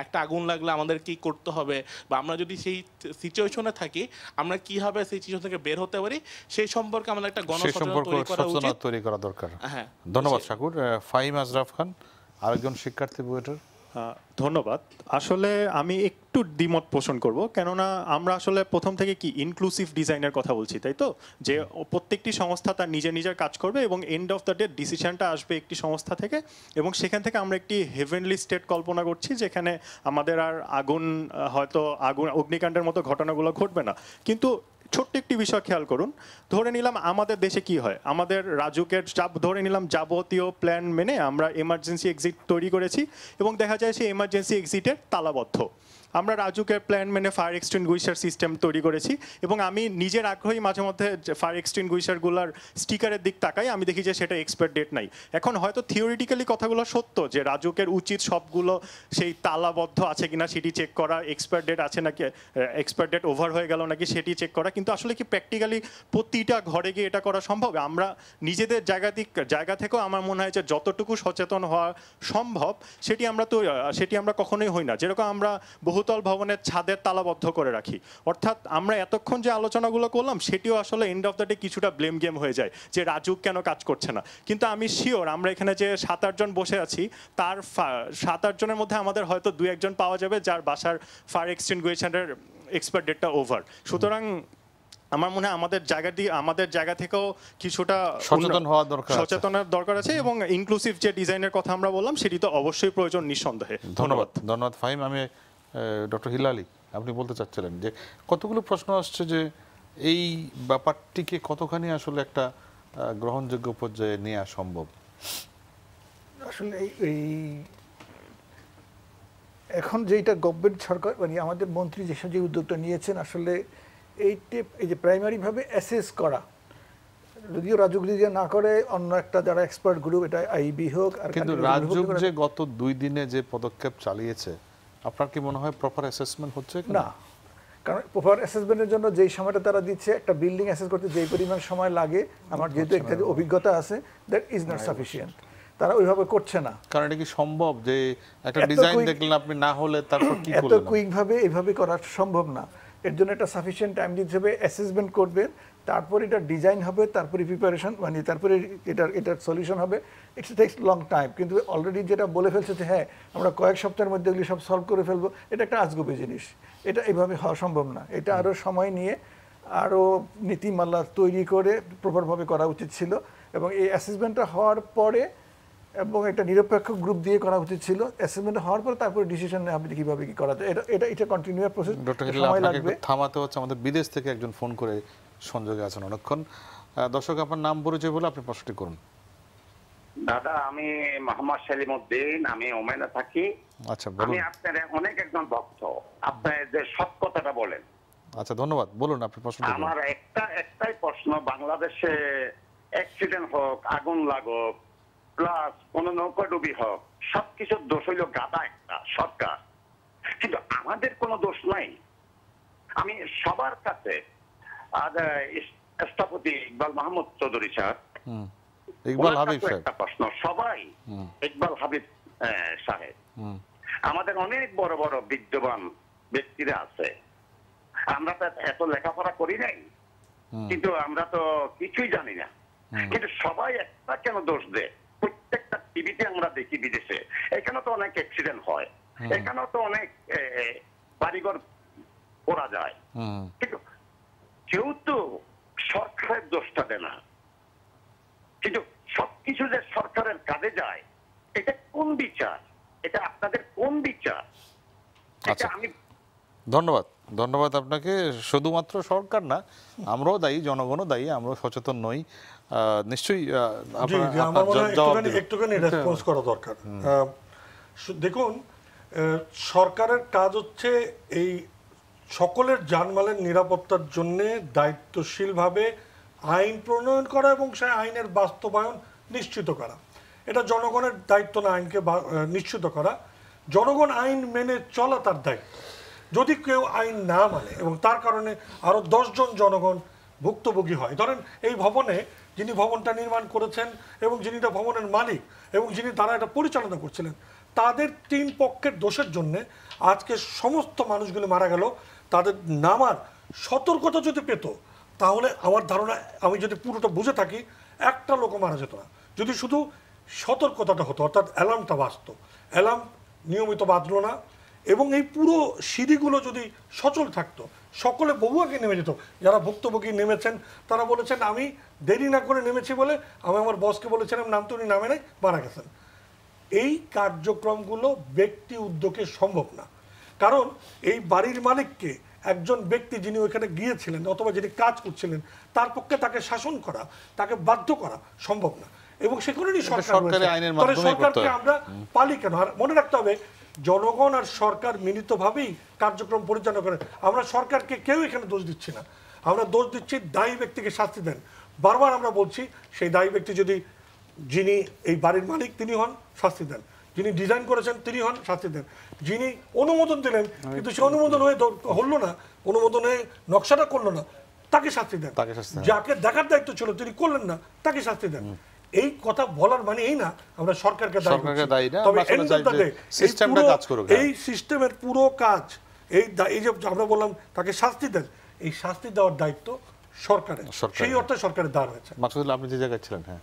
Speaker 7: একটা আগুন লাগলে আমাদের কি করতে হবে, বা আমরা যদি সেই সিচুয়েশনে থাকি আমরা কিভাবে সেই সিচুয়েশন থেকে বের হতে পারি, সেই সম্পর্কে আমাদের একটা গণসচেতনতা
Speaker 1: তৈরি করা দরকার। হ্যাঁ, ধন্যবাদ শাকুর। ফাহিম আশরাফ খান আরেকজন শিক্ষার্থী বুয়েটের।
Speaker 8: ধন্যবাদ। আসলে আমি একটু দ্বিমত পোষণ করব, কেননা আমরা আসলে প্রথম থেকে কি ইনক্লুসিভ ডিজাইনের কথা বলছি, তাই তো? যে প্রত্যেকটি সংস্থা তার নিজের কাজ করবে এবং এন্ড অফ দ্য ডে ডিসিশনটা আসবে একটি সংস্থা থেকে, এবং সেখান থেকে আমরা একটি হেভেনলি স্টেট কল্পনা করছি যেখানে আমাদের আর অগ্নিকাণ্ডের মতো ঘটনাগুলো ঘটবে না। কিন্তু ছোট্ট একটি বিষয় খেয়াল করুন, ধরে নিলাম আমাদের দেশে কি হয়, আমাদের রাজুকের ধরে নিলাম যাবতীয় প্ল্যান মেনে আমরা এমার্জেন্সি এক্সিট তৈরি করেছি এবং দেখা যায় সেই এমার্জেন্সি এক্সিটের তালাবদ্ধ। আমরা রাজুকের প্ল্যান মেনে ফায়ার এক্সটিংগুইশার সিস্টেম তৈরি করেছি এবং আমি নিজের আগ্রহী মাঝে মধ্যে ফায়ার এক্সটিংগুইশারগুলোর স্টিকারের দিক তাকাই, আমি দেখি যে সেটা এক্সপায়ার ডেট নাই। এখন হয়তো থিওরিটিক্যালি কথাগুলো সত্য যে রাজুকের উচিত সবগুলো সেই তালাবদ্ধ আছে কিনা সেটি চেক করা, এক্সপায়ার ডেট আছে নাকি, এক্সপায়ার ডেট ওভার হয়ে গেল নাকি সেটি চেক করা, কিন্তু আসলে কি প্র্যাকটিক্যালি প্রতিটা ঘরে গিয়ে এটা করা সম্ভব? আমরা নিজেদের জায়গা থেকেও আমার মনে হয় যে যতটুকু সচেতন হওয়া সম্ভব সেটি আমরা কখনোই হই না। যেরকম আমরা বহুতল ভবনের ছাদের তালাবদ্ধ করে রাখি, অর্থাৎ আমরা এতক্ষণ যে আলোচনাগুলো করলাম সেটিও আসলে এন্ড অফ দ্য ডে কিছুটা ব্লেম গেম হয়ে যায় যে রাজুক কেন কাজ করছে না। কিন্তু আমি শিওর আমরা এখানে যে 7-8 জন বসে আছি তার 7-8 জনের মধ্যে আমাদের হয়তো 2-1 জন পাওয়া যাবে যার বাসার ফায়ার এক্সটিংগুইশারের এক্সপায়ার ডেটটা ওভার। সুতরাং আমার মনে হয় আমাদের জায়গা থেকেও কিছুটা
Speaker 1: সচেতন হওয়া দরকার আছে।
Speaker 8: সচেতনের দরকার আছে, এবং ইনক্লুসিভ যে ডিজাইনের কথা আমরা বললাম সেটি তো অবশ্যই প্রয়োজন নিঃসন্দেহে।
Speaker 1: ধন্যবাদ ফাহিম। আমি ডক্টর হিলালি, আপনি বলতে চাচ্ছিলেন যে কতগুলো প্রশ্ন আসছে যে এই ব্যাপারটিকে কতখানি আসলে একটা গ্রহণযোগ্য পর্যায়ে নেওয়া সম্ভব?
Speaker 3: আসলে এই এখন যেটা গভর্নমেন্ট সরকার মানে আমাদের মন্ত্রী যেসব যে উদ্যোগটা নিয়েছেন, আসলে এই যে প্রাইমারিভাবে অ্যাসেস করা, যদিও রাজুক যদি না করে অন্য একটা যারা এক্সপার্ট গ্রুপ, এটা আইবি হোক আর
Speaker 1: কিন্তু রাজুক যে গত 2 দিনে যে পদক্ষেপ চালিয়েছে, আপনার কি মনে হয় প্রপার অ্যাসেসমেন্ট হচ্ছে
Speaker 3: না? কারণ প্রপার অ্যাসেসমেন্টের জন্য যেই সময়টা তারা দিচ্ছে, একটা বিল্ডিং অ্যাসেস করতে যেই পরিমাণ সময় লাগে, আমার যেহেতু একটা অভিজ্ঞতা আছে, দ্যাট ইজ নট সাফিসিয়েন্ট। তারা ওইভাবে করছে না।
Speaker 1: কারণ এটা কি সম্ভব যে একটা ডিজাইন দেখলেন আপনি, না হলে তারপর কি করলেন?
Speaker 3: এত কুইক ভাবে এইভাবে করা সম্ভব না। এর জন্য একটা সাফিসিয়েন্ট টাইম দিতে হবে, অ্যাসেসমেন্ট করবেন, তারপর এটা ডিজাইন হবে, তারপরে প্রিপারেশন মানে তারপরে এটার সলিউশন হবে। It's takes long time. কিন্তু অলরেডি যেটা বলে ফেলছে যে হ্যাঁ আমরা কয়েক সপ্তাহের মধ্যে এগুলি সব সলভ করে ফেলবো, এটা একটা আজগুবি জিনিস। এটা এইভাবে হওয়া সম্ভব না। এটা আরও সময় নিয়ে আরও নীতিমালা তৈরি করে প্রপারভাবে করা উচিত ছিল, এবং এই অ্যাসেসমেন্টটা হওয়ার পরে এবং একটা নিরপেক্ষ গ্রুপ দিয়ে করা উচিত ছিল। অ্যাসেসমেন্ট হওয়ার পরে তারপরে ডিসিশন নেওয়া হবে কিভাবে কি করা যায়। এটা কন্টিনিউয়াস প্রসেস, সময় লাগবে।
Speaker 1: থামাতে হচ্ছে, আমাদের বিদেশ থেকে একজন ফোন করে সংযোগে আছেন অনেকক্ষণ। দর্শক, আপনার নাম পরিচয় বলে আপনি প্রশ্নটি করুন।
Speaker 12: দাদা, আমি মোহাম্মদ সেলিমউদ্দিন, আমি ওমানে থাকি।
Speaker 1: আচ্ছা,
Speaker 12: আমি আপনার অনেক একজন ভক্ত, আপনার যে সৎ কথাটা বলেন।
Speaker 1: আচ্ছা, ধন্যবাদ, বলুন আপনি প্রশ্নটি।
Speaker 12: আমার একটাই প্রশ্ন, বাংলাদেশে অ্যাক্সিডেন্ট হোক, আগুন লাগুক, প্লাস কোন নৌকা ডুবি হোক, সবকিছুর দোষ হইল গাদা একটা সরকার, কিন্তু আমাদের কোনো দোষ নাই। আমি সবার কাছে স্থপতি ইকবাল মাহমুদ চৌধুরী স্যার,
Speaker 1: ইকবাল হাবিব সাহেব,
Speaker 12: একটা প্রশ্ন, সবাই ইকবাল হাবিব সাহেব, আমাদের অনেক বড় বড় বিদ্যমান ব্যক্তিরা আছে, আমরা তো এত লেখাপড়া করি নাই, কিন্তু আমরা তো কিছুই জানি না, কিন্তু সবাই একটা কেন দোষ দেয়? প্রত্যেকটা টিভিতে আমরা দেখি বিদেশে, এখানে তো অনেক অ্যাক্সিডেন্ট হয়, এখানেও তো অনেক বাড়িঘর করা যায়, কিন্তু কেউ তো সরকারের দোষটা দেয় না। কিন্তু সবকিছু যে সরকারের কাজে যায়, এটা কোন বিচার? এটা আপনাদের কোন বিচার?
Speaker 1: আচ্ছা, ধন্যবাদ আপনাকে। শুধুমাত্র সরকার না, আমরাও দায়ী, জনগণও দায়ী, আমরাও সচেতন নই নিশ্চয়ই।
Speaker 2: একটুখানি রেসপন্স করা দরকার। দেখুন, সরকারের কাজ হচ্ছে এই সকলের জানমালের নিরাপত্তার জন্য দায়িত্বশীলভাবে আইন প্রণয়ন করা এবং সেই আইনের বাস্তবায়ন নিশ্চিত করা। এটা জনগণের দায়িত্ব না আইনকে নিশ্চিত করা, জনগণ আইন মেনে চলা তার দায়িত্ব। যদি কেউ আইন না মানে এবং তার কারণে আরও 10 জন জনগণ ভুক্তভোগী হয়, ধরেন এই ভবনে যিনি ভবনটা নির্মাণ করেছেন এবং যিনি ভবনের মালিক এবং যিনি তারা এটা পরিচালনা করছিলেন, তাদের 3 পক্ষের দোষের জন্যে আজকে সমস্ত মানুষগুলি মারা গেল। তাদের নামার সতর্কতা যদি পেত, তাহলে আমার ধারণা, আমি যদি পুরোটা বুঝে থাকি, একটা লোকও মারা যেত না। যদি শুধু সতর্কতাটা হতো, অর্থাৎ অ্যালার্মটা বাজত, অ্যালার্ম নিয়মিত বাজলো না, এবং এই পুরো সিঁড়িগুলো যদি সচল থাকতো, সকলে বহুয়াকে নেমে যেত। যারা ভুক্তভোগী নেমেছেন তারা বলেছেন আমি দেরি না করে নেমেছি বলে আমি আমার বসকে বলেছিলাম নামতে, উনি নামে নাই, মারা গেছেন। এই কার্যক্রমগুলো ব্যক্তি উদ্যোগে সম্ভব না, কারণ এই বাড়ির মালিককে একজন ব্যক্তি যিনি ওইখানে গিয়েছিলেন অথবা যিনি কাজ করছিলেন, তার পক্ষে তাকে শাসন করা, তাকে বাধ্য করা সম্ভব না, এবং সেখানেই সরকারকে আমরা পালি কেন? আর মনে রাখতে হবে, জনগণ আর সরকার মিলিতভাবেই কার্যক্রম পরিচালনা করে। আমরা সরকারকে কেউ এখানে দোষ দিচ্ছি না, আমরা দোষ দিচ্ছি দায়ী ব্যক্তিকে শাস্তি দেন। বারবার আমরা বলছি, সেই দায়ী ব্যক্তি যদি যিনি এই বাড়ির মালিক তিনি হন, শাস্তি দেন, যিনি ডিজাইন করেছেন তিনি হন, শাস্তি দেন, যিনি অনুমোদন দিলেন কিন্তু সে অনুমোদন হয়ে হলো না, অনুমোদন হয়ে নকশাটা করলো না, তাকে শাস্তি দেন। যাকে দেখার দায়িত্ব ছিল তিনি করলেন না, তাকে শাস্তি দেন। এই কথা বলার মানে এই না আমরা সরকারকে দায়ী না, তবে এই সিস্টেমের পুরো কাজ, এই যে আমরা বললাম তাকে শাস্তি দেন, এই শাস্তি দেওয়ার দায়িত্ব সরকারের, সেই অর্থে সরকারের দাঁড় হয়েছে।
Speaker 1: মাকসুদুল্লাহ, আপনি যে জায়গায় ছিলেন, হ্যাঁ,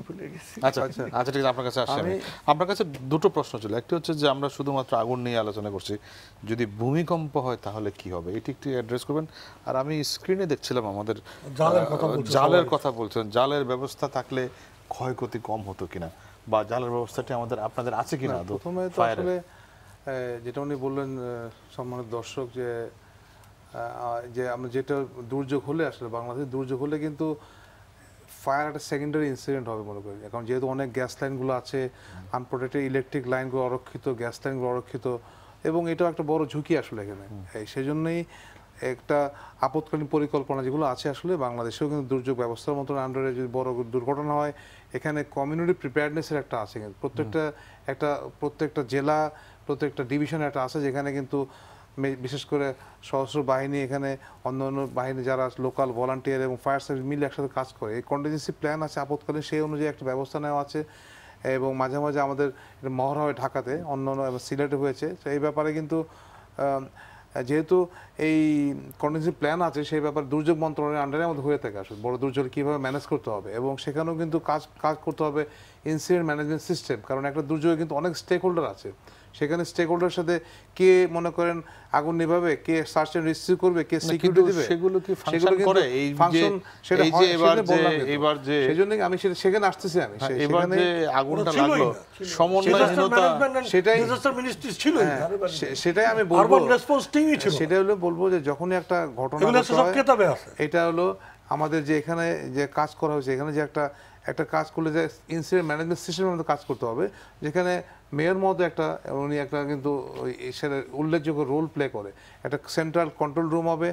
Speaker 3: ভুলে গেছি।
Speaker 1: আচ্ছা আচ্ছা ঠিক আছে, আপনার কাছে আসছি আমি। আপনার কাছে দুটো প্রশ্ন ছিল, একটি হচ্ছে যে আমরা শুধুমাত্র আগুন নিয়ে আলোচনা করছি, যদি ভূমিকম্প হয় তাহলে কি হবে, এটি একটু অ্যাড্রেস করবেন। আর আমি স্ক্রিনে দেখছিলাম আমাদের জালের কথা বলছেন, জালের ব্যবস্থা থাকলে ক্ষয়ক্ষতি কম হতো কিনা, বা জালের ব্যবস্থাটি আমাদের আপনাদের আছে কিনা।
Speaker 4: প্রথমে তো আসলে যেটা উনি বললেন সম্মানিত দর্শক, যে আমরা যেটা দুর্যোগ হলে আসলে বাংলাদেশে দুর্যোগ হলে কিন্তু ফায়ার একটা সেকেন্ডারি ইনসিডেন্ট হবে মনে করি, কারণ যেহেতু অনেক গ্যাস লাইনগুলো আছে, আনপ্রোটেক্টেড ইলেকট্রিক লাইনগুলো অরক্ষিত, গ্যাস লাইনগুলো অরক্ষিত, এবং এটাও একটা বড় ঝুঁকি আসলে এখানে। সেই জন্যই একটা আপৎকালীন পরিকল্পনা যেগুলো আছে আসলে বাংলাদেশেও কিন্তু দুর্যোগ ব্যবস্থার মতন আন্ডারে যদি বড় দুর্ঘটনা হয়, এখানে কমিউনিটি প্রিপেয়ারনেসের একটা আছে, কিন্তু প্রত্যেকটা জেলা, প্রত্যেকটা ডিভিশনে একটা আছে, যেখানে কিন্তু বিশেষ করে সশস্ত্র বাহিনী, এখানে অন্য অন্য বাহিনী যারা লোকাল ভলান্টিয়ার এবং ফায়ার সার্ভিস মিলে একসাথে কাজ করে, এই কন্টিনজেন্সি প্ল্যান আছে আপৎকালীন, সেই অনুযায়ী একটা ব্যবস্থা নেওয়া আছে। এবং মাঝে মাঝে আমাদের মহড়া হয় ঢাকাতে, অন্য অন্য সিলেটে হয়েছে, তো এই ব্যাপারে কিন্তু যেহেতু এই কন্টিনজেন্সি প্ল্যান আছে, সেই ব্যাপারে দুর্যোগ মন্ত্রণালয়ের আন্ডারে আমাদের হয়ে থাকে আসলে বড় দুর্যোগ কীভাবে ম্যানেজ করতে হবে, এবং সেখানেও কিন্তু কাজ করতে হবে ইনসিডেন্ট ম্যানেজমেন্ট সিস্টেম, কারণ একটা দুর্যোগে কিন্তু অনেক স্টেক হোল্ডার আছে, সেখানে স্টেক হোল্ডারের সাথে কে মনে করেন আগুন নিভাবে, কে সার্চ এন্ড রেস্কিউ করবে, কে সিকিউরিটি দিবে,
Speaker 1: সেগুলো কি ফাংশন করে? এই যে
Speaker 4: সেটা
Speaker 1: এবার যে
Speaker 4: সেজন্যই আমি সেখানে আসতেছি, আমি
Speaker 1: এবার যে আগুনটা লাগলো সমন্বয়হীনতা,
Speaker 4: সেটাই আমি বলবো, সেটা হলো বলবো যে যখনই একটা ঘটনা, এটা হলো আমাদের যে এখানে যে কাজ করা হয়েছে, এখানে যে একটা কাজ করলে যে ইনসিডেন্ট ম্যানেজমেন্ট সিস্টেমের মধ্যে কাজ করতে হবে, যেখানে মেয়র মতো উনি একটা কিন্তু সেটা উল্লেখযোগ্য রোল প্লে করে, একটা সেন্ট্রাল কন্ট্রোল রুম হবে,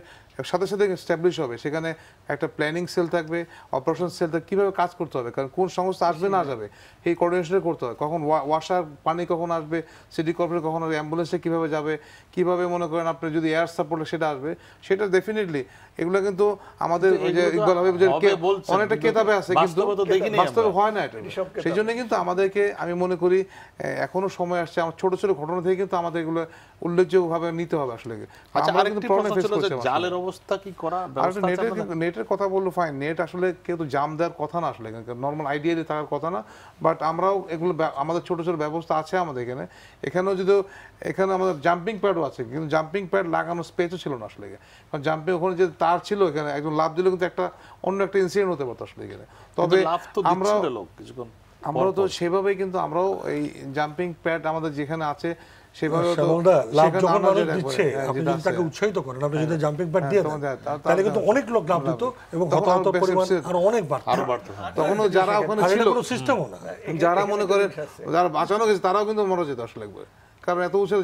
Speaker 4: সাথে সাথে এস্টাবলিশ হবে, সেখানে একটা প্ল্যানিং সেল থাকবে, অপারেশন সেল থাকবে, কীভাবে কাজ করতে হবে, কারণ কোন সংস্থা আসবে না যাবে এই কোঅর্ডিনেশন করতে হবে, কখন ওয়াশার পানি কখন আসবে, সিটি কর্পোরেশন কখন আসবে, অ্যাম্বুলেন্সে কীভাবে যাবে, কীভাবে মনে করেন আপনি যদি এয়ার সাপোর্টে সেটা আসবে, সেটা ডেফিনেটলি এগুলো কিন্তু আমাদের ওই যে ইকবাল হাবিব যে অনেকটা কেতাবে আছে, কিন্তু বাস্তবে হয় না এটা। সেই জন্য কিন্তু আমাদেরকে, আমি মনে করি এখনো সময় আসছে, আমার ছোট ছোট ঘটনা থেকে কিন্তু আমাদের এগুলো উল্লেখযোগ্যভাবে নিতে হবে আসলে।
Speaker 1: জালের অবস্থা কি করা,
Speaker 4: নেটের কথা বললো ফাইন, নেট আসলে কেউ তো জাম দেওয়ার কথা না আসলে, নর্মাল আইডিয়ালি থাকার কথা না, বাট আমরাও এগুলো আমাদের ছোট ছোট ব্যবস্থা আছে আমাদের এখানেও যদি এখানে আমাদের জাম্পিং প্যাডও আছে, কিন্তু জাম্পিং প্যাড লাগানোর স্পেসও ছিল না আসলে, কারণ জাম্পিং ওখানে যে তার ছিল, এখানে একজন লাভ দিলে কিন্তু অন্য একটা ইনসিডেন্ট হতে পারতো আসলে এখানে। তবে আমরাও তো সেভাবেই কিন্তু আমরাও এই জাম্পিং প্যাড আমাদের যেখানে আছে সেভাবে
Speaker 2: উৎসাহিত করেন, আপনি যদি জাম্পিং প্যাড দিয়ে দেন তাহলে কিন্তু অনেক লোক লাভ দিত এবং হতাহতের পরিমাণ আরো অনেক বাড়তো।
Speaker 4: তখনও যারা ওখানে ছিল, কোনো সিস্টেমও না, যারা মনে করেন যারা বাঁচানো গেছে তারাও কিন্তু মরে যেত আসলে একবার, কারণ এত উৎসাহ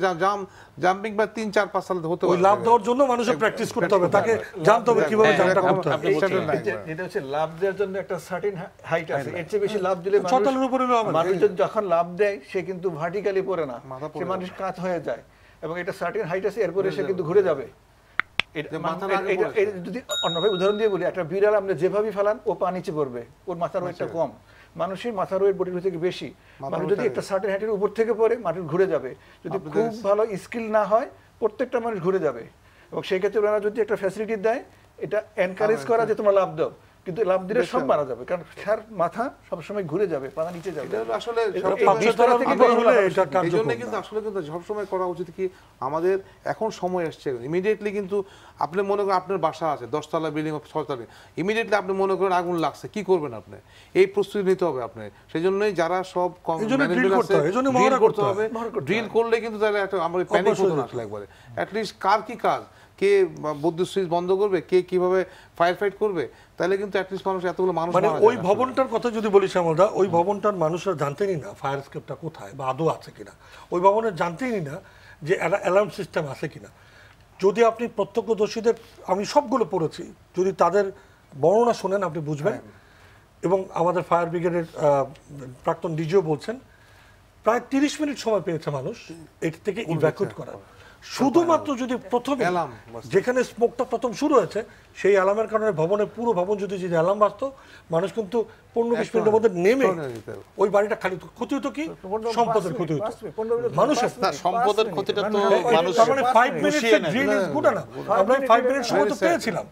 Speaker 4: জাম্পিং বা 3-4-5 সাল হতে
Speaker 2: ওই লাভ দেওয়ার জন্য মানুষের প্র্যাকটিস করতে হবে, তাকে জানতে হবে কিভাবে জাম্পটা করতে হবে।
Speaker 3: এটা হচ্ছে লাভ দেওয়ার জন্য একটা সার্টেন হাইট আছে, এর চেয়ে বেশি লাভ দিলে মানুষ যখন লাভ দেয় সে কিন্তু ভার্টিক্যালি পড়ে না, সে মানুষ কাত হয়ে যায়, এবং এটা সার্টেন হাইট আছে, এরপরে সে কিন্তু ঘুরে যাবে। যদি অন্যভাবে উদাহরণ দিয়ে বলি, একটা বিড়াল আপনি যেভাবে ফেলান ও পা নিচে পড়বে, ওর মাথার ওয়েটটা কম, মানুষের মাথার ওয়েট বডির থেকে বেশি, মানুষ যদি একটা সার্টেন হাইটের উপর থেকে পড়ে মাটির ঘুরে যাবে, যদি খুব ভালো স্কিল না হয় প্রত্যেকটা মানুষ ঘুরে যাবে। এবং সেই ক্ষেত্রে ওনারা যদি একটা ফ্যাসিলিটি দেয়, এটা এনকারেজ করা যে তোমরা লাভ দাও, কিন্তু লাভ দিলে সব মারা যাবে, কারণ তার মাথা সবসময় ঘুরে যাবে, পাতা নিচে যাবে।
Speaker 4: আসলে এই জন্য কিন্তু আসলে কিন্তু সবসময় করা উচিত কি, আমাদের এখন সময় আসছে ইমিডিয়েটলি, কিন্তু আপনি মনে করেন আপনার বাসা আছে 10তলা বিল্ডিং 6তলা, ইমিডিয়েটলি আপনি মনে করেন আগুন লাগছে, কি করবেন আপনি, এই প্রস্তুতি নিতে হবে আপনার। সেই জন্যই যারা সব করতে হবে, ড্রিল করলে কিন্তু তাহলে একটা আমরা প্যানিক হতো না আসলে একবারে, অ্যাটলিস্ট কার কি কাজ, কে বিদ্যুৎ সুইচ বন্ধ করবে, কে কিভাবে ফায়ার ফাইট করবে, তাহলে কিন্তু অ্যাটলিস্ট মানুষ এতগুলো মানুষ,
Speaker 2: মানে ওই ভবনটার কথা যদি বলি শ্যামলদা, ওই ভবনটার মানুষরা জানতেনই না ফায়ার এসকেপটা কোথায় বা আদৌ আছে কিনা, ওই ভবনের জানতেনই না যে অ্যালার্ম সিস্টেম আছে কিনা। যদি আপনি প্রত্যক্ষদর্শীদের, আমি সবগুলো পড়েছি, যদি তাদের বর্ণনা শোনেন আপনি বুঝবেন। এবং আমাদের ফায়ার ব্রিগেডের প্রাক্তন ডিজিও বলছেন প্রায় 30 মিনিট সময় পেয়েছে মানুষ এটি থেকে ইভ্যাকুয়েট করার, শুধুমাত্র যদি প্রথমে যেখানে স্মোকটা প্রথম শুরু হয়েছে সেই অ্যালার্মের কারণে ভবনের পুরো ভবন যদি অ্যালার্ম বাজতো, মানুষ কিন্তু 15-20 মিনিটের মধ্যে নেমে ওই বাড়িটা খালি, ক্ষতি হতো কি সম্পদের ক্ষতি হতো, মানুষের
Speaker 1: সম্পদের ক্ষতিটা তো মানুষ,
Speaker 2: মানে 5 মিনিটের ড্রিল ইজ গুড না, আমরা 5 মিনিট সময় তো পেয়েছিলাম,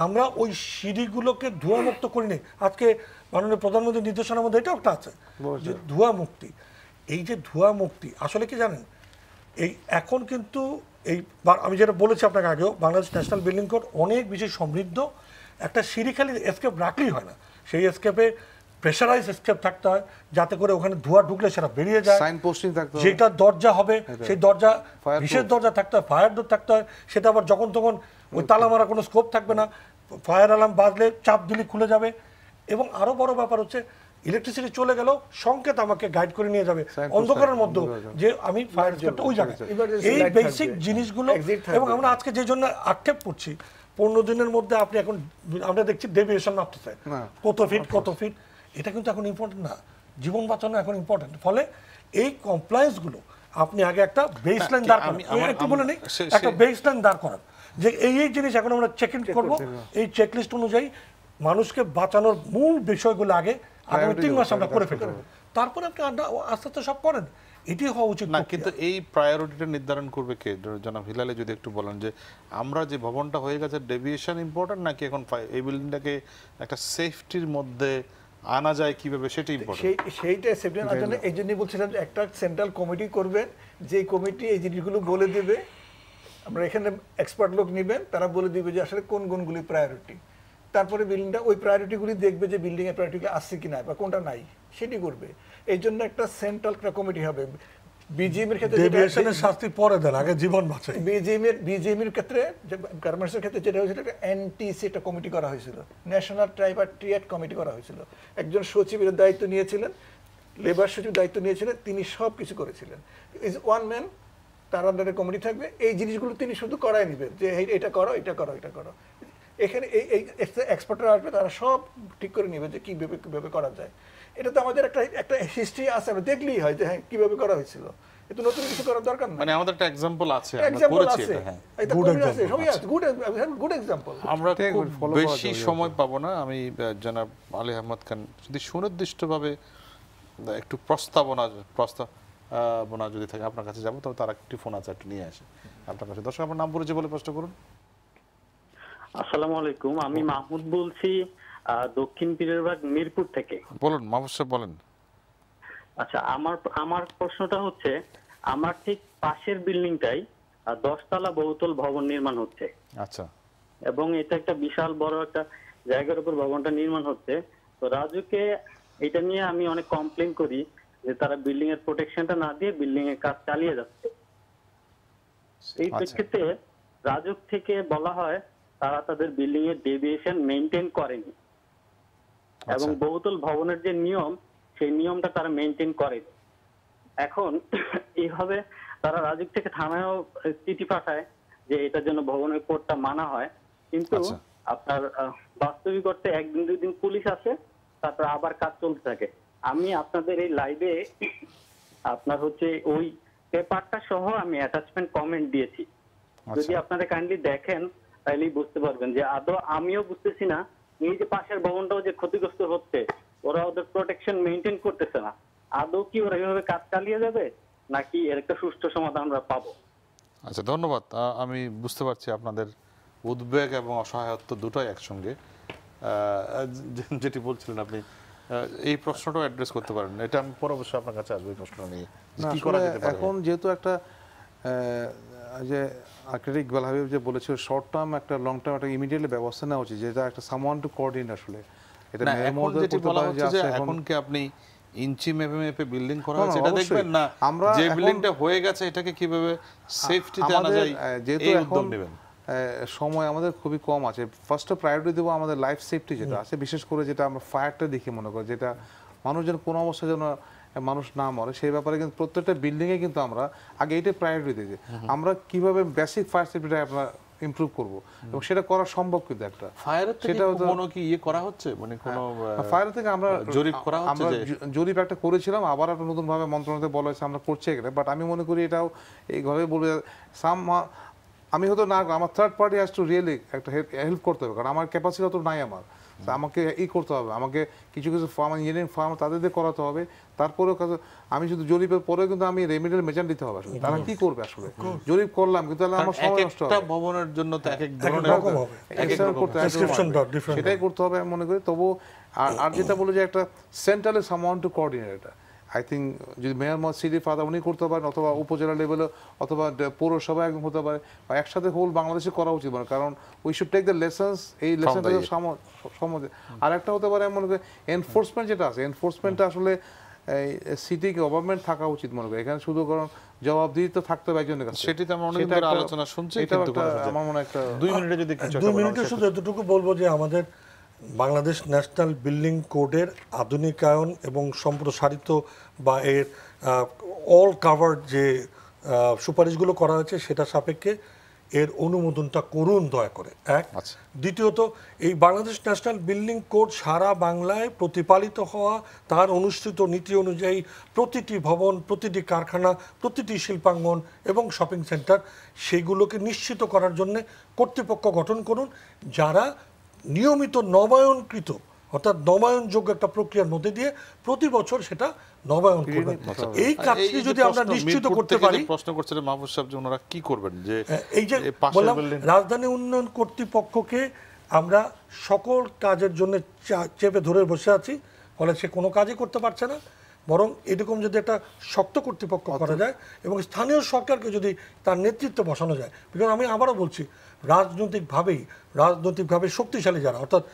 Speaker 2: আমরা ওই সিঁড়িগুলোকে ধোঁয়ামুক্ত করিনি। আজকে মাননীয় প্রধানমন্ত্রীর নির্দেশনার মধ্যে এটাও একটা আছে যে ধোঁয়া মুক্তি। এই যে ধোঁয়া মুক্তি আসলে কি জানেন, এই এখন কিন্তু এই আমি যেটা বলেছি আপনাকে আগেও, বাংলাদেশ ন্যাশনাল বিল্ডিং কোড অনেক বেশি সমৃদ্ধ। একটা সিঁড়ি খালি এসকেপ রাখলেই হয় না, সেই এসকেপে প্রেশারাইজ এসকেপ থাকতে হয় যাতে করে ওখানে ধোঁয়া ঢুকলে সেটা বেরিয়ে যায়।
Speaker 4: সাইন পোস্টিং থাকতে হয়,
Speaker 2: যেটা দরজা হবে সেই দরজা বিশেষ দরজা থাকতে হয়, ফায়ার ডোর থাকতে হয়, সেটা আবার যখন তখন ওই তালা মারা কোনো স্কোপ থাকবে না, ফায়ার অ্যালার্ম বাজলে চাপ দিলে খুলে যাবে। এবং আরো বড় ব্যাপার হচ্ছে ইলেকট্রিসিটি চলে গেল সংকেত আমাকে গাইড করে নিয়ে যাবে অন্ধকারের মধ্যে যে আমি ফায়ার স্টেপটা ওই জায়গায়। এই বেসিক জিনিসগুলো, এবং আমরা আজকে যে জন্য আক্ষেপ করছি 15 দিনের মধ্যে আপনি এখন আমরা দেখছি ডেভিয়েশন মাপতেছে কত ফিট, এটা কিন্তু এখন ইম্পর্টেন্ট না, জীবন বাঁচানো এখন ইম্পর্টেন্ট। ফলে এই কমপ্লায়েন্সগুলো আপনি আগে একটা বেসলাইন দাঁড় করান, একটু বলে নেই, একটা বেসলাইন দাঁড় করান যে এই জিনিস এখন আমরা চেক ইন করবো, এই চেকলিস্ট অনুযায়ী মানুষকে বাঁচানোর মূল বিষয়গুলো আগে আগামী 3 মাস আমরা করে ফেলতে হবে, তারপরে আপনি আস্তে আস্তে সব করেন, এটি হওয়া উচিত
Speaker 1: না। কিন্তু এই প্রায়োরিটিটা নির্ধারণ করবে কে? জনাব হিলালে যদি একটু বলেন যে আমরা যে ভবনটা হয়ে গেছে ডেভিয়েশন ইম্পর্টেন্ট নাকি এখন এই বিল্ডিংটাকে একটা সেফটির মধ্যে আনা যায় কিভাবে সেটা ইম্পর্টেন্ট?
Speaker 3: সেইটা সেফটি আনার জন্য এই জন্যই বলছিলাম যে একটা সেন্ট্রাল কমিটি করবেন, যে কমিটি এই জিনিসগুলো বলে দেবে, আমরা এখানে এক্সপার্ট লোক নেবেন, তারা বলে দিবে যে আসলে কোন কোনগুলি প্রায়োরিটি, তারপরে বিল্ডিংটা ওই প্রায়োরিটিগুলি দেখবে যে বিল্ডিং এর প্রায়োরিটি আছে কিনা বা কোনটা নাই সেটি করবে। এই জন্য একটা সেন্ট্রাল কমিটি হবে। বিজিএম এর ক্ষেত্রে
Speaker 2: ডেভিয়েশনের শাস্তি পরে দেন, আগে জীবন বাঁচাই।
Speaker 3: বিজিএম এর ক্ষেত্রে গার্মেন্টসের ক্ষেত্রে যেটা হয়েছিল একটা এনটিসি একটা কমিটি করা হয়েছিল, ন্যাশনাল ট্রাইবার ট্রিয়েট কমিটি করা হয়েছিল। একজন সচিবের দায়িত্ব নিয়েছিলেন, লেবার সচিব দায়িত্ব নিয়েছিলেন, তিনি সব কিছু করেছিলেন। ইজ ওয়ান ম্যান, তার আন্ডারে কমিটি থাকবে, এই জিনিসগুলো তিনি শুধু করাই নেবেন যে এটা করো এটা করো এটা করো। এখানে এই এক্সপার্টরা আসবে, তারা সব ঠিক করে নেবে যে কীভাবে করা যায়। এটা তো আমাদের একটা হিস্ট্রি আছে, আমরা দেখলেই হয় যে হ্যাঁ কীভাবে করা হয়েছিল, এটা নতুন কিছু করার দরকার না।
Speaker 1: মানে আমাদের একটা এক্সাম্পল আছে, আমরা করেছি এটা। হ্যাঁ,
Speaker 3: গুড এক্সাম্পল।
Speaker 1: আমরা খুব বেশি সময় পাবো না। আমি জনাব আলী আহমদ খান যদি সুনির্দিষ্টভাবে একটু প্রস্তাবনা যদি থাকে আপনার কাছে যাবো, তবে তার একটি ফোন আছে, একটু নিয়ে আসে আপনার কাছে। দর্শক আপনার নাম পরিচয় বলে প্রশ্ন করুন।
Speaker 13: আসসালামু আলাইকুম, আমি মাহমুদ বলছি দক্ষিণ পীরেরবাগ মিরপুর থেকে।
Speaker 1: বলুন মাহমুদ সাহেব, বলেন।
Speaker 13: আচ্ছা, আমার প্রশ্নটা হচ্ছে, আমার ঠিক পাশের বিল্ডিংটাই 10 তলা বহুতল ভবন নির্মাণ হচ্ছে।
Speaker 1: আচ্ছা।
Speaker 13: এবং এটা একটা বিশাল বড় একটা জায়গার উপর ভবনটা নির্মাণ হচ্ছে। তো রাজুকে এটা নিয়ে আমি অনেক কমপ্লেন করি যে তারা বিল্ডিং এর প্রোটেকশনটা না দিয়ে বিল্ডিং এর কাজ চালিয়ে যাচ্ছে। এই প্রেক্ষিতে রাজুক থেকে বলা হয় তারা তাদের বিল্ডিং এর ডেভিয়েশন মেইনটেইন করেনি, এবং বহুতল ভবনের যে নিয়ম সেই নিয়মটা তারা মেইনটেইন করেনি। এখন এইভাবে তারা রাজুক থেকে থানায়ও চিঠি পাঠায় যে এটার জন্য ভবনের কোডটা মানা হয়, কিন্তু আপনার বাস্তবিক অর্থে 1-2 দিন পুলিশ আসে, তারপর আবার কাজ চলতে থাকে। আমি আপনাদের এই লাইভে আপনার হচ্ছে ওই পেপারটা সহ আমি অ্যাটাচমেন্ট কমেন্ট দিয়েছি, যদি আপনারা কাইন্ডলি দেখেন তাইলেই বুঝতে পারবেন যে আদৌ আমিও বুঝতেছি না এই যে পাশের ভবনটাও যে ক্ষতিগ্রস্ত হচ্ছে, ওরা ওদের প্রোটেকশন মেইনটেইন করতেছে না। আদৌ কি ওরা এইভাবে কাজ চালিয়ে যাবে নাকি এর একটা সুষ্ঠু সমাধান আমরা পাবো?
Speaker 1: আচ্ছা, ধন্যবাদ। আমি বুঝতে পারছি আপনাদের উদ্বেগ এবং অসহায়ত্ব দুটোই একসঙ্গে। যেটি বলছিলেন আপনি এই প্রশ্নটাও অ্যাড্রেস করতে পারেন, এটা আমি পরে অবশ্যই আপনার কাছে আসবো এই প্রশ্নটা নিয়ে। কি করা যেতে পারে
Speaker 4: এখন যেহেতু একটা যে আর্কিটেক্ট ইকবাল হাবিব যে বলেছিল শর্ট টার্ম একটা লং টার্ম একটা ইমিডিয়েটলি ব্যবস্থা নেওয়া উচিত, যেটা একটা সামওয়ান টু কোঅর্ডিনেট। আসলে এটা
Speaker 1: এখন যেটি বলা হচ্ছে যে এখন কি আপনি ইঞ্চি মেপে মেপে বিল্ডিং করা হচ্ছে এটা দেখবেন না, আমরা যে বিল্ডিংটা হয়ে গেছে এটাকে কিভাবে সেফটিতে আনা যায়,
Speaker 4: যেহেতু এখন সময় আমাদের খুবই কম আছে, ফার্স্ট প্রায়োরিটি দেবো আমাদের লাইফ সেফটি যেটা আছে, বিশেষ করে যেটা আমরা ফায়ারটা দেখি মনে করি, যেটা মানুষ যেন কোনো অবস্থায় যেন মানুষ না মরে সেই ব্যাপারে কিন্তু প্রত্যেকটা বিল্ডিংয়ে কিন্তু আমরা আগে এইটা প্রায়োরিটি দিই, আমরা কিভাবে বেসিক ফায়ার সেফটিটা আমরা ইমপ্রুভ করব, এবং সেটা করা সম্ভব। কিন্তু একটা
Speaker 1: ফায়ারের থেকে কোনো কি করা হচ্ছে, মানে কোনো
Speaker 4: ফায়ার থেকে আমরা
Speaker 1: জরিপ করা হচ্ছে,
Speaker 4: আমরা জরিপ একটা করেছিলাম, আবার একটা নতুন ভাবে মন্ত্রণালয় বলা হয়েছে আমরা করছি এখানে। বাট আমি মনে করি এটাও এইভাবে বলবো সাম আমি হয়তো না, আমার third party has to really একটা হেল্প করতে হবে, কারণ আমার ক্যাপাসিটি অত নাই আমার। তো আমাকে করতে হবে, আমাকে কিছু কিছু ফার্ম ইঞ্জিনিয়ারিং ফার্ম তাদের দিয়ে করাতে হবে। তারপরেও আমি শুধু জরিপের পরেও কিন্তু আমি রেমিডিয়াল মেজার দিতে হবে আসলে। তারা কি করবে আসলে? জরিপ করলাম কিন্তু তাহলে আমার সময় নষ্ট হবে।
Speaker 1: একটা ভবনের জন্য তো এক এক ধরনের
Speaker 4: সেটাই করতে হবে আমি মনে করি। তবু আর যেটা বলে যে একটা centrally someone to coordinate, I think যদি মেয়র সিটি ফাদার উনি করতে পারেন, অথবা উপজেলা লেভেলে, অথবা পৌরসভা একদম হতে পারে, বা একসাথে হোল বাংলাদেশে করা উচিত মানে। কারণ we should take the lessons, এই লেসনগুলো সমাজে। আর একটা হতে পারে আমি মনে করি এনফোর্সমেন্ট যেটা আছে, এনফোর্সমেন্টটা আসলে সিটি গভর্নমেন্ট থাকা উচিত মনে করি। এখানে শুধু কারণ জবাবদিহিতা থাকতে হবে একজনের কাছে।
Speaker 1: সেটিতে আমরা অনেক আলোচনা শুনছি,
Speaker 4: এটা আমার মনে হয় একটা
Speaker 1: 2 মিনিটে যদি
Speaker 2: 2 মিনিটে শুধু এতটুকু বলবো যে আমাদের বাংলাদেশ ন্যাশনাল বিল্ডিং কোডের আধুনিকায়ন এবং সম্প্রসারিত বা এর অল কাভার্ড যে সুপারিশগুলো করা হয়েছে সেটা সাপেক্ষে এর অনুমোদনটা করুন দয়া করে, এক। দ্বিতীয়ত, এই বাংলাদেশ ন্যাশনাল বিল্ডিং কোড সারা বাংলায় প্রতিপালিত হওয়া, তার অনুসৃত নীতি অনুযায়ী প্রতিটি ভবন, প্রতিটি কারখানা, প্রতিটি শিল্পাঙ্গন এবং শপিং সেন্টার, সেগুলোকে নিশ্চিত করার জন্য কর্তৃপক্ষ গঠন করুন, যারা নিয়মিত নবায়নকৃত অর্থাৎ নবায়নযোগ্য একটা প্রক্রিয়ার মধ্যে দিয়ে প্রতি বছর সেটা নবায়ন করবেন। এই কাজটি যদি আমরা নিশ্চিত করতে পারি।
Speaker 1: প্রশ্ন করছিলেন মাহফুজ সাহেব যে ওনারা কি করবেন, যে
Speaker 2: এই যে বললাম রাজধানী উন্নয়ন কর্তৃপক্ষকে আমরা সকল কাজের জন্য চেপে ধরে বসে আছি, ফলে সে কোনো কাজই করতে পারছে না। বরং এরকম যদি একটা শক্ত কর্তৃপক্ষ করা যায় এবং স্থানীয় সরকারকে যদি তার নেতৃত্বে বসানো যায়, বিকজ আমি আবারও বলছি, রাজনৈতিকভাবে শক্তিশালী যারা অর্থাৎ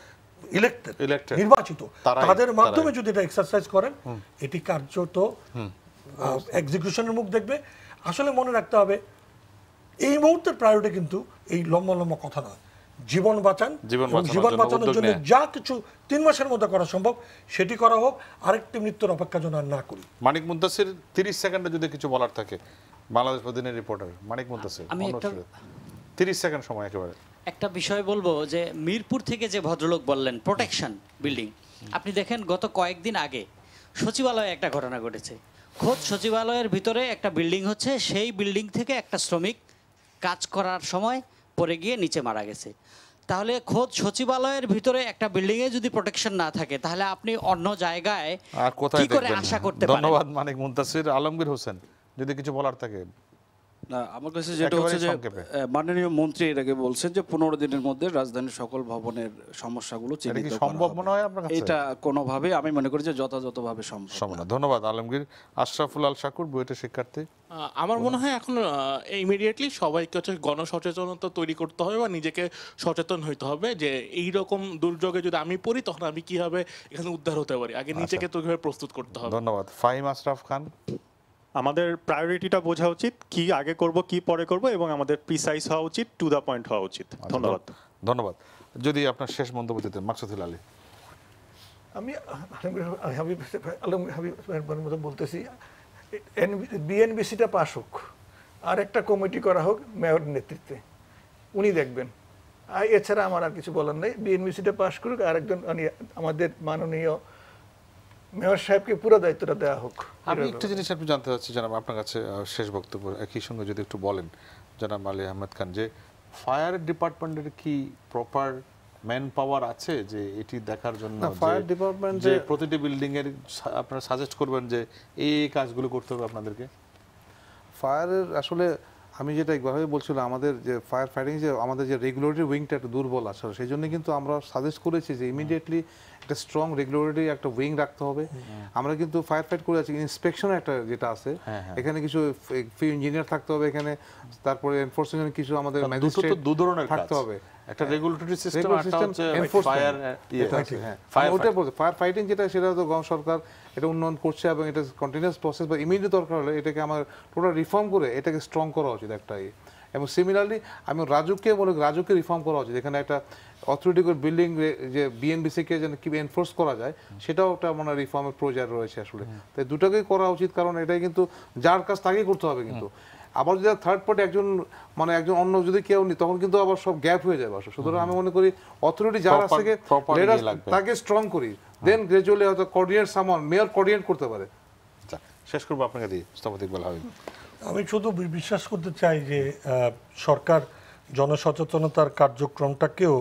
Speaker 2: ইলেক্টেড নির্বাচিত, তাদের মাধ্যমে যদি এটা এক্সারসাইজ করেন, এটি কার্যত এক্সিকিউশনের মুখ দেখবে। আসলে মনে রাখতে হবে এই মুহূর্তের প্রায়োরিটি কিন্তু এই লম্বা লম্বা কথা নয়, জীবন বাঁচান। জীবন বাঁচানোর জন্য যা কিছু 3 মাসের মধ্যে করা সম্ভব সেটি করা হোক, আরেকটি মৃত্যুর অপেক্ষা যেন আর না করি।
Speaker 1: মানিক মুদ্দাসির 30 সেকেন্ডে যদি কিছু বলার থাকে, বাংলাদেশ প্রতিদিনের রিপোর্টার মানিক মুদ্দাসির,
Speaker 5: আমি
Speaker 1: 30 সেকেন্ড সময় একেবারে।
Speaker 5: একটা বিষয় বলবো যে মিরপুর থেকে যে ভদ্রলোক বললেন প্রোটেকশন বিল্ডিং, আপনি দেখেন গত কয়েকদিন আগে সচিবালয়ে একটা ঘটনা ঘটেছে। খোদ সচিবালয়ের ভিতরে একটা বিল্ডিং হচ্ছে, সেই বিল্ডিং থেকে একটা শ্রমিক কাজ করার সময় পড়ে গিয়ে নিচে মারা গেছে। তাহলে খোদ সচিবালয়ের ভিতরে একটা বিল্ডিংয়ে যদি প্রোটেকশন না থাকে, তাহলে আপনি অন্য জায়গায় কি করে আশা করতে পারেন?
Speaker 1: ধন্যবাদ মানিক মুদ্দাসির। আলমগীর হোসেন, যদি কিছু বলার থাকে।
Speaker 6: না, আমার কাছে যেটা হচ্ছে যে মাননীয় মন্ত্রী এর আগে বলছেন যে 15 দিনের মধ্যে রাজধানীর সকল ভবনের সমস্যাগুলো চিহ্নিত করা
Speaker 1: সম্ভব মনে হয় আপনার কাছে?
Speaker 6: এটা কোনোভাবে আমি মনে করি যে যথাযথভাবে সম্ভব না।
Speaker 1: ধন্যবাদ আলমগীর। আশরাফুল আল শাকুর, বুয়েটের শিক্ষার্থী।
Speaker 7: আমার মনে হয় এখন ইমিডিয়েটলি সবাইকে হচ্ছে গণসচেতনতা তৈরি করতে হবে বা নিজেকে সচেতন হইতে হবে যে এই রকম দুর্যোগে যদি আমি পড়ি তখন আমি কিভাবে এখানে উদ্ধার হতে পারি, আগে নিজেকে তো প্রস্তুত করতে হবে।
Speaker 1: ধন্যবাদ। ফাহিম আশরাফ খান।
Speaker 8: আমাদের প্রায়োরিটিটা বোঝা উচিত, কি আগে করব কি পরে করব, এবং আমাদের প্রিসাইজ হওয়া উচিত, টু দ্য পয়েন্ট হওয়া উচিত। ধন্যবাদ।
Speaker 1: ধন্যবাদ। যদি আপনার শেষ মন্তব্য দিতেন মাকসুদুল আলী।
Speaker 3: আমি বলতেছি বিএনবিসিটা পাস হোক, আর একটা কমিটি করা হোক মেয়র নেতৃত্বে, উনি দেখবেন। এছাড়া আমার আর কিছু বলার নেই। বিএনবিসিটা পাস করুক, আর একজন আমাদের মাননীয় মেয়র সাহেবকে পুরো দায়িত্বটা দেওয়া হোক।
Speaker 1: আমি একটা জিনিস আপনি জানতে চাচ্ছি জনাব, আপনার কাছে শেষ বক্তব্য একই সঙ্গে যদি একটু বলেন জনাব আলী আহমেদ খান, যে ফায়ার ডিপার্টমেন্টের কি প্রপার ম্যান পাওয়ার আছে যে এটি দেখার জন্য, ফায়ার ডিপার্টমেন্ট যে প্রতিটি বিল্ডিং এর আপনারা সাজেস্ট করবেন যে এই কাজগুলো করতে হবে আপনাদেরকে?
Speaker 4: ফায়ারের আসলে আমি যেটা একবারভাবে বলছিলাম, আমাদের যে ফায়ার ফাইটিং যে আমাদের যে রেগুলেটরি উইংটা একটু দুর্বল আসলে, সেই জন্য কিন্তু আমরা সাজেস্ট করেছি যে ইমিডিয়েটলি একটা স্ট্রং রেগুলেটরি একটা উইং রাখতে হবে। আমরা কিন্তু ফায়ার ফাইট করে আছি, ইন্সপেকশনের একটা যেটা আছে, এখানে কিছু ইঞ্জিনিয়ার থাকতে হবে এখানে, তারপরে এনফোর্সমেন্ট কিছু আমাদের ম্যাজিস্ট্রেট
Speaker 1: দু ধরনের
Speaker 4: থাকতে হবে,
Speaker 1: একটা রেগুলেটরি সিস্টেম, একটা হচ্ছে ফায়ার
Speaker 4: ফায়ার ফাইটিং যেটা, সেটা তো সরকার এটা উন্নয়ন করছে এবং এটা কন্টিনিউয়াস প্রসেস, বা ইমিডিয়েট দরকার হলে এটাকে আমার টোটাল রিফর্ম করে এটাকে স্ট্রং করা উচিত একটা। এবং সিমিলারলি আমি রাজুককে রিফর্ম করা উচিত, এখানে একটা অথরিটি বিল্ডিং যে বিএনবিসিকে যেন কি এনফোর্স করা যায় সেটাও একটা মানে রিফর্মের প্রয়োজন রয়েছে আসলে। তাই দুটোকেই করা উচিত, কারণ এটাই কিন্তু যার কাজ তাকেই করতে হবে। কিন্তু আবার যদি থার্ড পার্টি একজন অন্য যদি কেউ নেই, তখন কিন্তু আবার সব গ্যাপ হয়ে যাবে। সুতরাং আমি মনে করি অথরিটি যার আছে তাকে স্ট্রং করি, দেন গ্রাজুয়ালি হয়তো কোঅর্ডিনেট সামন মেয়র কোঅর্ডিনেট করতে পারে।
Speaker 1: শেষ করবো আপনাকে দিয়ে মুস্তাফা ইকবাল হাবিব।
Speaker 2: আমি শুধু বিশ্বাস করতে চাই যে সরকার জনসচেতনতার কার্যক্রমটাকেও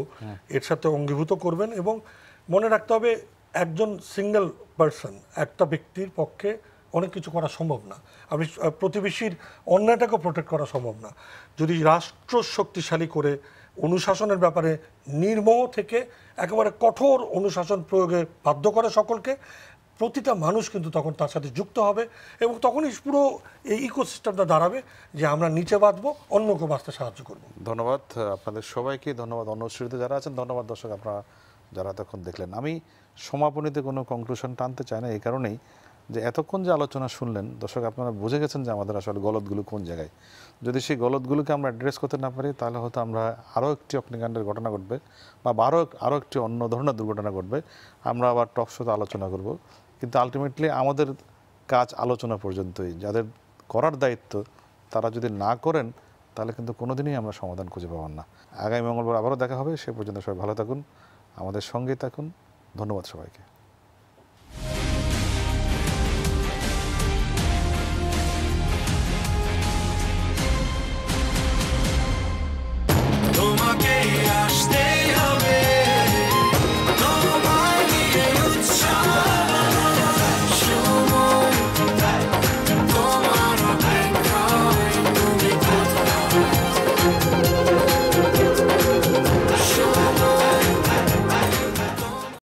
Speaker 2: এর সাথে অঙ্গীভূত করবেন এবং মনে রাখতে হবে একজন সিঙ্গেল পার্সন, একটা ব্যক্তির পক্ষে অনেক কিছু করা সম্ভব না। আপনি প্রতিবেশীর অন্যায়টাকেও প্রোটেক্ট করা সম্ভব না। যদি রাষ্ট্র শক্তিশালী করে অনুশাসনের ব্যাপারে নির্মোহ থেকে একেবারে কঠোর অনুশাসন প্রয়োগে বাধ্য করে সকলকে, প্রতিটা মানুষ কিন্তু তখন তার সাথে যুক্ত হবে এবং তখনই পুরো এই ইকোসিস্টেমটা দাঁড়াবে যে আমরা নিচে বাঁচবো, অন্যকে বাঁচতে সাহায্য করব।
Speaker 1: ধন্যবাদ আপনাদের সবাইকে, ধন্যবাদ অনুসৃত যারা আছেন, ধন্যবাদ দর্শক আপনারা যারা এতক্ষণ দেখলেন। আমি সমাপনীতে কোনো কনক্লুশন টানতে চাই না, এই কারণেই যে এতক্ষণ যে আলোচনা শুনলেন দর্শক আপনারা বুঝে গেছেন যে আমাদের আসলে গলতগুলো কোন জায়গায়। যদি সেই গলতগুলোকে আমরা অ্যাড্রেস করতে না পারি তাহলে হয়তো আমরা আরও একটি অগ্নিকাণ্ডের ঘটনা ঘটবে বা আরও একটি অন্য ধরনের দুর্ঘটনা ঘটবে, আমরা আবার টক শোতে আলোচনা করব। কিন্তু আলটিমেটলি আমাদের কাজ আলোচনা পর্যন্তই। যাদের করার দায়িত্ব তারা যদি না করেন তাহলে কিন্তু কোনোদিনই আমরা সমাধান খুঁজে পাবেন না। আগামী মঙ্গলবার আবারও দেখা হবে, সে পর্যন্ত সবাই ভালো থাকুন, আমাদের সঙ্গেই থাকুন। ধন্যবাদ সবাইকে।